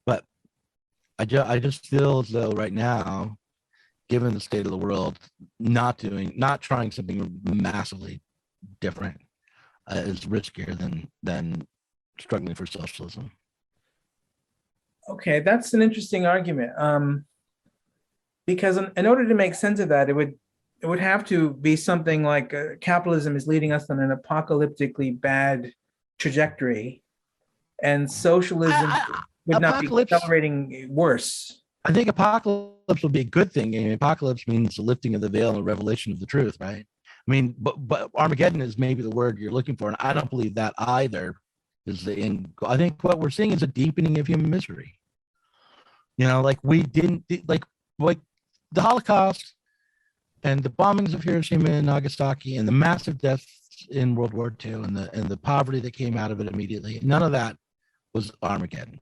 But I just feel as though right now, given the state of the world, not trying something massively different is riskier than struggling for socialism. Okay, that's an interesting argument. Because in order to make sense of that, it would have to be something like capitalism is leading us on an apocalyptically bad trajectory, and socialism would not be accelerating worse. I think apocalypse would be a good thing. I mean, apocalypse means the lifting of the veil and the revelation of the truth, right? I mean, but Armageddon is maybe the word you're looking for, and I don't believe that either is the end. I think what we're seeing is a deepening of human misery. Like we didn't like the Holocaust and the bombings of Hiroshima and Nagasaki and the massive deaths in World War II and the poverty that came out of it immediately. None of that was Armageddon,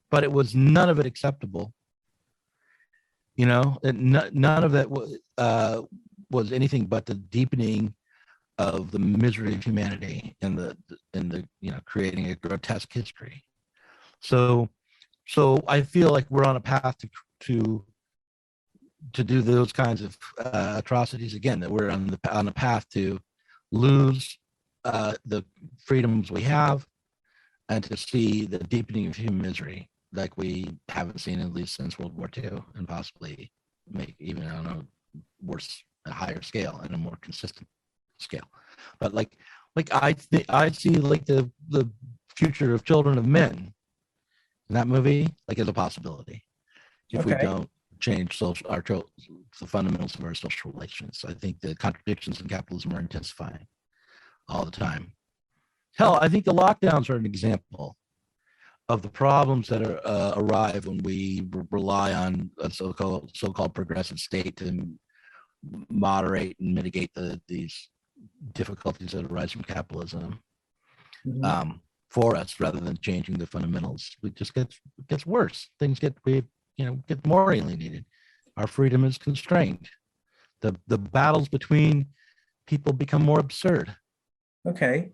but it was none of it acceptable. None of that was anything but the deepening of the misery of humanity and the creating a grotesque history. So I feel like we're on a path to do those kinds of atrocities again. That we're on a path to lose the freedoms we have, and to see the deepening of human misery like we haven't seen at least since World War II, and possibly make even worse a higher scale and a more consistent scale. But I see like the future of Children of Men in that movie like as a possibility if we Okay. don't change the fundamentals of our social relations. I think the contradictions in capitalism are intensifying all the time. Hell, I think the lockdowns are an example of the problems that arrive when we rely on a so-called progressive state to moderate and mitigate these difficulties that arise from capitalism for us, rather than changing the fundamentals. It just gets worse. Things get more alienated. Our freedom is constrained. The battles between people become more absurd. Okay.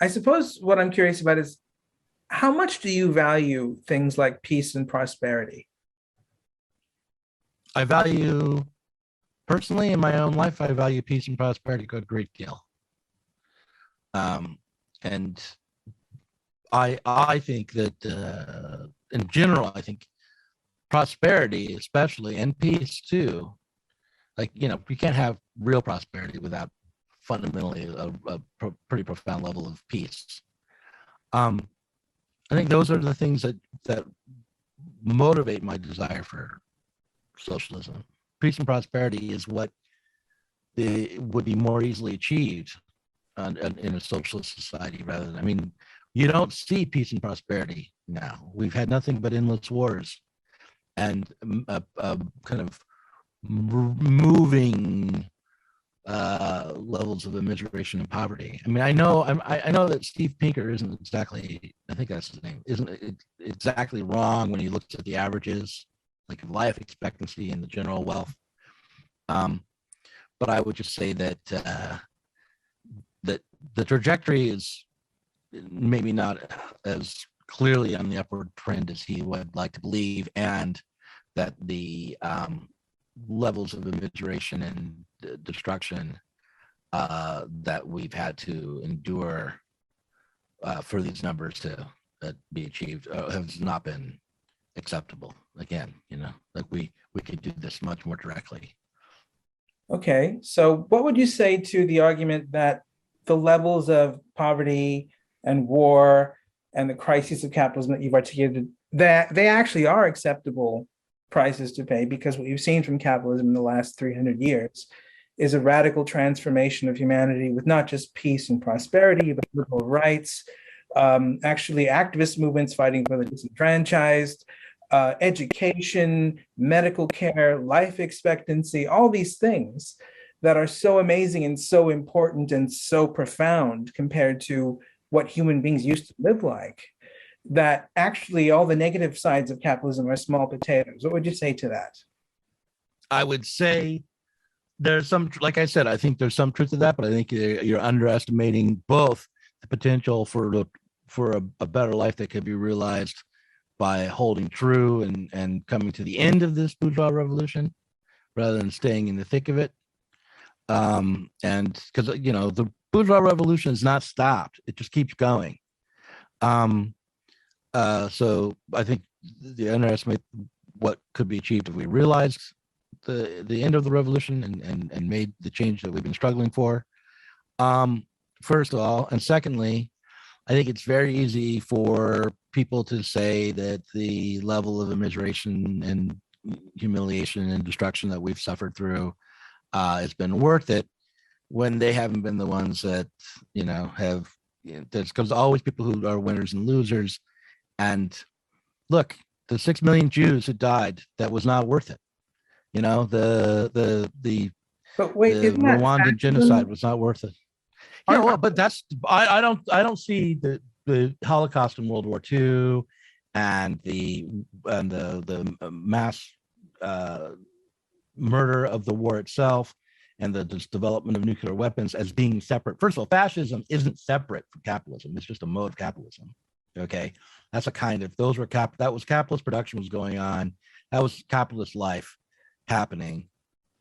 I suppose what I'm curious about is, how much do you value things like peace and prosperity? I value, personally in my own life, I value peace and prosperity a great deal. And I think that in general, I think prosperity, especially, and peace too, like, we can't have real prosperity without fundamentally a pretty profound level of peace. I think those are the things that motivate my desire for socialism. Peace and prosperity is what would be more easily achieved in a socialist society rather than, you don't see peace and prosperity now. We've had nothing but endless wars and kind of moving levels of immiseration and poverty. I know that Steve Pinker isn't exactly, I think that's his name, isn't exactly wrong when he looks at the averages, like life expectancy and the general wealth. But I would just say that that the trajectory is maybe not as clearly on the upward trend as he would like to believe, and that the levels of immiseration and destruction that we've had to endure for these numbers to be achieved has not been acceptable. Again, like we could do this much more directly. Okay, so what would you say to the argument that the levels of poverty and war and the crises of capitalism that you've articulated, that they actually are acceptable prices to pay, because what you've seen from capitalism in the last 300 years is a radical transformation of humanity with not just peace and prosperity, but liberal rights, actually activist movements fighting for the disenfranchised, education, medical care, life expectancy, all these things that are so amazing and so important and so profound compared to what human beings used to live like, that actually all the negative sides of capitalism are small potatoes. What would you say to that? I would say there's some, like I said, I think there's some truth to that, but I think you're underestimating both the potential for a better life that could be realized by holding true and coming to the end of this bourgeois revolution rather than staying in the thick of it. And because, the bourgeois revolution is not stopped. It just keeps going. So I think they underestimate what could be achieved if we realized the end of the revolution and made the change that we've been struggling for. First of all, and secondly, I think it's very easy for people to say that the level of immiseration and humiliation and destruction that we've suffered through has been worth it, when they haven't been the ones that, have, there's because always people who are winners and losers. And look, the 6 million Jews who died, that was not worth it. The But wait, the isn't that Rwandan genocide was not worth it. Yeah, well, but that's I don't see the Holocaust in World War II and the mass murder of the war itself and the development of nuclear weapons as being separate. First of all, fascism isn't separate from capitalism. It's just a mode of capitalism. Okay, that's a kind of, those were that was capitalist production was going on. That was capitalist life happening.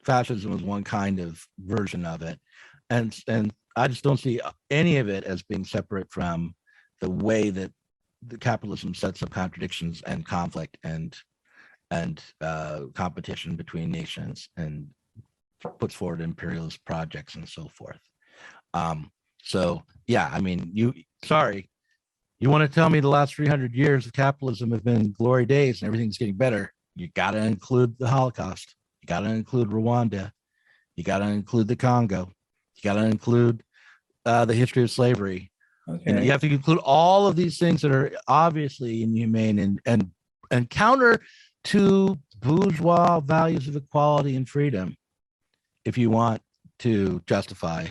Fascism was one kind of version of it, and I just don't see any of it as being separate from the way that the capitalism sets up contradictions and conflict and competition between nations and puts forward imperialist projects and so forth. So yeah, I mean, you want to tell me the last 300 years of capitalism have been glory days and everything's getting better? You got to include the Holocaust. You got to include Rwanda. You got to include the Congo. You got to include the history of slavery. Okay. You know, you have to include all of these things that are obviously inhumane and counter to bourgeois values of equality and freedom. If you want to justify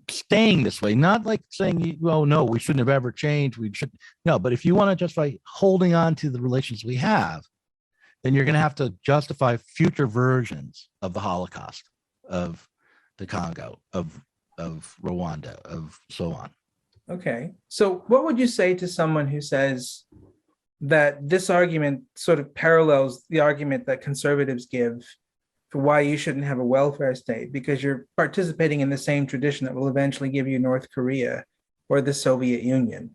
staying this way, not like saying, well, no, we shouldn't have ever changed. We should no, but if you want to justify holding on to the relations we have, then you're going to have to justify future versions of the Holocaust, of the Congo, of Rwanda, of so on. Okay. So what would you say to someone who says that this argument sort of parallels the argument that conservatives give for why you shouldn't have a welfare state, because you're participating in the same tradition that will eventually give you North Korea or the Soviet Union?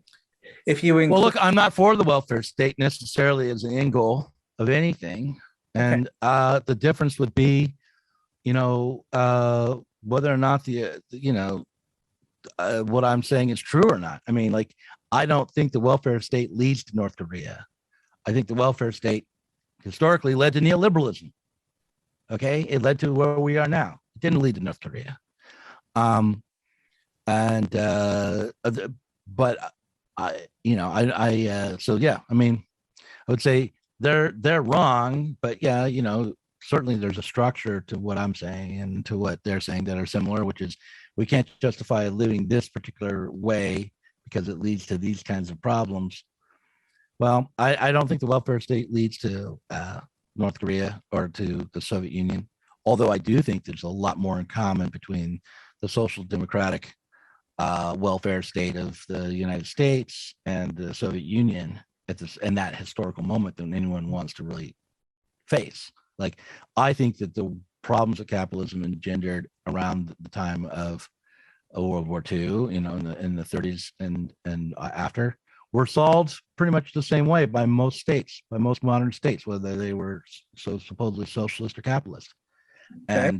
If you well, look, I'm not for the welfare state necessarily as an end goal of anything. And the difference would be, whether or not what I'm saying is true or not. I mean, like, I don't think the welfare state leads to North Korea. I think the welfare state historically led to neoliberalism. Okay, it led to where we are now. It didn't lead to North Korea. But so yeah, I mean, I would say they're wrong, but yeah, certainly there's a structure to what I'm saying and to what they're saying that are similar, which is we can't justify living this particular way because it leads to these kinds of problems. Well, I don't think the welfare state leads to North Korea or to the Soviet Union, although I do think there's a lot more in common between the social democratic welfare state of the United States and the Soviet Union in that historical moment than anyone wants to really face. Like, I think that the problems that capitalism engendered around the time of World War II, in the 30s and after, were solved pretty much the same way by most states, by most modern states, whether they were so supposedly socialist or capitalist. Okay.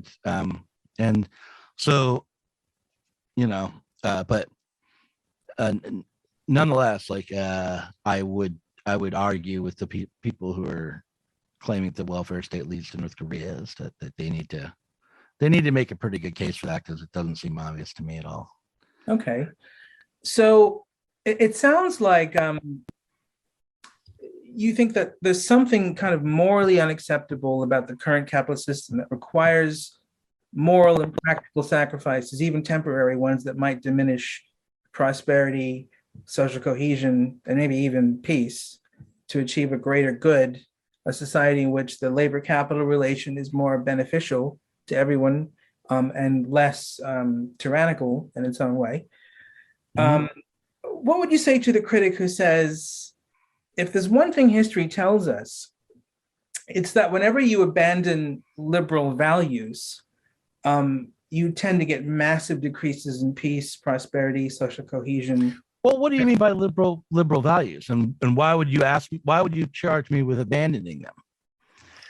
And so, but nonetheless, like, I would argue with the people who are claiming the welfare state leads to North Korea is that they need to make a pretty good case for that, because it doesn't seem obvious to me at all. Okay. So it sounds like you think that there's something kind of morally unacceptable about the current capitalist system that requires moral and practical sacrifices, even temporary ones, that might diminish prosperity, social cohesion, and maybe even peace, to achieve a greater good, a society in which the labor capital relation is more beneficial to everyone, and less tyrannical in its own way. What would you say to the critic who says, if there's one thing history tells us, it's that whenever you abandon liberal values, you tend to get massive decreases in peace, prosperity, social cohesion. Well, what do you mean by liberal values? And why would you charge me with abandoning them?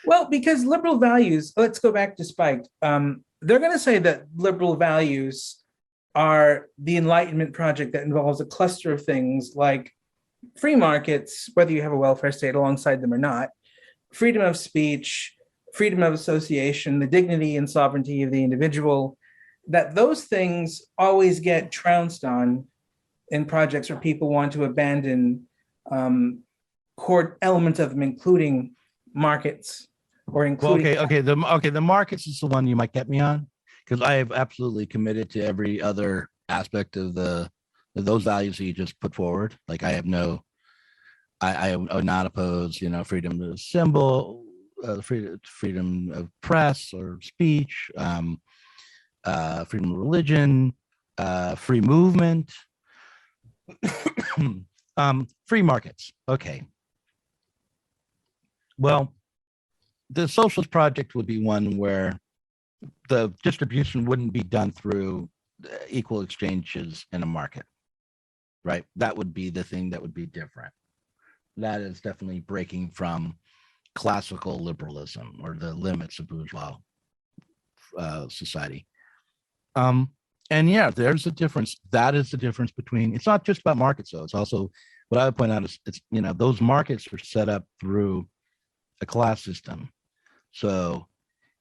Well, because liberal values, let's go back to Spike. They're going to say that liberal values are the Enlightenment project that involves a cluster of things like free markets, whether you have a welfare state alongside them or not, freedom of speech, freedom of association, the dignity and sovereignty of the individual, that those things always get trounced on in projects where people want to abandon core elements of them, including markets or including. The markets is the one you might get me on, because I have absolutely committed to every other aspect of those values that you just put forward. Like, I would not oppose, freedom to assemble, freedom of press or speech, freedom of religion, free movement, free markets. Okay. Well, the socialist project would be one where the distribution wouldn't be done through equal exchanges in a market, right? That would be the thing that would be different. That is definitely breaking from classical liberalism or the limits of bourgeois society. And yeah, there's a difference. That is the difference between. It's not just about markets, though. It's also what I would point out is it's those markets were set up through a class system. So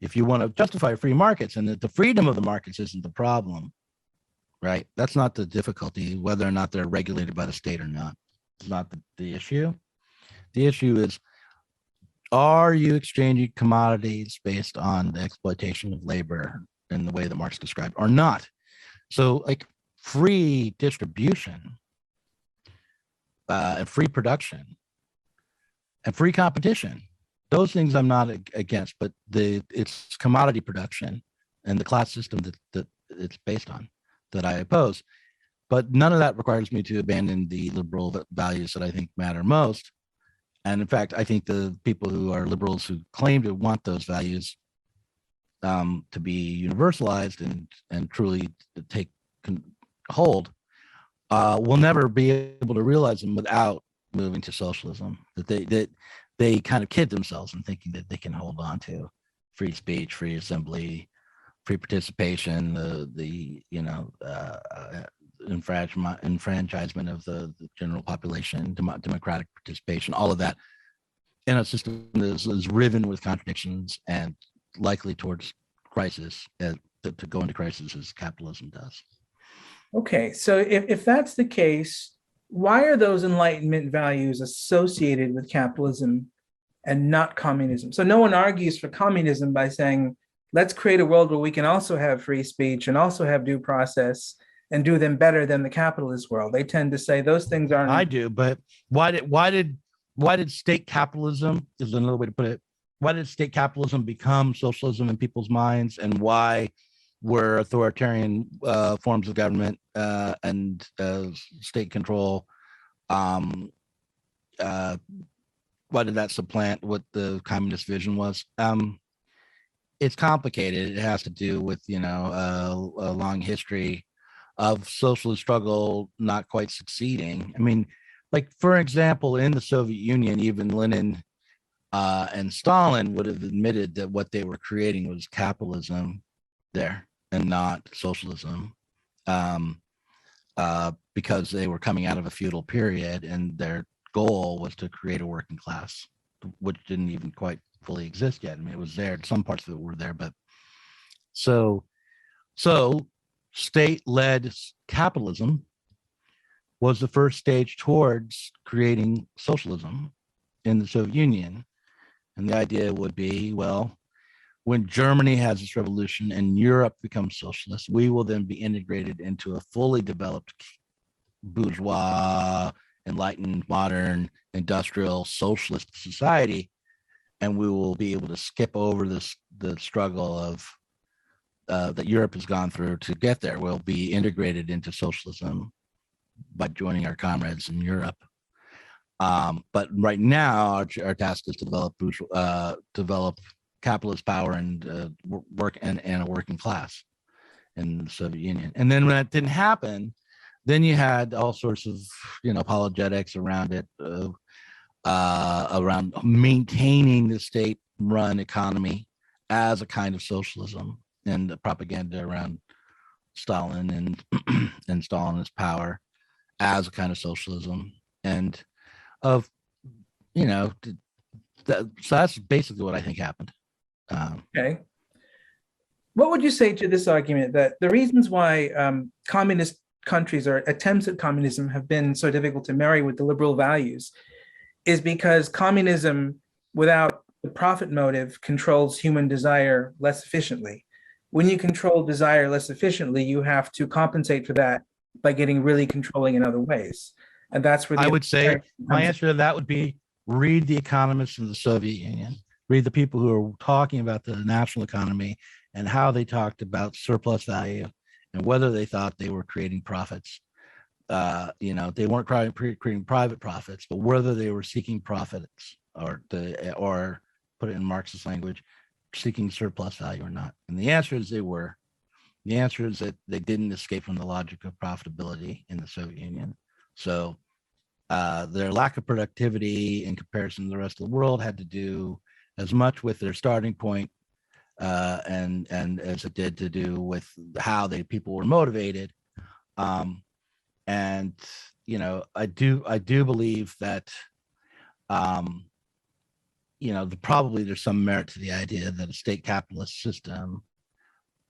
if you want to justify free markets, and the freedom of the markets isn't the problem, right? That's not the difficulty, whether or not they're regulated by the state or not. It's not the issue. The issue is, are you exchanging commodities based on the exploitation of labor in the way that Marx described or not? So like free distribution and free production and free competition, those things I'm not against, but it's commodity production and the class system that it's based on that I oppose. But none of that requires me to abandon the liberal values that I think matter most. And in fact, I think the people who are liberals who claim to want those values to be universalized and truly take hold will never be able to realize them without moving to socialism. That they kind of kid themselves in thinking that they can hold on to free speech, free assembly, free participation, the enfranchisement of the general population, democratic participation, all of that in a system that is riven with contradictions and likely towards crisis, to go into crisis as capitalism does. Okay, so if that's the case, why are those Enlightenment values associated with capitalism and not communism? So no one argues for communism by saying, let's create a world where we can also have free speech and also have due process and do them better than the capitalist world. They tend to say those things aren't. I do, but why did state capitalism, is another way to put it, why did state capitalism become socialism in people's minds, and why were authoritarian forms of government and state control, why did that supplant what the communist vision was? It's complicated. It has to do with a long history of socialist struggle not quite succeeding. I mean, like, for example, in the Soviet Union, even Lenin and Stalin would have admitted that what they were creating was capitalism there and not socialism, because they were coming out of a feudal period and their goal was to create a working class, which didn't even quite fully exist yet. I mean, it was there. Some parts of it were there, but so state-led capitalism was the first stage towards creating socialism in the Soviet Union. And the idea would be, well, when Germany has its revolution and Europe becomes socialist, we will then be integrated into a fully developed bourgeois, enlightened, modern, industrial, socialist society. And we will be able to skip over the struggle of that Europe has gone through to get there. We'll be integrated into socialism by joining our comrades in Europe. But right now, our task is to develop capitalist power and work and a working class in the Soviet Union. And then when that didn't happen, then you had all sorts of apologetics around it, around maintaining the state-run economy as a kind of socialism, and the propaganda around Stalin and Stalinist power as a kind of socialism, and so that's basically what I think happened. Okay. What would you say to this argument that the reasons why communist countries or attempts at communism have been so difficult to marry with the liberal values is because communism without the profit motive controls human desire less efficiently? When you control desire less efficiently, you have to compensate for that by getting really controlling in other ways. And that's where I would say my answer to that would be read the economists of the Soviet Union, read the people who are talking about the national economy and how they talked about surplus value and whether they thought they were creating profits. They weren't creating private profits, but whether they were seeking profits or put it in Marxist language, seeking surplus value or not. And the answer is they were. The answer is that they didn't escape from the logic of profitability in the Soviet Union. So their lack of productivity in comparison to the rest of the world had to do as much with their starting point and as it did to do with how people were motivated. And I do believe that probably there's some merit to the idea that a state capitalist system,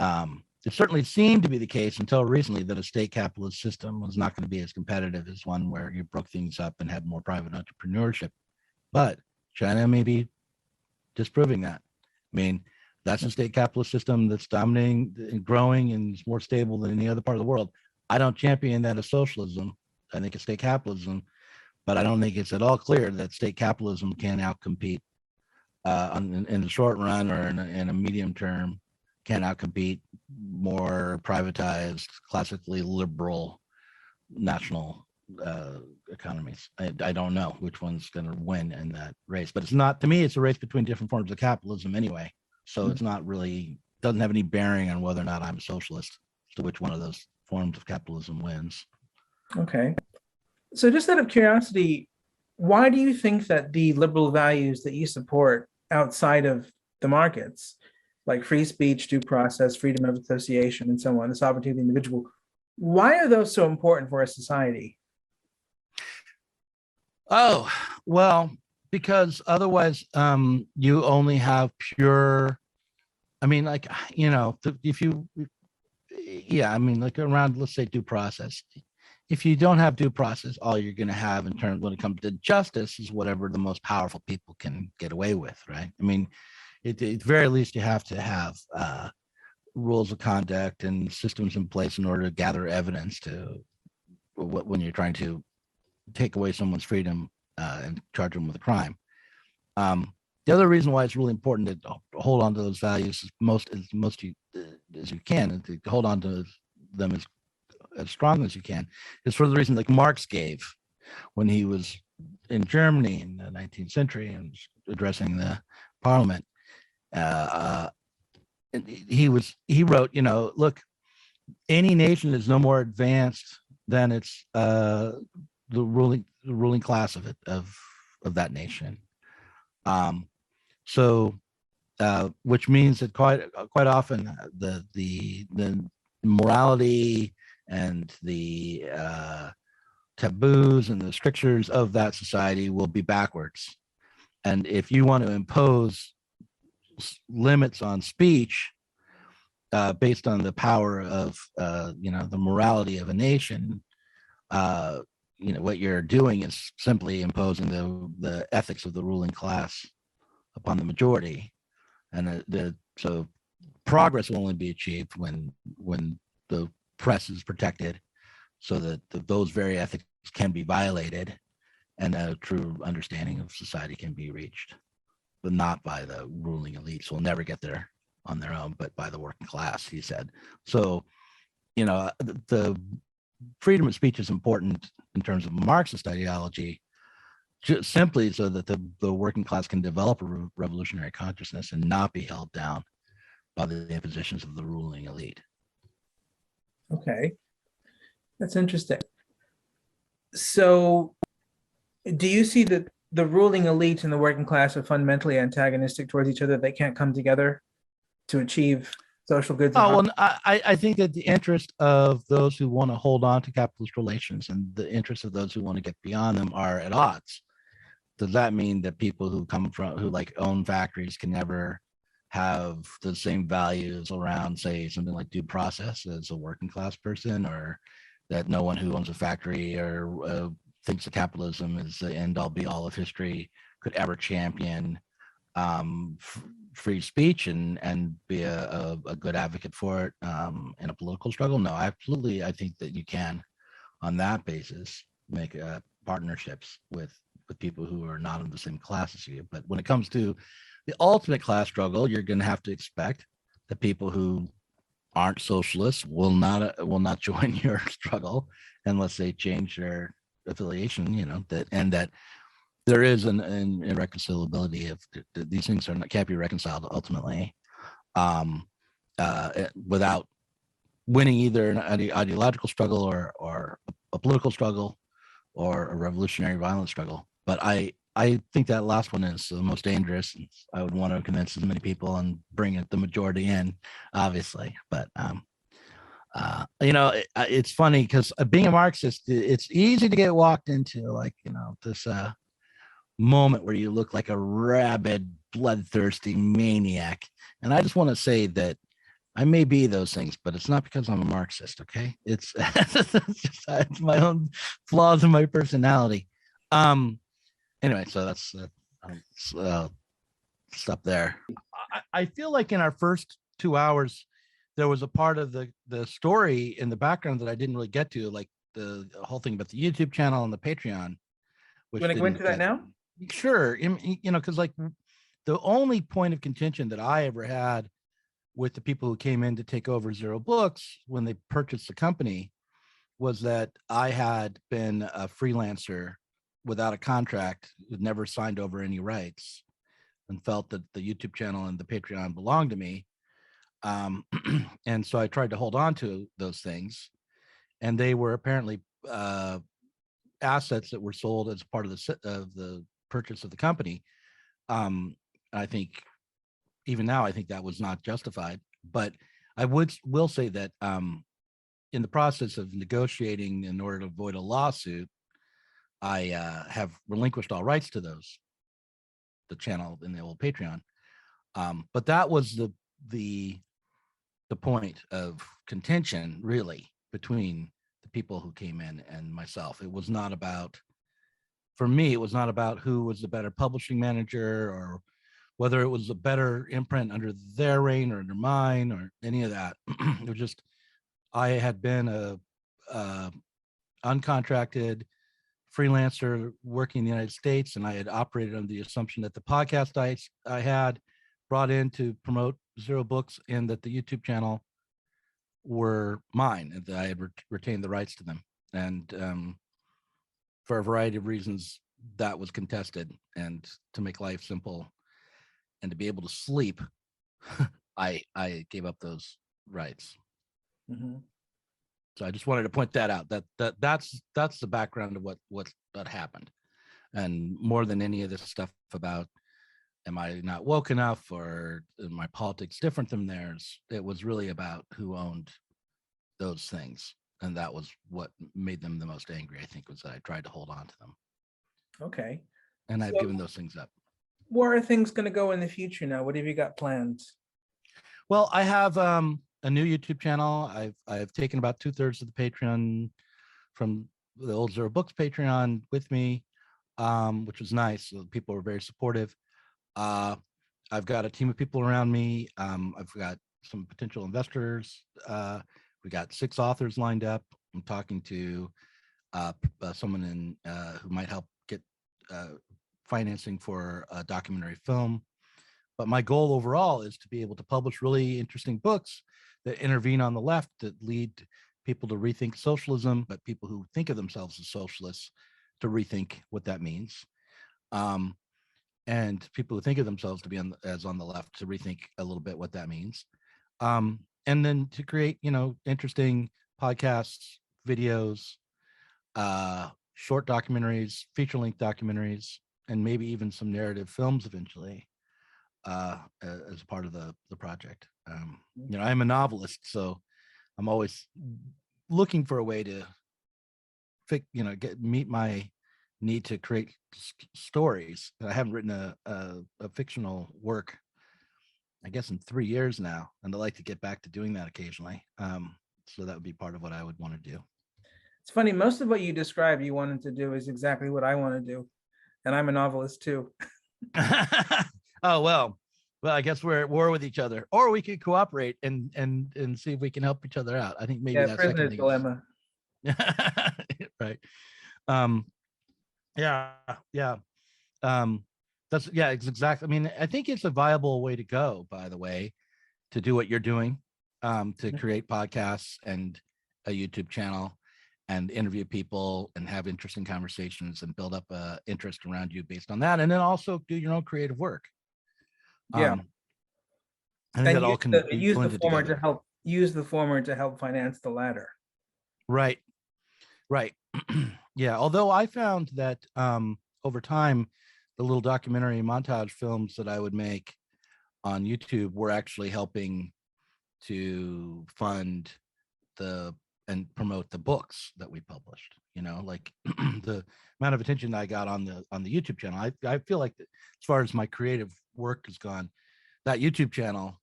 it certainly seemed to be the case until recently, that a state capitalist system was not going to be as competitive as one where you broke things up and had more private entrepreneurship. But China may be disproving that. I mean, that's a state capitalist system that's dominating and growing and is more stable than any other part of the world. I don't champion that as socialism. I think it's state capitalism, but I don't think it's at all clear that state capitalism can outcompete in the short run or in a medium term, can outcompete more privatized, classically liberal national economies. I don't know which one's going to win in that race, but it's not, to me, it's a race between different forms of capitalism anyway. So it's not really, doesn't have any bearing on whether or not I'm a socialist as to which one of those forms of capitalism wins. Okay. So just out of curiosity, why do you think that the liberal values that you support outside of the markets, like free speech, due process, freedom of association, and so on, the sovereignty of the individual, why are those so important for a society? Oh, well, because otherwise you only have pure, I mean, like, if you, yeah, I mean, like around, let's say, due process. If you don't have due process, all you're going to have in terms when it comes to justice is whatever the most powerful people can get away with, right? I mean, at the very least, you have to have rules of conduct and systems in place in order to gather evidence to when you're trying to take away someone's freedom and charge them with a crime. The other reason why it's really important to hold on to those values as you can, and to hold on to them as strong as you can, is for the reason like Marx gave when he was in Germany in the 19th century and was addressing the parliament. He wrote, look, any nation is no more advanced than its the ruling class of that nation. Which means that quite often the morality and the taboos and the strictures of that society will be backwards. And if you want to impose limits on speech based on the power of the morality of a nation, what you're doing is simply imposing the ethics of the ruling class upon the majority. And so progress will only be achieved when the press is protected, so that those very ethics can be violated and a true understanding of society can be reached, but not by the ruling elites who will never get there on their own, but by the working class, he said. So, the freedom of speech is important in terms of Marxist ideology, just simply so that the working class can develop a revolutionary consciousness and not be held down by the impositions of the ruling elite. Okay, that's interesting. So do you see that the ruling elite and the working class are fundamentally antagonistic towards each other? They can't come together to achieve social goods? Oh, well, I think that the interest of those who want to hold on to capitalist relations and the interest of those who want to get beyond them are at odds. Does that mean that people who own factories can never have the same values around, say, something like due process as a working class person, or that no one who owns a factory or thinks that capitalism is the end all be all of history could ever champion free speech and be a good advocate for it in a political struggle? No, absolutely. I think that you can, on that basis, make partnerships with people who are not in the same class as you. But when it comes to the ultimate class struggle, you're going to have to expect that people who aren't socialists will not join your struggle unless they change their affiliation. That there is an irreconcilability of these things can't be reconciled ultimately without winning either an ideological struggle or a political struggle or a revolutionary violent struggle. But I I think that last one is the most dangerous. I would want to convince as many people and bring it the majority in, obviously. But it's funny because being a Marxist, it's easy to get walked into, like, this moment where you look like a rabid, bloodthirsty maniac. And I just want to say that I may be those things, but it's not because I'm a Marxist. Okay, it's it's my own flaws in my personality. Anyway, so that's stuff there. I feel like in our first 2 hours, there was a part of the story in the background that I didn't really get to, like the whole thing about the YouTube channel and the Patreon. You want to go into that now? Sure. Because like the only point of contention that I ever had with the people who came in to take over Zero Books when they purchased the company was that I had been a freelancer without a contract, who'd never signed over any rights, and felt that the YouTube channel and the Patreon belonged to me. And so I tried to hold on to those things, and they were apparently assets that were sold as part of the purchase of the company. I think even now, I think that was not justified. But I will say that in the process of negotiating in order to avoid a lawsuit, I have relinquished all rights to the channel in the old Patreon. But that was the point of contention, really, between the people who came in and myself. It was not about, for me, it was not about who was the better publishing manager or whether it was a better imprint under their reign or under mine or any of that. It was just, I had been a uncontracted freelancer working in the United States, and I had operated under the assumption that the podcast I had brought in to promote Zero Books and that the YouTube channel were mine, and that I had retained the rights to them. And for a variety of reasons, that was contested. And to make life simple and to be able to sleep, I gave up those rights. Mm-hmm. So I just wanted to point that out. That's the background of what happened, and more than any of this stuff about am I not woke enough or my politics different than theirs, it was really about who owned those things, and that was what made them the most angry. I think was that I tried to hold on to them. Okay. And I've given those things up. Where are things going to go in the future now? What have you got planned? Well, I have a new YouTube channel. I've taken about 2/3 of the Patreon from the old Zero Books Patreon with me, which was nice. So people were very supportive. I've got a team of people around me. I've got some potential investors. We got 6 authors lined up. I'm talking to someone who might help get financing for a documentary film. But my goal overall is to be able to publish really interesting books that intervene on the left, that lead people to rethink socialism, but people who think of themselves as socialists to rethink what that means. And people who think of themselves to be on the left to rethink a little bit what that means. And then to create, interesting podcasts, videos, short documentaries, feature-length documentaries, and maybe even some narrative films eventually, as part of the project. I'm a novelist, so I'm always looking for a way to meet my need to create stories. I haven't written a fictional work, I guess, in 3 years now, and I'd like to get back to doing that occasionally. So that would be part of what I would want to do. It's funny, most of what you described you wanted to do is exactly what I want to do, and I'm a novelist too. Oh, well, I guess we're at war with each other, or we could cooperate and see if we can help each other out. I think maybe that's prisoner's dilemma. Right. Yeah. It's exactly. I mean, I think it's a viable way to go, by the way, to do what you're doing, to create podcasts and a YouTube channel and interview people and have interesting conversations and build up interest around you based on that. And then also do your own creative work. Yeah. I think that all can be use the blended former together. use the former to help finance the latter. Right. Yeah. Although I found that over time, the little documentary montage films that I would make on YouTube were actually helping to fund and promote the books that we published. Like the amount of attention I got on the YouTube channel. I feel like that as far as my creative work has gone, that YouTube channel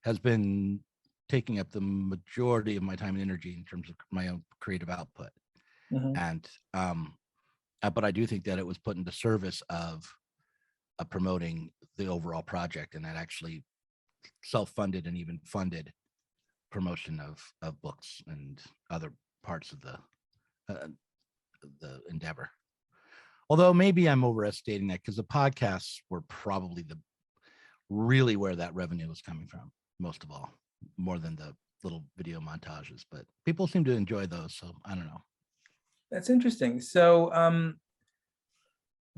has been taking up the majority of my time and energy in terms of my own creative output. And but I do think that it was put into service of promoting the overall project, and that actually self-funded and even funded promotion of books and other parts of the endeavor. Although maybe I'm overestimating that, because the podcasts were probably really where that revenue was coming from, most of all, more than the little video montages. But people seem to enjoy those, so I don't know. That's interesting. So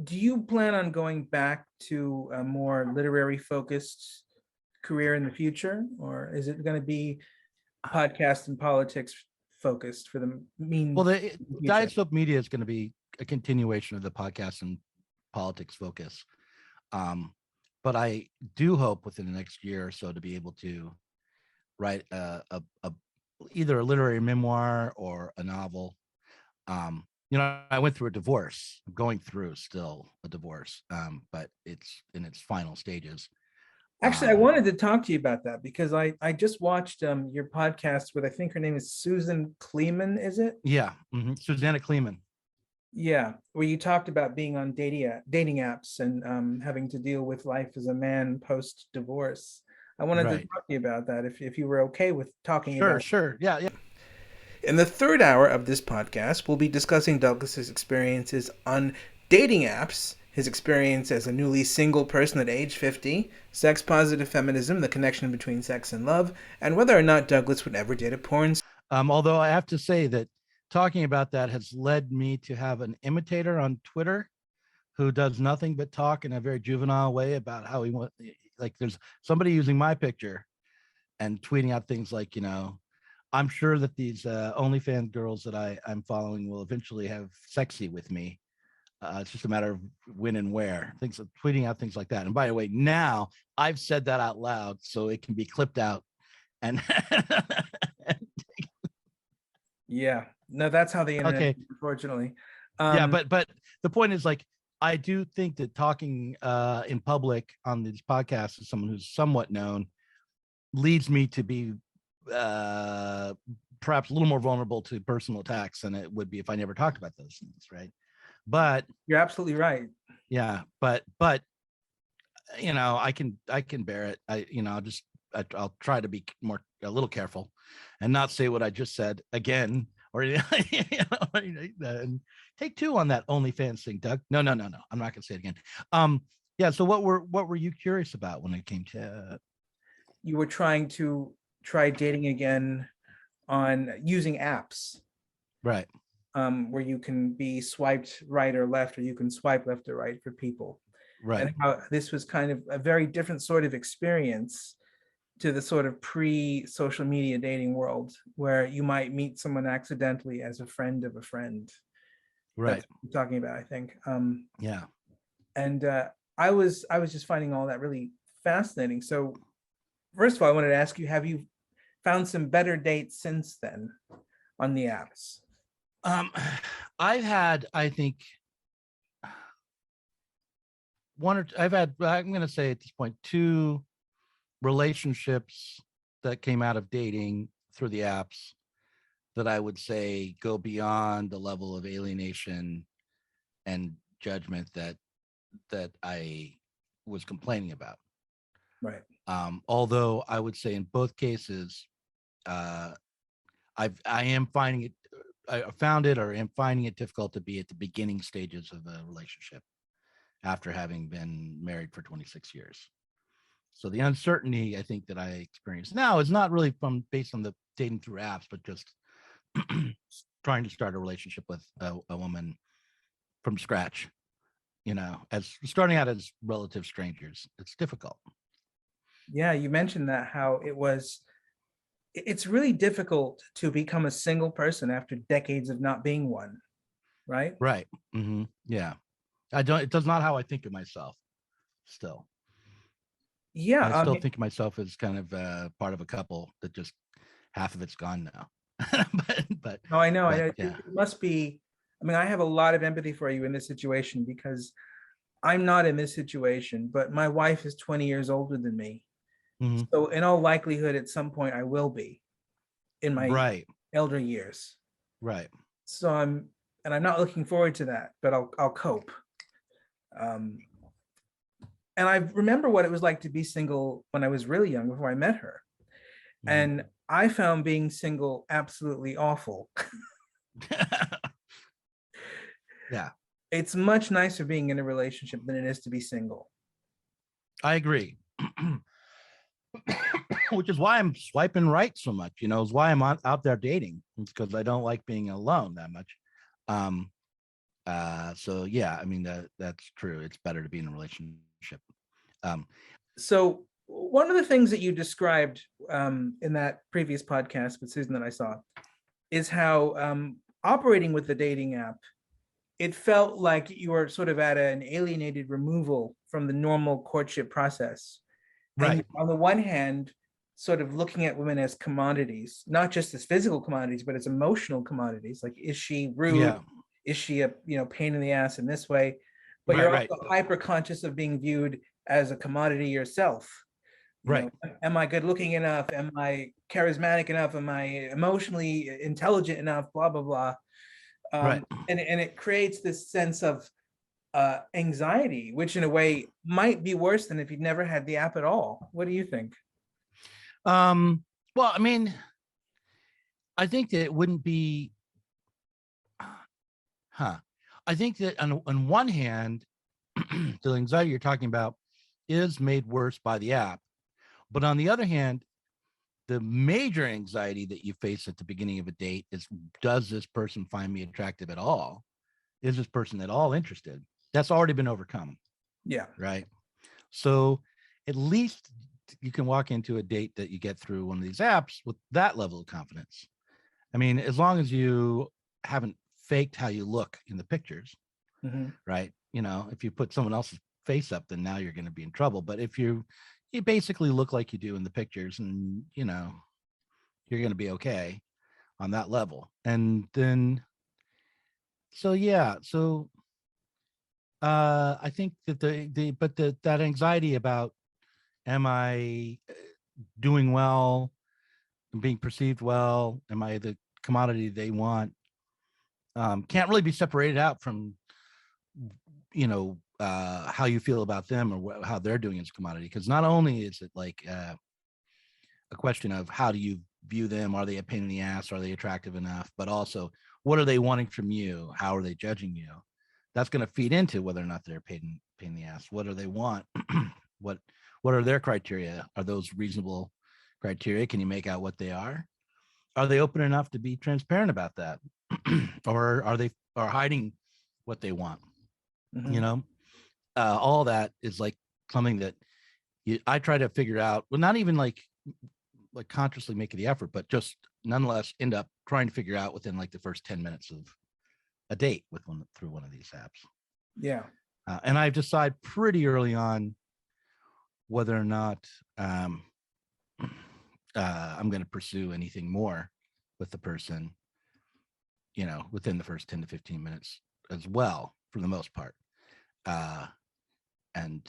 do you plan on going back to a more literary focused career in the future, or is it going to be podcast and politics focused for the Well, the Diet Soap Media is going to be a continuation of the podcast and politics focus. But I do hope within the next year or so to be able to write either a literary memoir or a novel. I went through a divorce. I'm going through still a divorce, but it's in its final stages. Actually, I wanted to talk to you about that because I just watched your podcast with, I think her name is Susan Kleeman, is it? Yeah, Susanna Kleeman. Yeah, where you talked about being on dating apps and having to deal with life as a man post-divorce. I wanted to talk to you about that if you were okay with talking about it. Sure. Yeah. In the third hour of this podcast, we'll be discussing Douglas's experiences on dating apps, his experience as a newly single person at age 50, sex-positive feminism, the connection between sex and love, and whether or not Douglas would ever date a porn star. Although I have to say that talking about that has led me to have an imitator on Twitter who does nothing but talk in a very juvenile way about how he wants, like there's somebody using my picture and tweeting out things like, I'm sure that these OnlyFans girls that I'm following will eventually have sexy with me. It's just a matter of when and where. Tweeting out things like that. And by the way, now I've said that out loud, so it can be clipped out. And yeah, no, that's how the internet is, unfortunately. Yeah, but the point is, like, I do think that talking in public on these podcasts as someone who's somewhat known leads me to be perhaps a little more vulnerable to personal attacks than it would be if I never talked about those things, right? But you're absolutely right. Yeah, but I can bear it. I'll try to be a little careful and not say what I just said again, or and take two on that OnlyFans thing, Doug. No. I'm not gonna say it again. Yeah. So what were you curious about when it came to? You were trying to try dating again on using apps, right? Where you can be swiped right or left, or you can swipe left or right for people, right? And how this was kind of a very different sort of experience to the sort of pre-social media dating world, where you might meet someone accidentally as a friend of a friend. Right. That's what I'm talking about, I think. Yeah. And I was just finding all that really fascinating. So first of all, I wanted to ask you, have you found some better dates since then on the apps? I've had, I think, I'm going to say at this point, 2 relationships that came out of dating through the apps that I would say go beyond the level of alienation and judgment that I was complaining about. Right. Although I would say in both cases, I found it or am finding it difficult to be at the beginning stages of a relationship after having been married for 26 years. So the uncertainty I think that I experience now is not really based on the dating through apps, but just trying to start a relationship with a woman from scratch, as starting out as relative strangers. It's difficult. Yeah, you mentioned that, how it's really difficult to become a single person after decades of not being one, right? Right. Mm-hmm. Yeah. It does not how I think of myself still. Yeah, I still think of myself as kind of part of a couple that just half of it's gone now. but no, I know. yeah. It must be. I mean, I have a lot of empathy for you in this situation because I'm not in this situation, but my wife is 20 years older than me. Mhm. So in all likelihood, at some point, I will be in my Right. elder years. Right. So I'm not looking forward to that, but I'll cope. Um, and I remember what it was like to be single when I was really young before I met her. Mhm. And I found being single absolutely awful. Yeah, It's much nicer being in a relationship than it is to be single. I agree. Which is why I'm swiping right so much, is why I'm out there dating. It's because I don't like being alone that much. So yeah, I mean that's true. It's better to be in a relationship. Um, So one of the things that you described in that previous podcast with Susan that I saw is how operating with the dating app, it felt like you were sort of at an alienated removal from the normal courtship process. And right. on the one hand, sort of looking at women as commodities, not just as physical commodities, but as emotional commodities. Like, is she rude? Yeah. Is she a pain in the ass in this way? But Right. you're Right. also hyper conscious of being viewed as a commodity yourself. Right. Am I good looking enough? Am I charismatic enough? Am I emotionally intelligent enough? Blah blah blah. Right. And it creates this sense of anxiety, which in a way might be worse than if you'd never had the app at all. What do you think? Well, I mean, I think that it wouldn't be, I think that on one hand, the anxiety you're talking about is made worse by the app. But on the other hand, the major anxiety that you face at the beginning of a date is, does this person find me attractive at all? Is this person at all interested? That's already been overcome. Yeah. Right. So at least you can walk into a date that you get through one of these apps with that level of confidence. I mean, as long as you haven't faked how you look in the pictures, right? If you put someone else's face up, then now you're going to be in trouble. But if you basically look like you do in the pictures, and you're going to be okay on that level. And then, so yeah, so I think that that anxiety about, am I doing well, being perceived well, am I the commodity they want, can't really be separated out from how you feel about them, or how they're doing as a commodity. Because not only is it like a question of how do you view them, are they a pain in the ass, are they attractive enough, but also what are they wanting from you, how are they judging you. That's going to feed into whether or not they're a pain in the ass. What do they want? what are their criteria? Are those reasonable criteria? Can you make out what they are? Are they open enough to be transparent about that? Or are they hiding what they want? All that is like something that I try to figure out. Well, not even like consciously making the effort, but just nonetheless end up trying to figure out within like the first 10 minutes of a date through one of these apps. Yeah. And I decide pretty early on whether or not I'm going to pursue anything more with the person, within the first 10 to 15 minutes as well, for the most part. And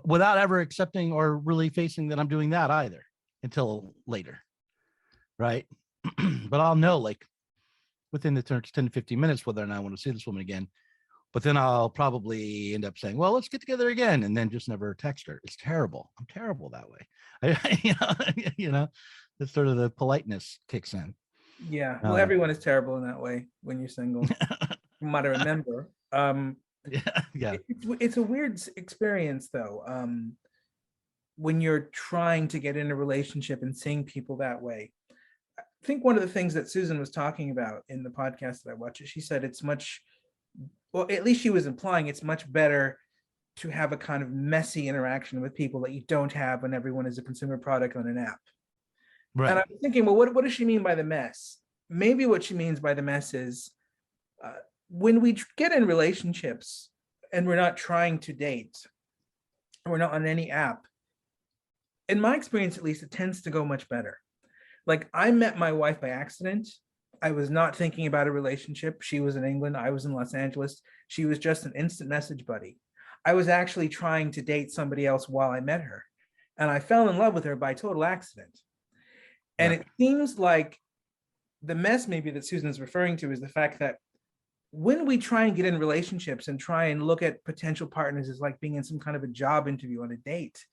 without ever accepting or really facing that I'm doing that either until later. Right. But I'll know like within the 10 to 15 minutes whether or not I want to see this woman again. But then I'll probably end up saying, well, let's get together again, and then just never text her. It's terrible. I'm terrible that way. That's sort of the politeness kicks in. Yeah. Well, everyone is terrible in that way when you're single, from what I remember. Yeah. It's a weird experience though. When you're trying to get in a relationship and seeing people that way. I think one of the things that Susan was talking about in the podcast that I watched, she said it's much, well, at least she was implying it's much better to have a kind of messy interaction with people that you don't have when everyone is a consumer product on an app. Right. And I'm thinking, well, what does she mean by the mess? Maybe what she means by the mess is when we get in relationships and we're not trying to date, we're not on any app, in my experience at least, it tends to go much better. Like, I met my wife by accident. I was not thinking about a relationship. She was in England, I was in Los Angeles. She was just an instant message buddy. I was actually trying to date somebody else while I met her, and I fell in love with her by total accident. And Right. it seems like the mess maybe that Susan is referring to is the fact that when we try and get in relationships and try and look at potential partners as like being in some kind of a job interview on a date,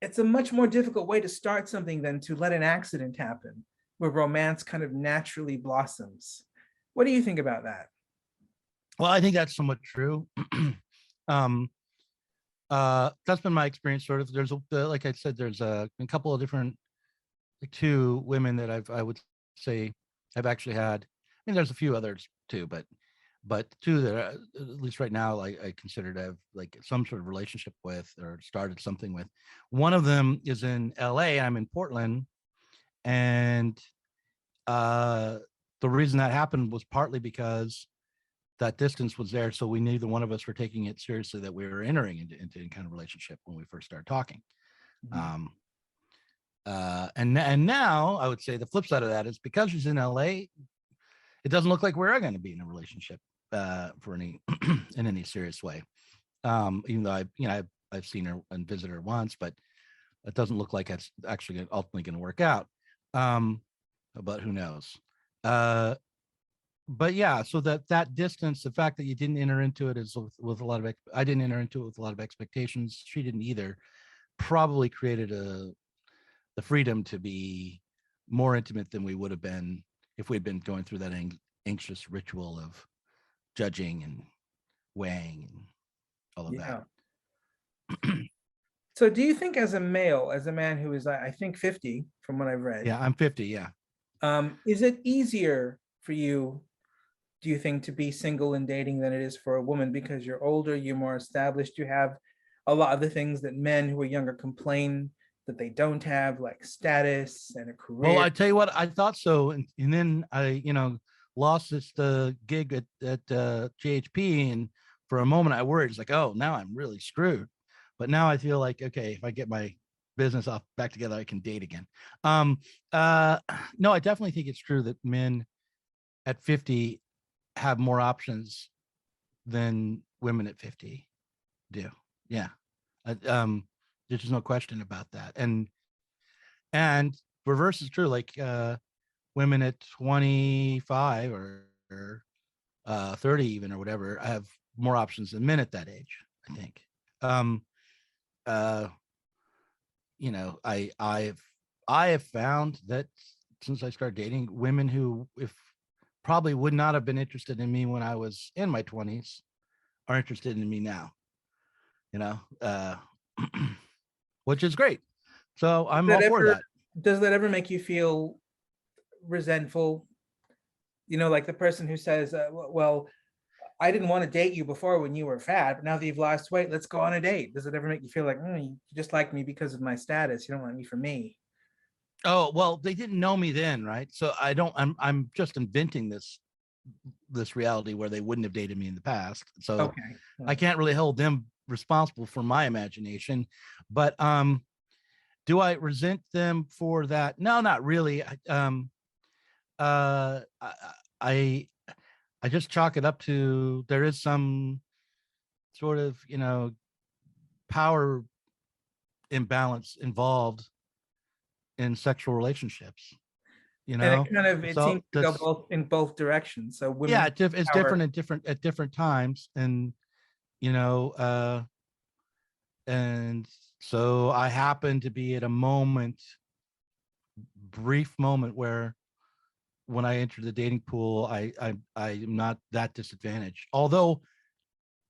it's a much more difficult way to start something than to let an accident happen where romance kind of naturally blossoms. What do you think about that? Well, I think that's somewhat true. um, that's been my experience. Sort of. There's like I said, there's a couple of different, like, two women that I would say I've actually had. I mean, there's a few others too, but two that at least right now, like, I consider to have like some sort of relationship with or started something with. One of them is in LA. I'm in Portland, and uh, the reason that happened was partly because that distance was there, so we neither one of us were taking it seriously that we were entering into any kind of relationship when we first started talking. Mhm. And now I would say the flip side of that is because she's in LA, it doesn't look like we're going to be in a relationship for any in any serious way. Even though I've seen her and visited her once, but it doesn't look like it's actually ultimately going to work out. But who knows? But yeah, so that distance, the fact that you didn't enter into it is with a lot of I didn't enter into it with a lot of expectations. She didn't either. Probably created the freedom to be more intimate than we would have been if we'd been going through that anxious ritual of judging and weighing and all of Yeah. that. So do you think as a male, as a man who is, I think 50 from what I've read, Yeah, I'm 50. Yeah. is it easier for you, do you think, to be single and dating than it is for a woman because you're older, you're more established, you have a lot of the things that men who are younger complain that they don't have, like status and a Well, career? I tell you what, I thought so, and then I, lost this gig at GHP, and for a moment I worried. It's like, oh, now I'm really screwed. But now I feel like, okay, if I get my business off back together, I can date again. Um, uh, no, I definitely think it's true that men at 50 have more options than women at 50 do. Yeah. There's just no question about that. And reverse is true. Like women at 25 or 30 even or whatever have more options than men at that age, I think. Um, uh, I have found that since I started dating, women who if probably would not have been interested in me when I was in my 20s are interested in me now, you know, uh, which is great. So I'm That all for ever that. does that ever make you feel resentful? Like the person who says, well, I didn't want to date you before when you were fat, but now that you've lost weight, let's go on a date. Does it ever make you feel like, you just like me because of my status? You don't like me for me. Oh, well, they didn't know me then, right? So I'm just inventing this reality where they wouldn't have dated me in the past. So Okay. I can't really hold them responsible for my imagination. But do I resent them for that? No, not really. Uh I I just chalk it up to there is some sort of, power imbalance involved in sexual relationships, And it so seems to go that's both in both directions. So women yeah, have it's power. different at different times, and you know and so I happen to be at a brief moment where when I entered the dating pool, I'm not that disadvantaged, although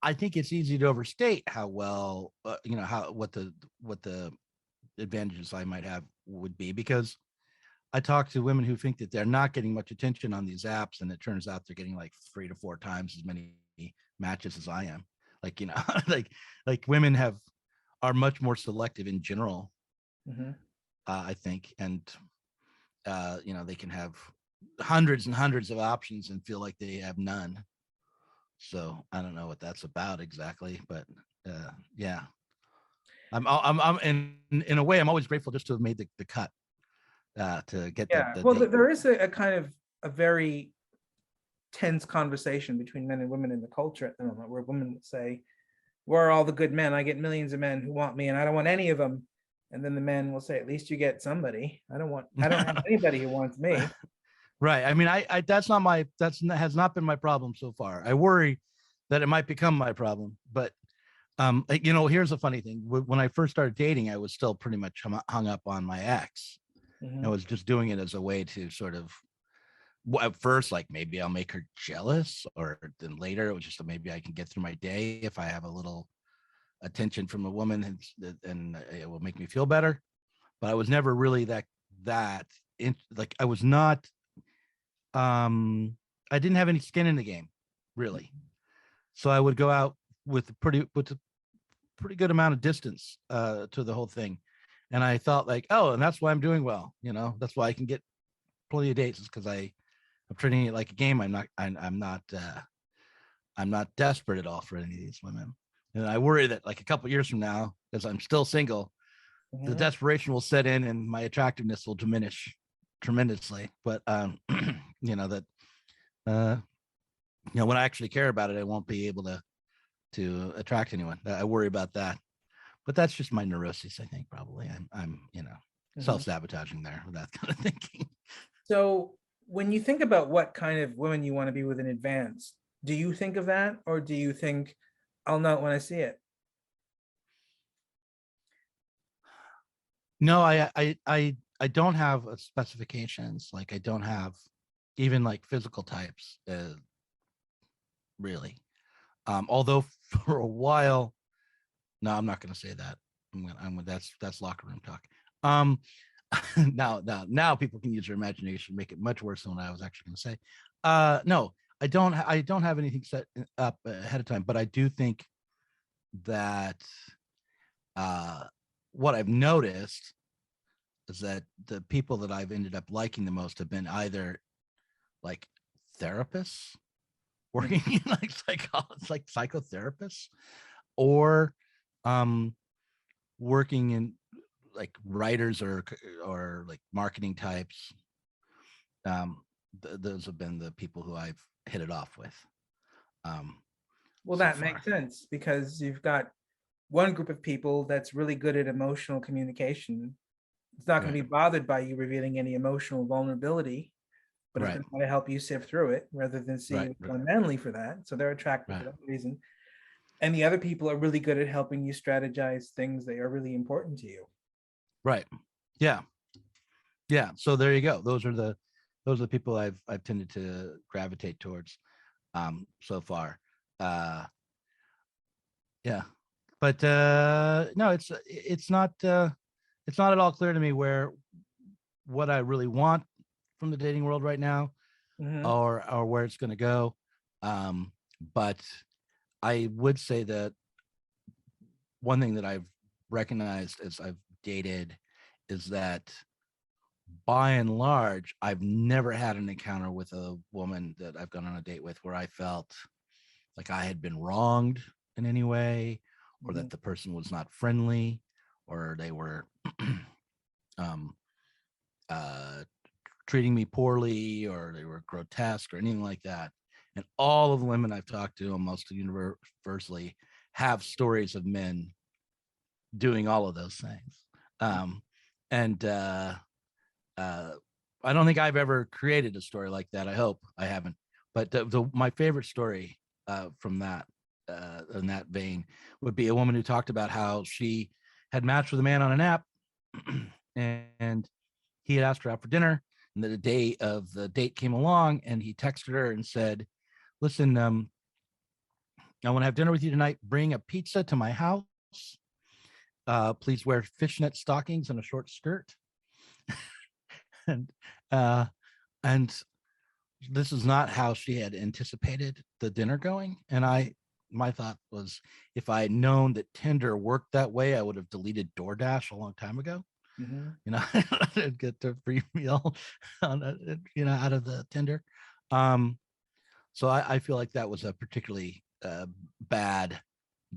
I think it's easy to overstate how well how what the advantages I might have would be, because I talk to women who think that they're not getting much attention on these apps, and it turns out they're getting like 3 to 4 times as many matches as I am. Like, like women are much more selective in general, Mhm. I think, and they can have hundreds and hundreds of options and feel like they have none. So I don't know what that's about exactly, but yeah, I'm in a way I'm always grateful just to have made the cut to get Yeah. the Well, date. there is a kind of a very tense conversation between men and women in the culture at the moment, where women will say, "Where are all the good men? I get millions of men who want me, and I don't want any of them." And then the men will say, "At least you get somebody. I don't have anybody who wants me." Right. I mean, I has not been my problem so far. I worry that it might become my problem, but here's a funny thing. When I first started dating, I was still pretty much hung up on my ex. I was just doing it as a way to sort of, at first, like maybe I'll make her jealous, or then later it was just maybe I can get through my day if I have a little attention from a woman, and it will make me feel better. But I was never really like I was not. I didn't have any skin in the game, really. So I would go out with a pretty good amount of distance to the whole thing, and I thought like, oh, and that's why I'm doing well. That's why I can get plenty of dates, is because I'm treating it like a game. I'm not desperate at all for any of these women, and I worry that like a couple years from now, as I'm still single, the desperation will set in and my attractiveness will diminish tremendously. But that when I actually care about it, I won't be able to attract anyone. I worry about that, but that's just my neurosis. I think probably I'm self-sabotaging there with that kind of thinking. So when you think about what kind of women you want to be with in advance, do you think of that, or do you think I'll know it when I see it? No, I don't have specifications. Like I don't have even like physical types, really. Although for a while, no, I'm not going to say that. That's locker room talk. Now people can use their imagination, make it much worse than what I was actually going to say. No, I don't have anything set up ahead of time, but I do think that what I've noticed is that the people that I've ended up liking the most have been either like therapists working in like psychotherapists, or working in like writers or like marketing types. Those have been the people who I've hit it off with. Well, so that far. makes sense, because you've got one group of people that's really good at emotional communication. It's not going to Right. be bothered by you revealing any emotional vulnerability, but it's Right. going to try to help you sift through it rather than see you Right. fundamentally for that. So they're attracted Right. for that reason. And the other people are really good at helping you strategize things that are really important to you. Right. Yeah. Yeah. So there you go. Those are the people I've tended to gravitate towards so far. Yeah. But no, it's not at all clear to me what I really want from the dating world right now, or where it's going to go. But I would say that one thing that I've recognized as I've dated is that by and large, I've never had an encounter with a woman that I've gone on a date with where I felt like I had been wronged in any way, or that the person was not friendly, or they were treating me poorly, or they were grotesque, or anything like that. And all of the women I've talked to almost universally have stories of men doing all of those things. And I don't think I've ever created a story like that. I hope I haven't. But my favorite story from that in that vein would be a woman who talked about how she had matched with a man on an app, and he had asked her out for dinner. And the day of the date came along, and he texted her and said, "Listen, I want to have dinner with you tonight. Bring a pizza to my house. Please wear fishnet stockings and a short skirt." and and this is not how she had anticipated the dinner going. And my thought was, if I had known that Tinder worked that way, I would have deleted DoorDash a long time ago. Get the free meal out of the Tinder. So I feel like that was a particularly bad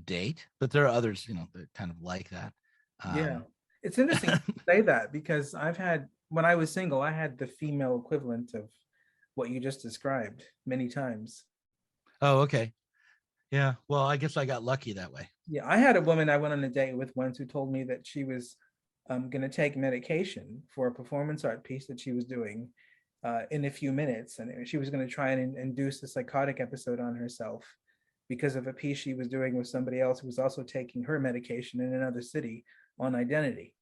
date, but there are others, that kind of like that. Yeah. Um, It's interesting to say that because when I was single, I had the female equivalent of what you just described many times. oh, okay. Yeah. Well, I guess I got lucky that way. Yeah, I had a woman I went on a date with once who told me that she was going to take medication for a performance art piece that she was doing in a few minutes. And she was going to try and induce a psychotic episode on herself because of a piece she was doing with somebody else who was also taking her medication in another city on identity.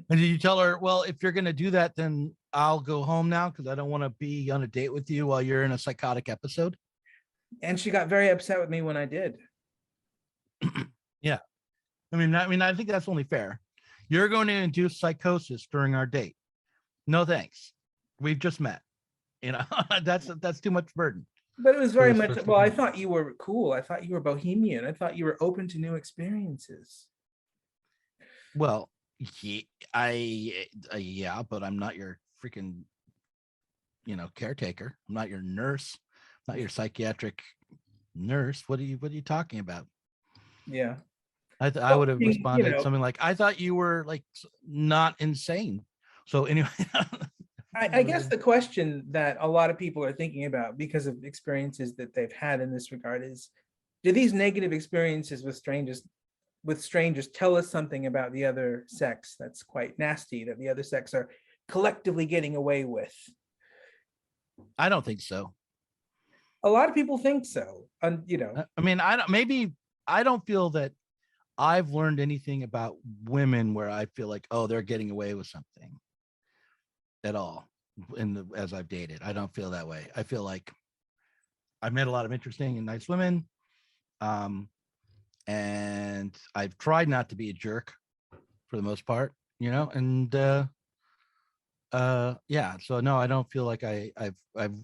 And did you tell her, well, if you're going to do that, then I'll go home now because I don't want to be on a date with you while you're in a psychotic episode? And she got very upset with me when I did. Yeah. I think that's only fair. You're going to induce psychosis during our date. No, thanks. We've just met. That's too much burden. But it was very much, well, I thought you were cool. I thought you were bohemian. I thought you were open to new experiences. Well, yeah, but I'm not your freaking, caretaker. I'm not your nurse, not your psychiatric nurse. What are you talking about? Yeah. I would have responded something like, I thought you were like not insane. So anyway, I guess the question that a lot of people are thinking about because of experiences that they've had in this regard is, do these negative experiences with strangers tell us something about the other sex that's quite nasty, that the other sex are collectively getting away with? I don't think so. A lot of people think so. I don't feel that I've learned anything about women where I feel like, oh, they're getting away with something at all as I've dated. I don't feel that way. I feel like I've met a lot of interesting and nice women. And I've tried not to be a jerk for the most part, and yeah. So no, I don't feel like I've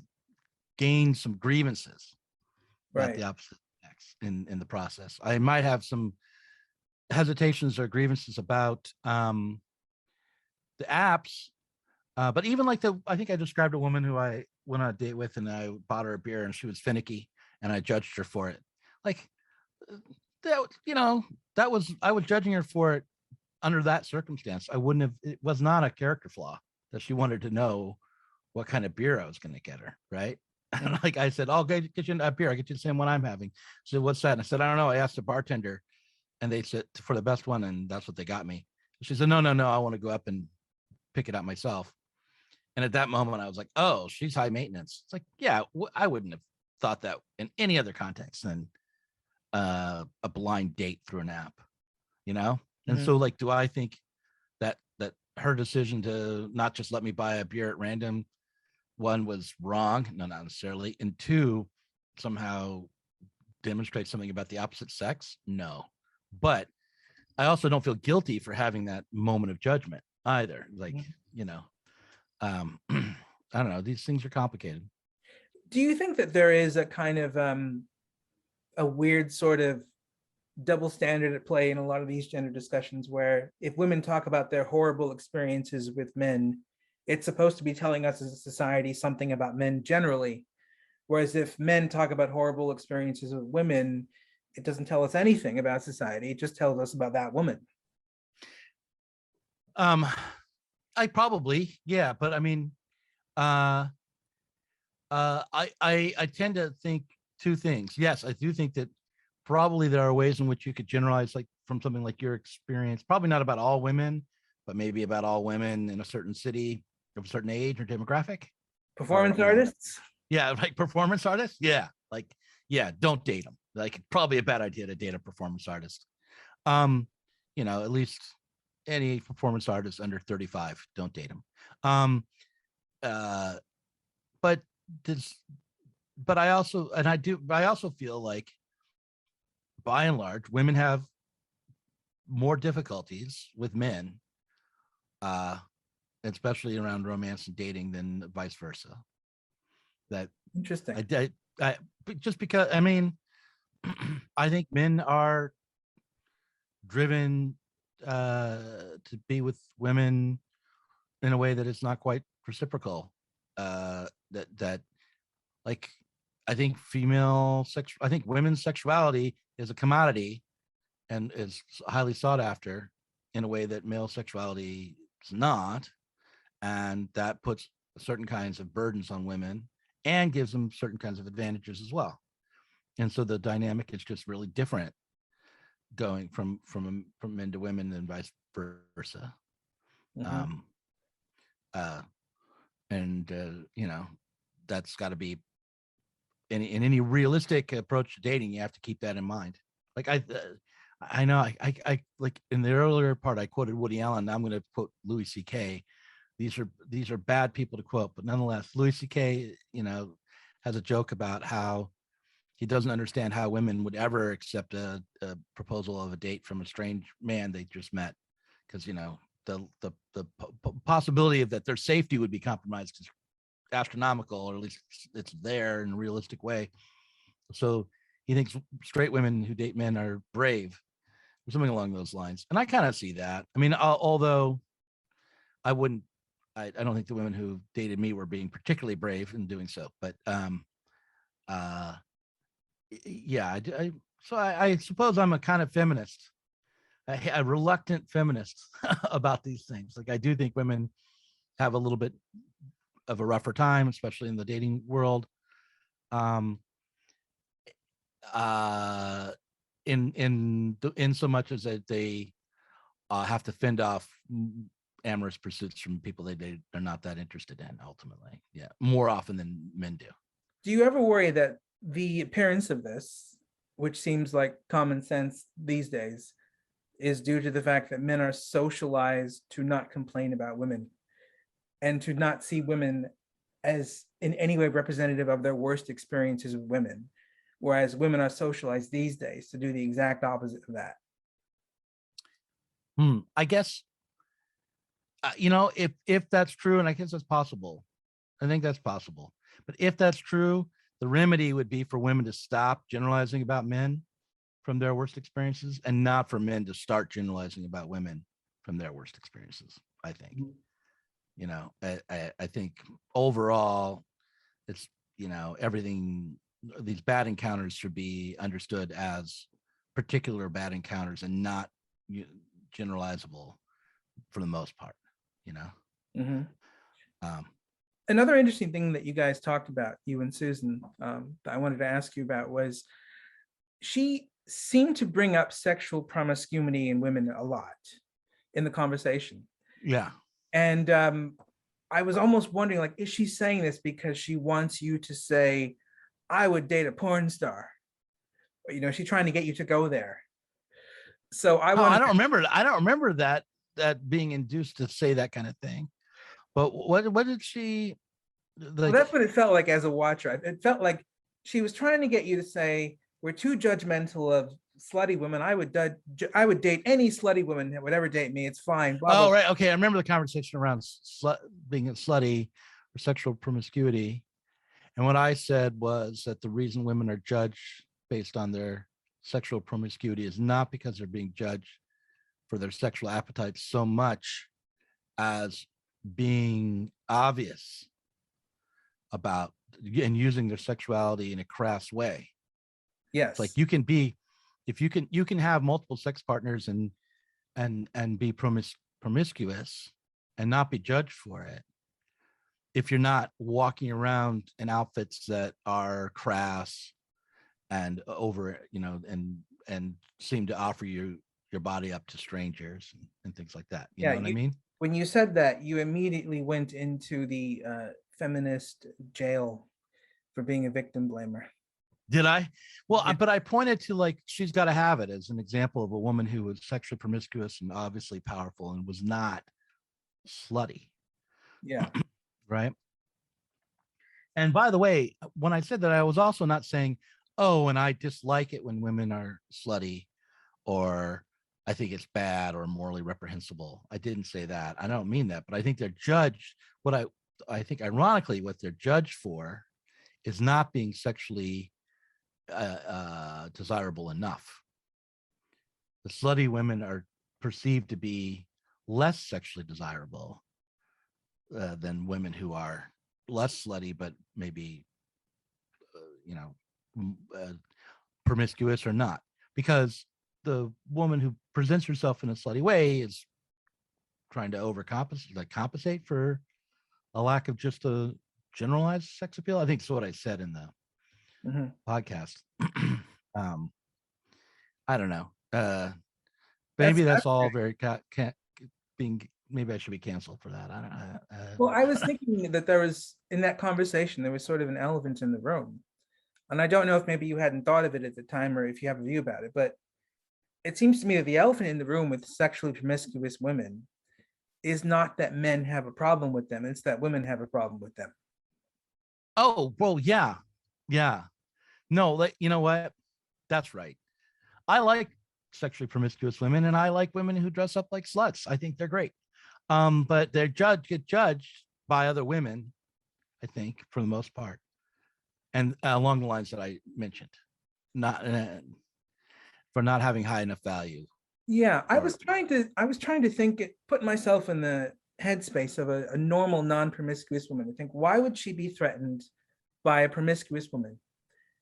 gained some grievances about the opposite sex in the process. I might have some hesitations or grievances about the apps, but even like I think I described a woman who I went on a date with and I bought her a beer and she was finicky and I judged her for it. Like I was judging her for it under that circumstance. It was not a character flaw that she wanted to know what kind of beer I was going to get her, right? And like I said, I'll get you a beer. I'll get you the same one I'm having. She said, what's that? And I said, I don't know. I asked the bartender and they said for the best one, and that's what they got me. She said, no, I want to go up and pick it up myself. And at that moment, I was like, oh, she's high maintenance. It's like, yeah, I wouldn't have thought that in any other context than a blind date through an app, And so like, do I think that her decision to not just let me buy a beer at random, one, was wrong? No, not necessarily. And two, somehow demonstrate something about the opposite sex? No. But I also don't feel guilty for having that moment of judgment either. Like, I don't know. These things are complicated. Do you think that there is a kind of a weird sort of double standard at play in a lot of these gender discussions where if women talk about their horrible experiences with men, it's supposed to be telling us as a society something about men generally, whereas if men talk about horrible experiences with women, it doesn't tell us anything about society. It just tells us about that woman. I probably, yeah, but I mean, I tend to think two things. Yes, I do think that probably there are ways in which you could generalize, like from something like your experience, probably not about all women, but maybe about all women in a certain city of a certain age or demographic. Performance artists? Yeah, like performance artists. Yeah, like, yeah, don't date them. Like, probably a bad idea to date a performance artist. At least any performance artist under 35, don't date them. But I also feel like by and large, women have more difficulties with men, especially around romance and dating, than vice versa. That interesting. I just because I think men are driven to be with women in a way that is not quite reciprocal. That Like, I think I think women's sexuality is a commodity and is highly sought after in a way that male sexuality is not. And that puts certain kinds of burdens on women and gives them certain kinds of advantages as well. And so the dynamic is just really different going from men to women and vice versa. Um, you know, that's got to be in any realistic approach to dating. You have to keep that in mind. Like I know I like in the earlier part I quoted Woody Allen. I'm going to quote Louis C.K. These are bad people to quote, but nonetheless, Louis C.K. has a joke about how he doesn't understand how women would ever accept a proposal of a date from a strange man they just met, because the possibility of that their safety would be compromised is astronomical, or at least it's there in a realistic way. So he thinks straight women who date men are brave, or something along those lines. And I kind of see that. I mean, although I don't think the women who dated me were being particularly brave in doing so, but yeah, I suppose I'm a kind of feminist, a reluctant feminist about these things. Like, I do think women have a little bit of a rougher time, especially in the dating world. In so much as that they have to fend off amorous pursuits from people they're not that interested in, ultimately. Yeah, more often than men do. Do you ever worry that the appearance of this, which seems like common sense these days, is due to the fact that men are socialized to not complain about women and to not see women as in any way representative of their worst experiences with women, whereas women are socialized these days to do the exact opposite of that? I guess, if that's true, and I guess that's possible, I think that's possible. But if that's true, the remedy would be for women to stop generalizing about men from their worst experiences, and not for men to start generalizing about women from their worst experiences. I think, I think overall, it's, everything, these bad encounters should be understood as particular bad encounters and not generalizable for the most part, Another interesting thing that you guys talked about, you and Susan, that I wanted to ask you about was, she seemed to bring up sexual promiscuity in women a lot in the conversation. Yeah. And I was almost wondering, like, is she saying this because she wants you to say, I would date a porn star? Is she trying to get you to go there? So I don't remember that being induced to say that kind of thing. But what did she like? Well, that's what it felt like as a watcher. It felt like she was trying to get you to say, we're too judgmental of slutty women. I would date any slutty woman that would ever date me. It's fine. Blah, blah. Right. Okay. I remember the conversation around being a slutty or sexual promiscuity. And what I said was that the reason women are judged based on their sexual promiscuity is not because they're being judged for their sexual appetites so much as being obvious about and using their sexuality in a crass way. Yes. It's like you can have multiple sex partners and be promiscuous and not be judged for it if you're not walking around in outfits that are crass and over, and seem to offer your body up to strangers and things like that. You know what I mean? When you said that, you immediately went into the feminist jail for being a victim blamer. Did I? Well, yeah. But I pointed to, like, She's Gotta Have It as an example of a woman who was sexually promiscuous and obviously powerful and was not slutty. Yeah. Right. And by the way, when I said that, I was also not saying, oh, and I dislike it when women are slutty, or I think it's bad or morally reprehensible. I didn't say that. I don't mean that, but I think they're judged. I think ironically, what they're judged for is not being sexually desirable enough. The slutty women are perceived to be less sexually desirable than women who are less slutty, but maybe promiscuous or not, because the woman who presents herself in a slutty way is trying to overcompensate, like compensate for a lack of just a generalized sex appeal. I think that's what I said in the podcast. I don't know. Maybe that's all very being. Maybe I should be canceled for that. I don't know. Well, I was thinking that there was, in that conversation, there was sort of an elephant in the room. And I don't know if maybe you hadn't thought of it at the time or if you have a view about it, but it seems to me that the elephant in the room with sexually promiscuous women is not that men have a problem with them, it's that women have a problem with them. Oh, well, yeah. No, you know what? That's right. I like sexually promiscuous women, and I like women who dress up like sluts. I think they're great. But they get judged by other women, I think, for the most part, and along the lines that I mentioned, not for not having high enough value. Yeah, I was trying to think, put myself in the headspace of a normal non-promiscuous woman to think, why would she be threatened by a promiscuous woman?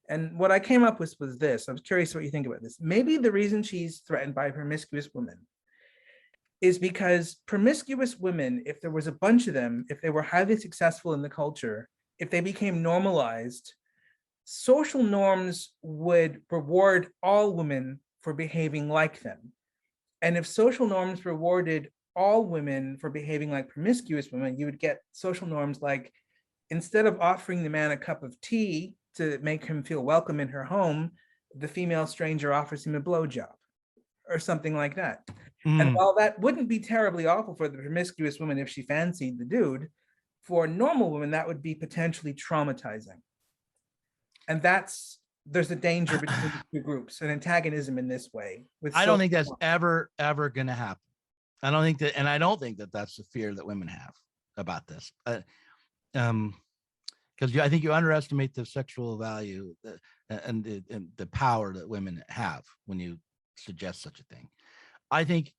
And what I came up with was this. I was curious what you think about this. Maybe the reason she's threatened by a promiscuous woman is because promiscuous women, if there was a bunch of them, if they were highly successful in the culture, if they became normalized, social norms would reward all women for behaving like them. And if social norms rewarded all women for behaving like promiscuous women, you would get social norms like, instead of offering the man a cup of tea to make him feel welcome in her home, the female stranger offers him a blowjob or something like that. And while that wouldn't be terribly awful for the promiscuous woman if she fancied the dude, for a normal woman, that would be potentially traumatizing. And there's a danger between the two groups, an antagonism in this way. I don't think that's ever going to happen. I don't think that, and I don't think that that's the fear that women have about this. Because I think you underestimate the sexual value and the power that women have when you suggest such a thing. I think,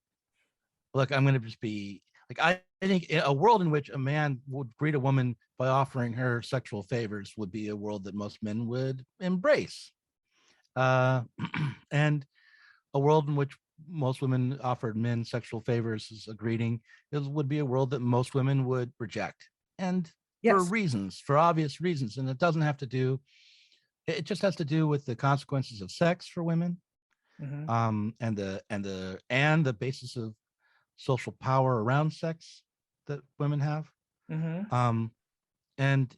look, I'm going to just be like, I think a world in which a man would greet a woman by offering her sexual favors would be a world that most men would embrace. And a world in which most women offered men sexual favors as a greeting would be a world that most women would reject. And for obvious reasons. And it doesn't have to do, it just has to do with the consequences of sex for women. And the basis of social power around sex that women have. And in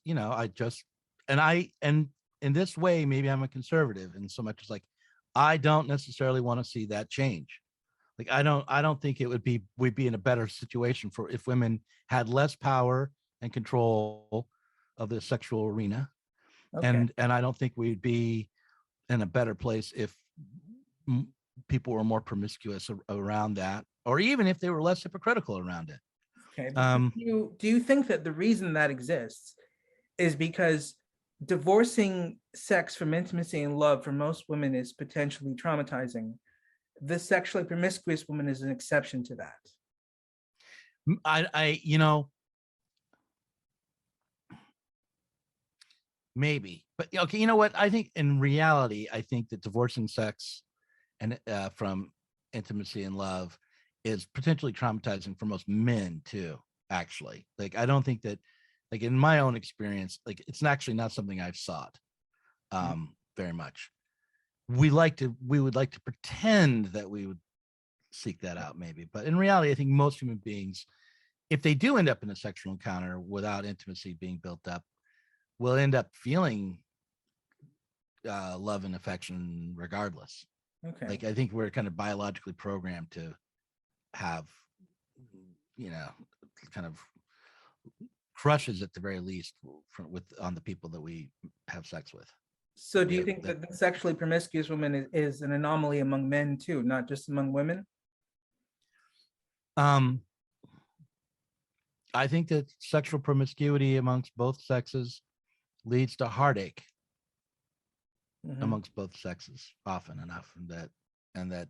this way, maybe I'm a conservative in so much as like, I don't necessarily want to see that change. Like, I don't think we'd be in a better situation for if women had less power and control of the sexual arena. And I don't think we'd be in a better place if people were more promiscuous around that, or even if they were less hypocritical around it. Do you think that the reason that exists is because divorcing sex from intimacy and love for most women is potentially traumatizing? The sexually promiscuous woman is an exception to that. Maybe, but okay, you know what? I think in reality, I think that divorcing sex and from intimacy and love is potentially traumatizing for most men too. Actually, like, I don't think that, like, in my own experience, like, it's actually not something I've sought very much. We would like to pretend that we would seek that out, maybe, but in reality, I think most human beings, if they do end up in a sexual encounter without intimacy being built up, will end up feeling love and affection regardless. Like, I think we're kind of biologically programmed to have, kind of crushes at the very least on the people that we have sex with. So do you think that the sexually promiscuous woman is an anomaly among men too, not just among women? I think that sexual promiscuity amongst both sexes leads to heartache amongst both sexes often enough, and that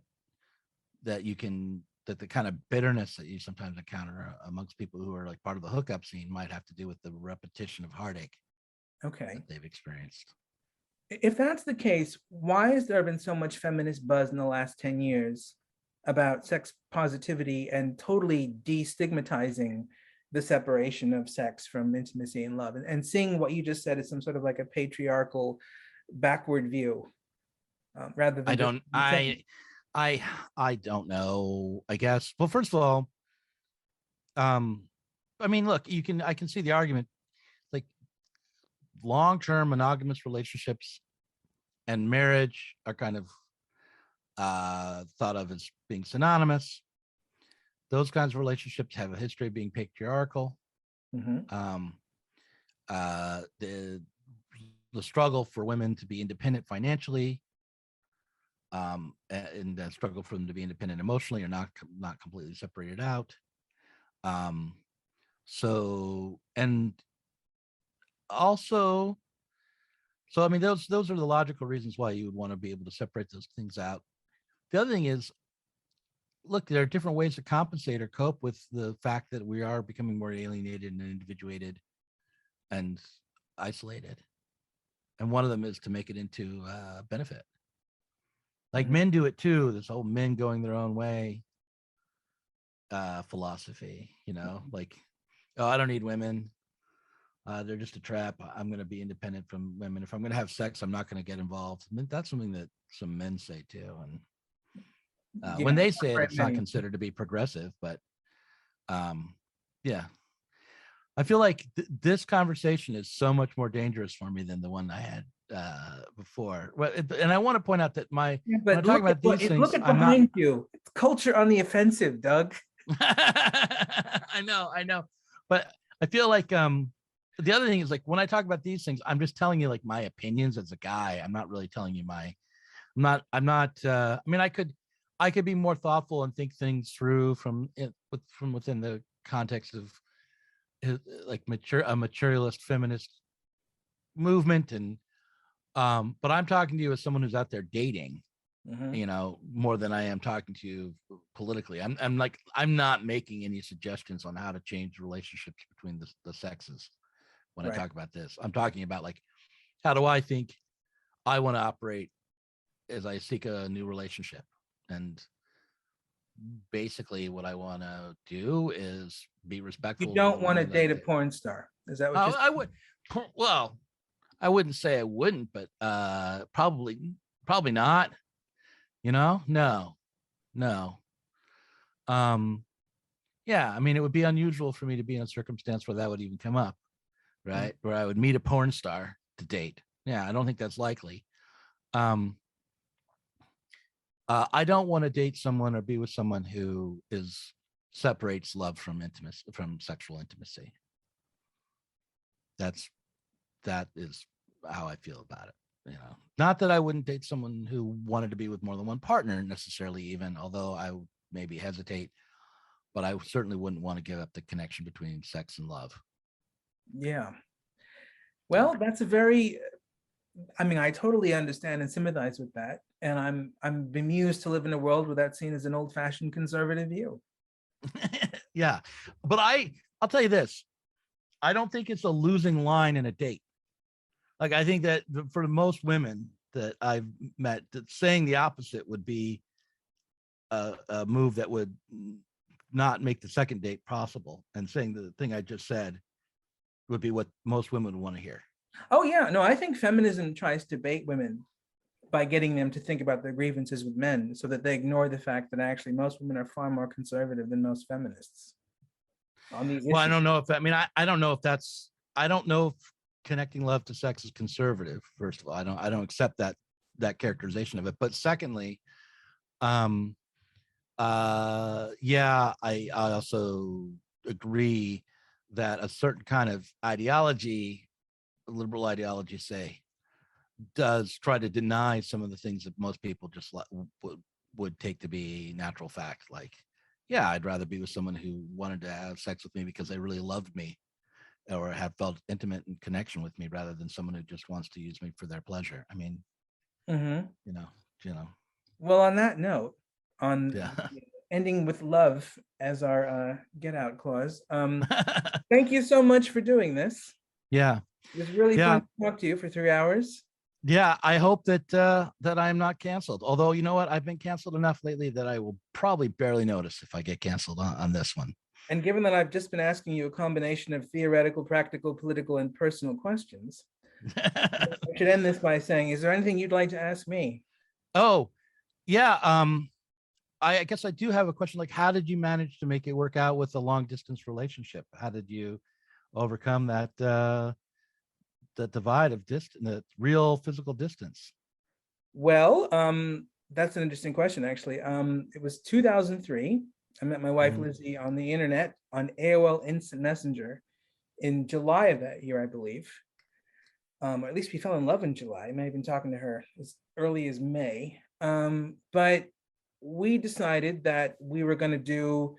the kind of bitterness that you sometimes encounter amongst people who are like part of the hookup scene might have to do with the repetition of heartache that they've experienced. if that's the case, why has there been so much feminist buzz in the last 10 years about sex positivity and totally destigmatizing the separation of sex from intimacy and love, and seeing what you just said as some sort of like a patriarchal backward view, rather I than just don't I don't know, I guess. Well, first of all, I mean, look, I can see the argument, like long-term monogamous relationships and marriage are kind of thought of as being synonymous. Those kinds of relationships have a history of being patriarchal. Mhm. The struggle for women to be independent financially, and the struggle for them to be independent emotionally are not completely separated out. So, and also, so I mean, those are the logical reasons why you would want to be able to separate those things out. The other thing is, look, there are different ways to compensate or cope with the fact that we are becoming more alienated and individuated and isolated. And one of them is to make it into benefit. Like men do it too. This whole men going their own way philosophy, like, oh, I don't need women. They're just a trap. I'm going to be independent from women. If I'm going to have sex, I'm not going to get involved. I mean, that's something that some men say too. And when they say it, it's not considered to be progressive, but yeah. I feel like this conversation is so much more dangerous for me than the one I had before. And I want to point out that when I talk about these things, look at behind you. It's culture on the offensive, Doug. I know, but I feel like the other thing is, like, when I talk about these things, I'm just telling you like my opinions as a guy. I'm not really telling you I'm not I mean, I could be more thoughtful and think things through from within the context of like a materialist feminist movement, and but I'm talking to you as someone who's out there dating, more than I am talking to you politically. I'm not making any suggestions on how to change relationships between the sexes when I talk about this. I'm talking about, like, how do I think I want to operate as I seek a new relationship. And basically what I want to do is be respectful. You don't want to date a porn star. Is that what I would? Well, I wouldn't say I wouldn't, but probably not. No. Yeah, I mean, it would be unusual for me to be in a circumstance where that would even come up, right? Mm-hmm. Where I would meet a porn star to date. Yeah, I don't think that's likely. I don't want to date someone or be with someone who separates love from intimacy, from sexual intimacy. That is how I feel about it. Not that I wouldn't date someone who wanted to be with more than one partner necessarily, even, although I would maybe hesitate, but I certainly wouldn't want to give up the connection between sex and love. Yeah. Well, that's I totally understand and sympathize with that. And I'm bemused to live in a world where that's seen as an old-fashioned conservative view. Yeah. But I'll tell you this. I don't think it's a losing line in a date. Like, I think that for most women that I've met, that saying the opposite would be a move that would not make the second date possible. And saying the thing I just said would be what most women would want to hear. Oh, yeah. No, I think feminism tries to bait women by getting them to think about their grievances with men so that they ignore the fact that actually most women are far more conservative than most feminists on these issues. Well, I don't know if I don't know if that's, I don't know if connecting love to sex is conservative. First of all, I don't accept that characterization of it. But secondly, yeah, I also agree that a certain kind of ideology, liberal ideology, say, does try to deny some of the things that most people just would take to be natural fact. Like, yeah, I'd rather be with someone who wanted to have sex with me because they really loved me or have felt intimate and connection with me, rather than someone who just wants to use me for their pleasure. I mean, you know. Well, on that note, ending with love as our get out clause. Thank you so much for doing this. Yeah. It was really fun to talk to you for 3 hours. Yeah, I hope that I'm not canceled. Although, you know what? I've been canceled enough lately that I will probably barely notice if I get canceled on this one. And given that I've just been asking you a combination of theoretical, practical, political, and personal questions, I should end this by saying, is there anything you'd like to ask me? Oh, yeah. I guess I do have a question. Like, how did you manage to make it work out with a long distance relationship? How did you overcome that divide of distance, the real physical distance? Well, that's an interesting question, actually. It was 2003. I met my wife, Lizzie, on the internet on AOL Instant Messenger in July of that year, I believe. Or at least we fell in love in July. I may have been talking to her as early as May. But we decided that we were going to do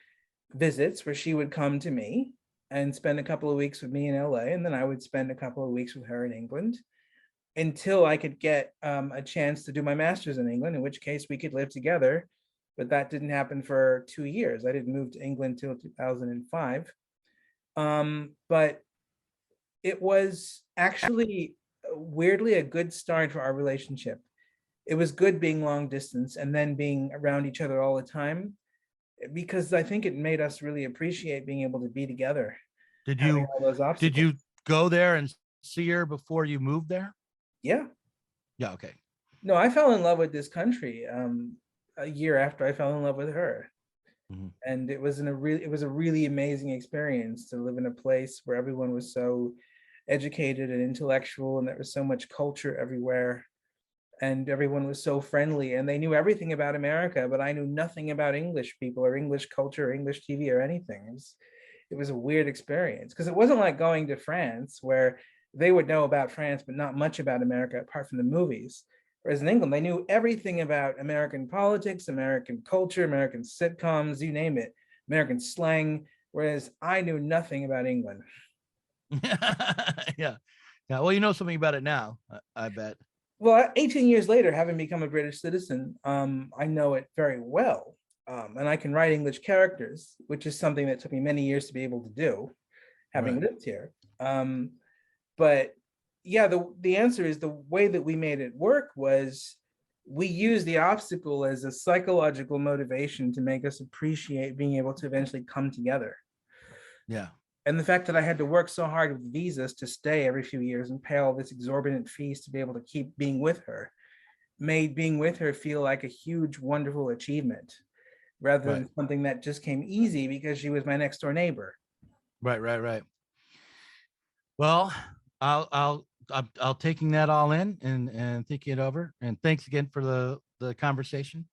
visits where she would come to me and spend a couple of weeks with me in LA, and then I would spend a couple of weeks with her in England until I could get a chance to do my master's in England, in which case we could live together. But that didn't happen for 2 years. I didn't move to England till 2005. But it was actually weirdly a good start for our relationship. It was good being long distance and then being around each other all the time, because I think it made us really appreciate being able to be together. Did having you all those did obstacles. you go there and see her before you moved there? Yeah. Yeah. Okay. No, I fell in love with this country a year after I fell in love with her. Mhm. And it was a really amazing experience to live in a place where everyone was so educated and intellectual, and there was so much culture everywhere, and everyone was so friendly, and they knew everything about America, but I knew nothing about English people or English culture or English TV or anything. It was a weird experience, because it wasn't like going to France where they would know about France but not much about America apart from the movies. Whereas in England, they knew everything about American politics, American culture, American sitcoms, you name it, American slang, whereas I knew nothing about England. Yeah. Yeah. Well, you know something about it now, I bet. Well, 18 years later, having become a British citizen, I know it very well. And I can write English characters, which is something that took me many years to be able to do, having Right. lived here. But yeah, the answer is the way that we made it work was we used the obstacle as a psychological motivation to make us appreciate being able to eventually come together. Yeah. And the fact that I had to work so hard with visas to stay every few years and pay all this exorbitant fees to be able to keep being with her made being with her feel like a huge, wonderful achievement rather Right. than something that just came easy because she was my next door neighbor. Right. Right. Right. Well, I'll taking that all in and thinking it over. And thanks again for the conversation.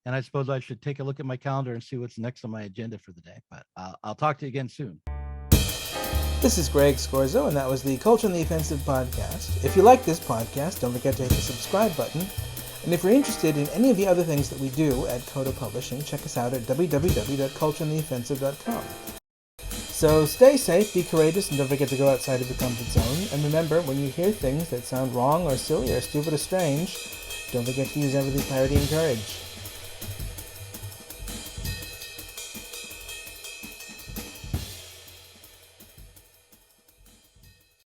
And I suppose I should take a look at my calendar and see what's next on my agenda for the day. But I'll talk to you again soon. This is Greg Scorzo, and that was the Culture on the Offensive podcast. If you like this podcast, don't forget to hit the subscribe button. And if you're interested in any of the other things that we do at Coda Publishing, check us out at www.cultureontheoffensive.com. So stay safe, be courageous, and don't forget to go outside of your comfort zone. And remember, when you hear things that sound wrong or silly or stupid or strange, don't forget to use empathy, clarity, and courage.